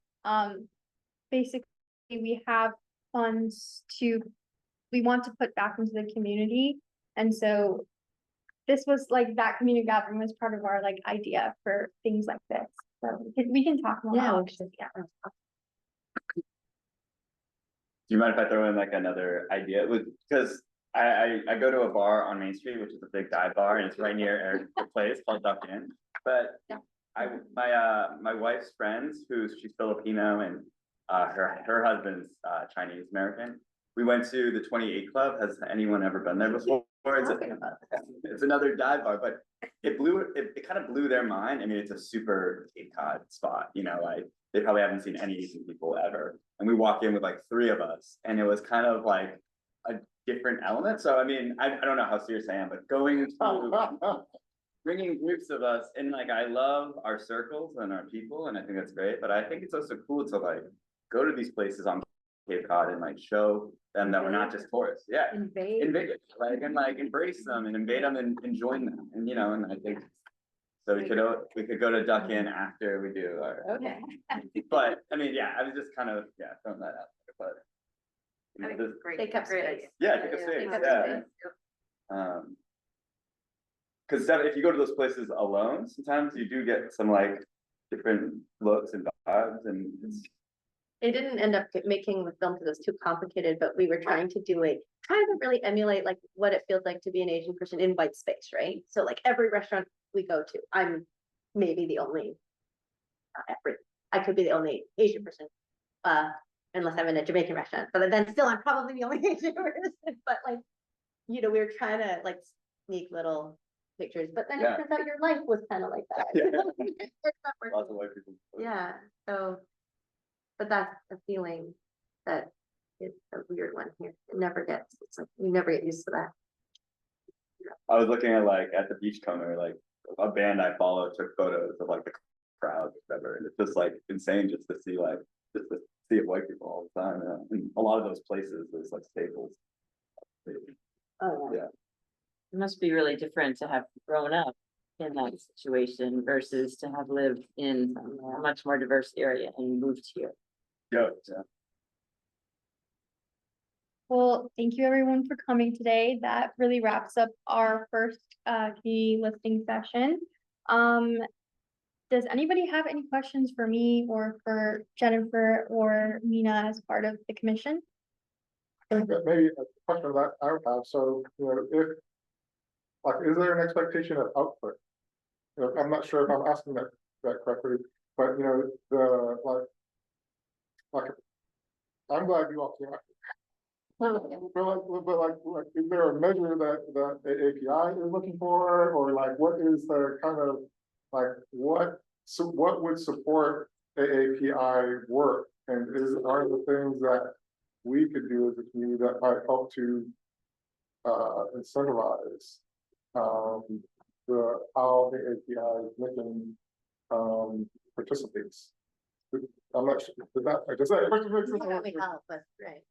A: Basically we have funds we want to put back into the community. And so this was like, that community gathering was part of our like idea for things like this. So we can talk more.
D: Yeah.
F: Do you mind if I throw in like another idea? It was because I go to a bar on Main Street, which is a big dive bar, and it's right near Eric's place called Duck Inn. But my wife's friends, she's Filipino and her husband's Chinese American. We went to the 28 Club. Has anyone ever been there before? It's another dive bar, but it kind of blew their mind. I mean, it's a super Cape Cod spot, you know, like they probably haven't seen any Asian people ever. And we walk in with like 3 of us, and it was kind of like a different element. So I mean, I don't know how serious I am, but going to bringing groups of us, and like I love our circles and our people, and I think that's great. But I think it's also cool to like go to these places on Cape Cod and like show them that we're not just tourists. Yeah, invade it, like, and like embrace them and invade them and join them. And you know, and I think so we could go to Duck Inn after we do our.
D: Okay.
F: But I mean, yeah, I was just kind of throwing that out there, but.
K: I think it's great.
D: Take up space.
F: Yeah, take up space. Yeah. Because if you go to those places alone, sometimes you do get some like different looks and vibes, and it's.
D: It didn't end up making the film because it was too complicated, but we were trying to really emulate like what it feels like to be an Asian person in white space, right? So like every restaurant
L: we go to. I'm maybe the only, I could be the only Asian person, unless I'm in a Jamaican restaurant, but then still I'm probably the only Asian person, but like, we were trying to like sneak little pictures, but then it turns out your life was kind of like that.
F: Lots of white people.
L: Yeah, so, but that's a feeling that is a weird one here. It never gets, it's like, you never get used to that.
F: I was looking at like at the beach corner, like a band I follow took photos of like the crowd, whatever, and it's just like insane just to see white people all the time. And a lot of those places, there's like staples.
L: Oh,
F: Yeah.
G: It must be really different to have grown up in that situation versus to have lived in a much more diverse area and moved here.
F: Yeah.
A: Well, thank you everyone for coming today. That really wraps up our first community listening session. Does anybody have any questions for me or for Jennifer or Mina as part of the commission?
J: I think that maybe a question that I would have, so, if, like, is there an expectation of output? I'm not sure if I'm asking that correctly, but, I'm glad you all came out. But is there a measure that the API is looking for, or like, what is the kind of, like, what would support AAPI work? And are the things that we could do as a community that might help to incentivize how the API mission participates? I'm not sure. Does that
L: Help us, right?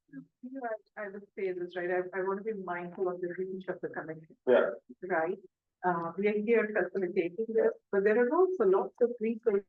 B: I would say this, right, I want to be mindful of the reach of the commission.
J: Yeah.
B: Right, we are here facilitating this, but there are also lots of resources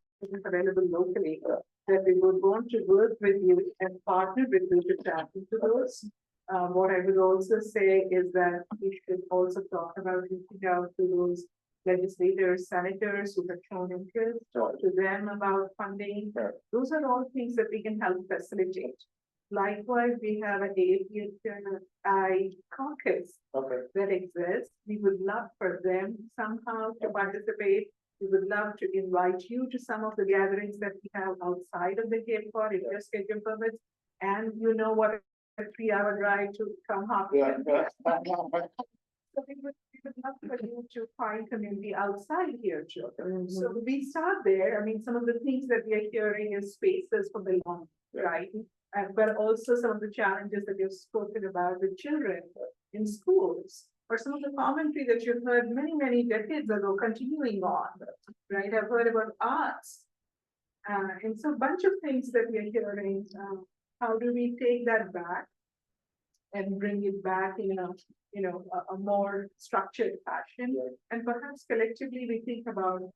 B: available locally that we would want to work with you and partner with you to tap into those. What I would also say is that we should also talk about reaching out to those legislators, senators who have shown interest, talk to them about funding. Those are all things that we can help facilitate. Likewise, we have an AAPI caucus that exists. We would love for them somehow to participate. We would love to invite you to some of the gatherings that we have outside of the Cape Cod if your schedule permits. And you know what a 3-hour drive to come hop. So we would love for you to find community outside here too. So we start there. I mean, some of the things that we are hearing is spaces for belonging, right? But also some of the challenges that you've spoken about with children in schools, or some of the commentary that you've heard many, many decades ago continuing on, right? I've heard about arts. And so a bunch of things that we are hearing, how do we take that back and bring it back in a more structured fashion? And perhaps collectively we think about,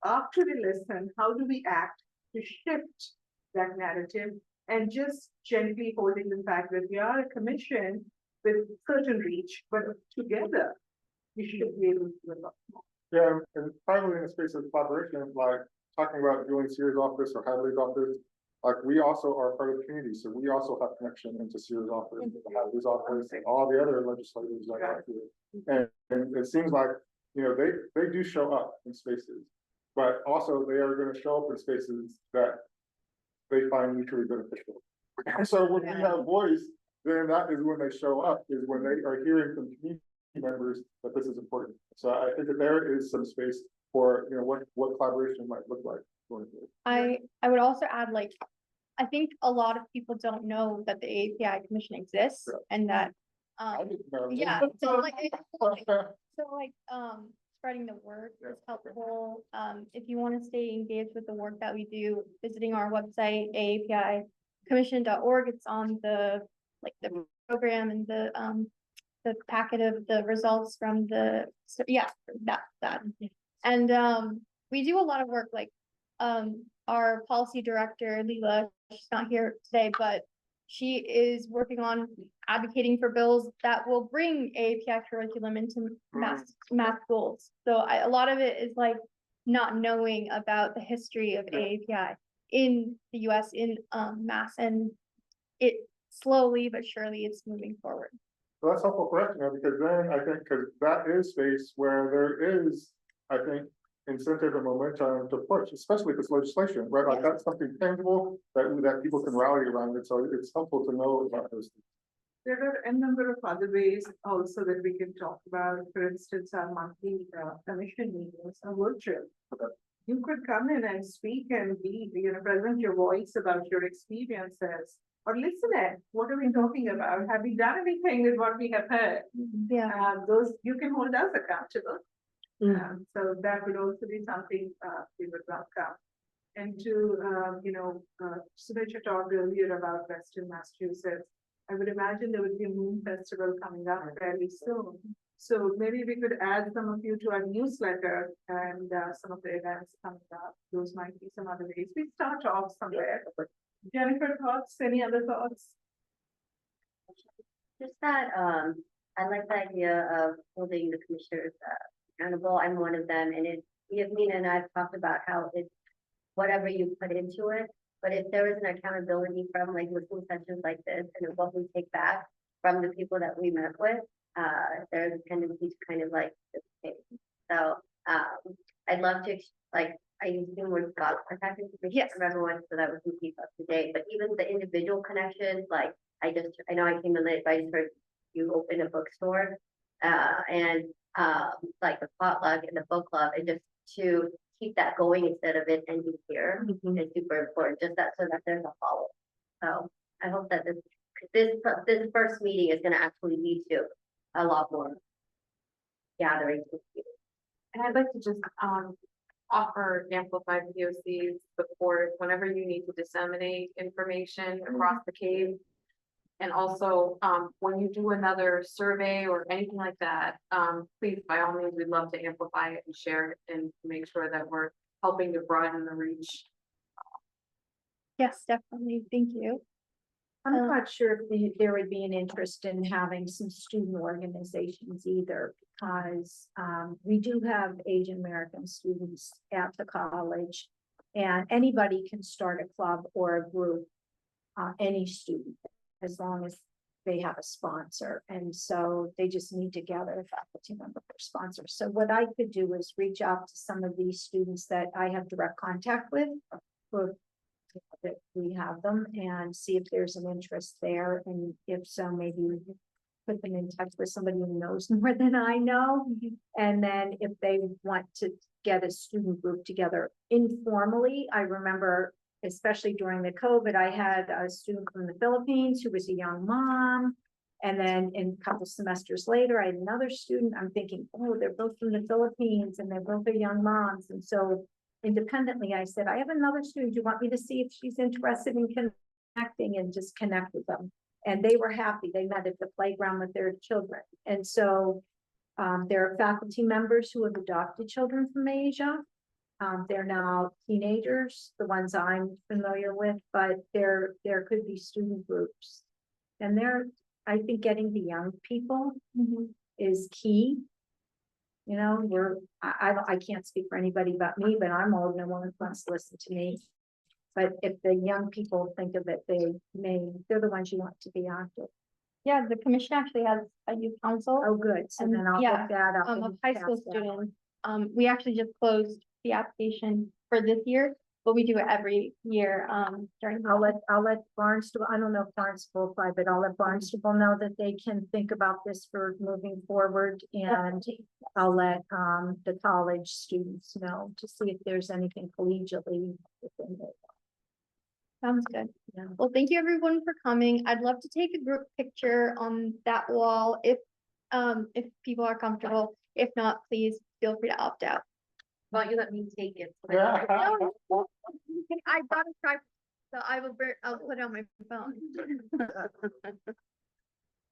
B: after we listen, how do we act to shift that narrative, and just gently holding the fact that we are a commission with certain reach, but together we should be able to do a lot more.
J: Yeah, and probably in a space of collaboration, like talking about doing Sears office or Hadley's office, like we also are part of the community, so we also have connection into Sears office, Hadley's office, and all the other legislators that are here. And it seems like, they do show up in spaces, but also they are going to show up in spaces that they find mutually beneficial. And so when we have voice, then that is when they show up, is when they are hearing from community members that this is important. So I think that there is some space for, what collaboration might look like going forward.
A: I would also add, like, I think a lot of people don't know that the AAPI Commission exists, and that, spreading the word is helpful. If you want to stay engaged with the work that we do, visiting our website, AAPICommission.org, it's on the program and the packet of the results from that. And we do a lot of work, like our policy director, Leela, she's not here today, but she is working on advocating for bills that will bring AAPI curriculum into math schools. So a lot of it is like not knowing about the history of AAPI in the US in math, and it slowly but surely it's moving forward.
J: So that's helpful correction, because then I think, because that is space where there is I think, incentive and momentum to push, especially this legislation, right? Like, that's something tangible that people can rally around, and so it's helpful to know about those things.
B: There are a number of other ways also that we can talk about, for instance, our monthly commission meetings are virtual. You could come in and speak and be, present your voice about your experiences. Or listen at, what are we talking about? Have we done anything with what we have heard?
A: Yeah.
B: Those, you can hold us accountable. So that would also be something we would welcome. And to, Sunetra talked earlier about Western Massachusetts. I would imagine there would be a moon festival coming up fairly soon. So maybe we could add some of you to our newsletter and some of the events coming up. Those might be some other ways. We start off somewhere. Jennifer, thoughts? Any other thoughts?
L: Just that, I like the idea of holding the commissioners accountable. I'm one of them, and Nina and I have talked about how it's whatever you put into it. But if there is an accountability from like listening sessions like this, and what we take back from the people that we met with, there's a tendency to kind of like dissipate. So I'd love to I use the word God protecting from everyone so that we can keep up to date. But even the individual connections, like I know I came in late, but I just heard you open a bookstore and like the potluck and the book club, and just to keep that going instead of it ending here is super important. Just that so that there's a follow. So I hope that this first meeting is going to actually lead to a lot more gatherings with you.
K: And I'd like to just offer amplified POCs support whenever you need to disseminate information across the Cape. And also, when you do another survey or anything like that, please, by all means, we'd love to amplify it and share it and make sure that we're helping to broaden the reach.
A: Yes, definitely. Thank you.
C: I'm not sure if there would be an interest in having some student organizations either, because we do have Asian American students at the college, and anybody can start a club or a group, any student, as long as they have a sponsor. And so they just need to gather a faculty member or sponsor. So what I could do is reach out to some of these students that I have direct contact with, or that we have them, and see if there's an interest there. And if so, maybe put them in touch with somebody who knows more than I know. And then if they want to get a student group together informally, I remember, especially during the COVID, I had a student from the Philippines who was a young mom. And then in a couple semesters later, I had another student. I'm thinking, oh, they're both from the Philippines and they're both are young moms. And so independently, I said, I have another student. Do you want me to see if she's interested in connecting, and just connect with them? And they were happy. They met at the playground with their children. And so there are faculty members who have adopted children from Asia. They're now teenagers, the ones I'm familiar with, but there could be student groups. And I think getting the young people is key. You know, I can't speak for anybody but me, but I'm old, no one wants to listen to me. But if the young people think of it, they're the ones you want to be active.
A: Yeah, the commission actually has a youth council.
C: Oh, good. So then I'll look that up.
A: Of
C: and
A: high
C: pass
A: school
C: that
A: students. We actually just closed the application for this year, but we do it every year, during.
C: I'll let Barnstable, I don't know if Barnstable apply, but I'll let Barnstable know that they can think about this for moving forward. And I'll let the college students know to see if there's anything collegially within it.
A: Sounds good.
C: Yeah.
A: Well, thank you everyone for coming. I'd love to take a group picture on that wall if people are comfortable. If not, please feel free to opt out.
L: Why don't you let me take it?
A: No, I got a tripod, so I'll put it on my phone.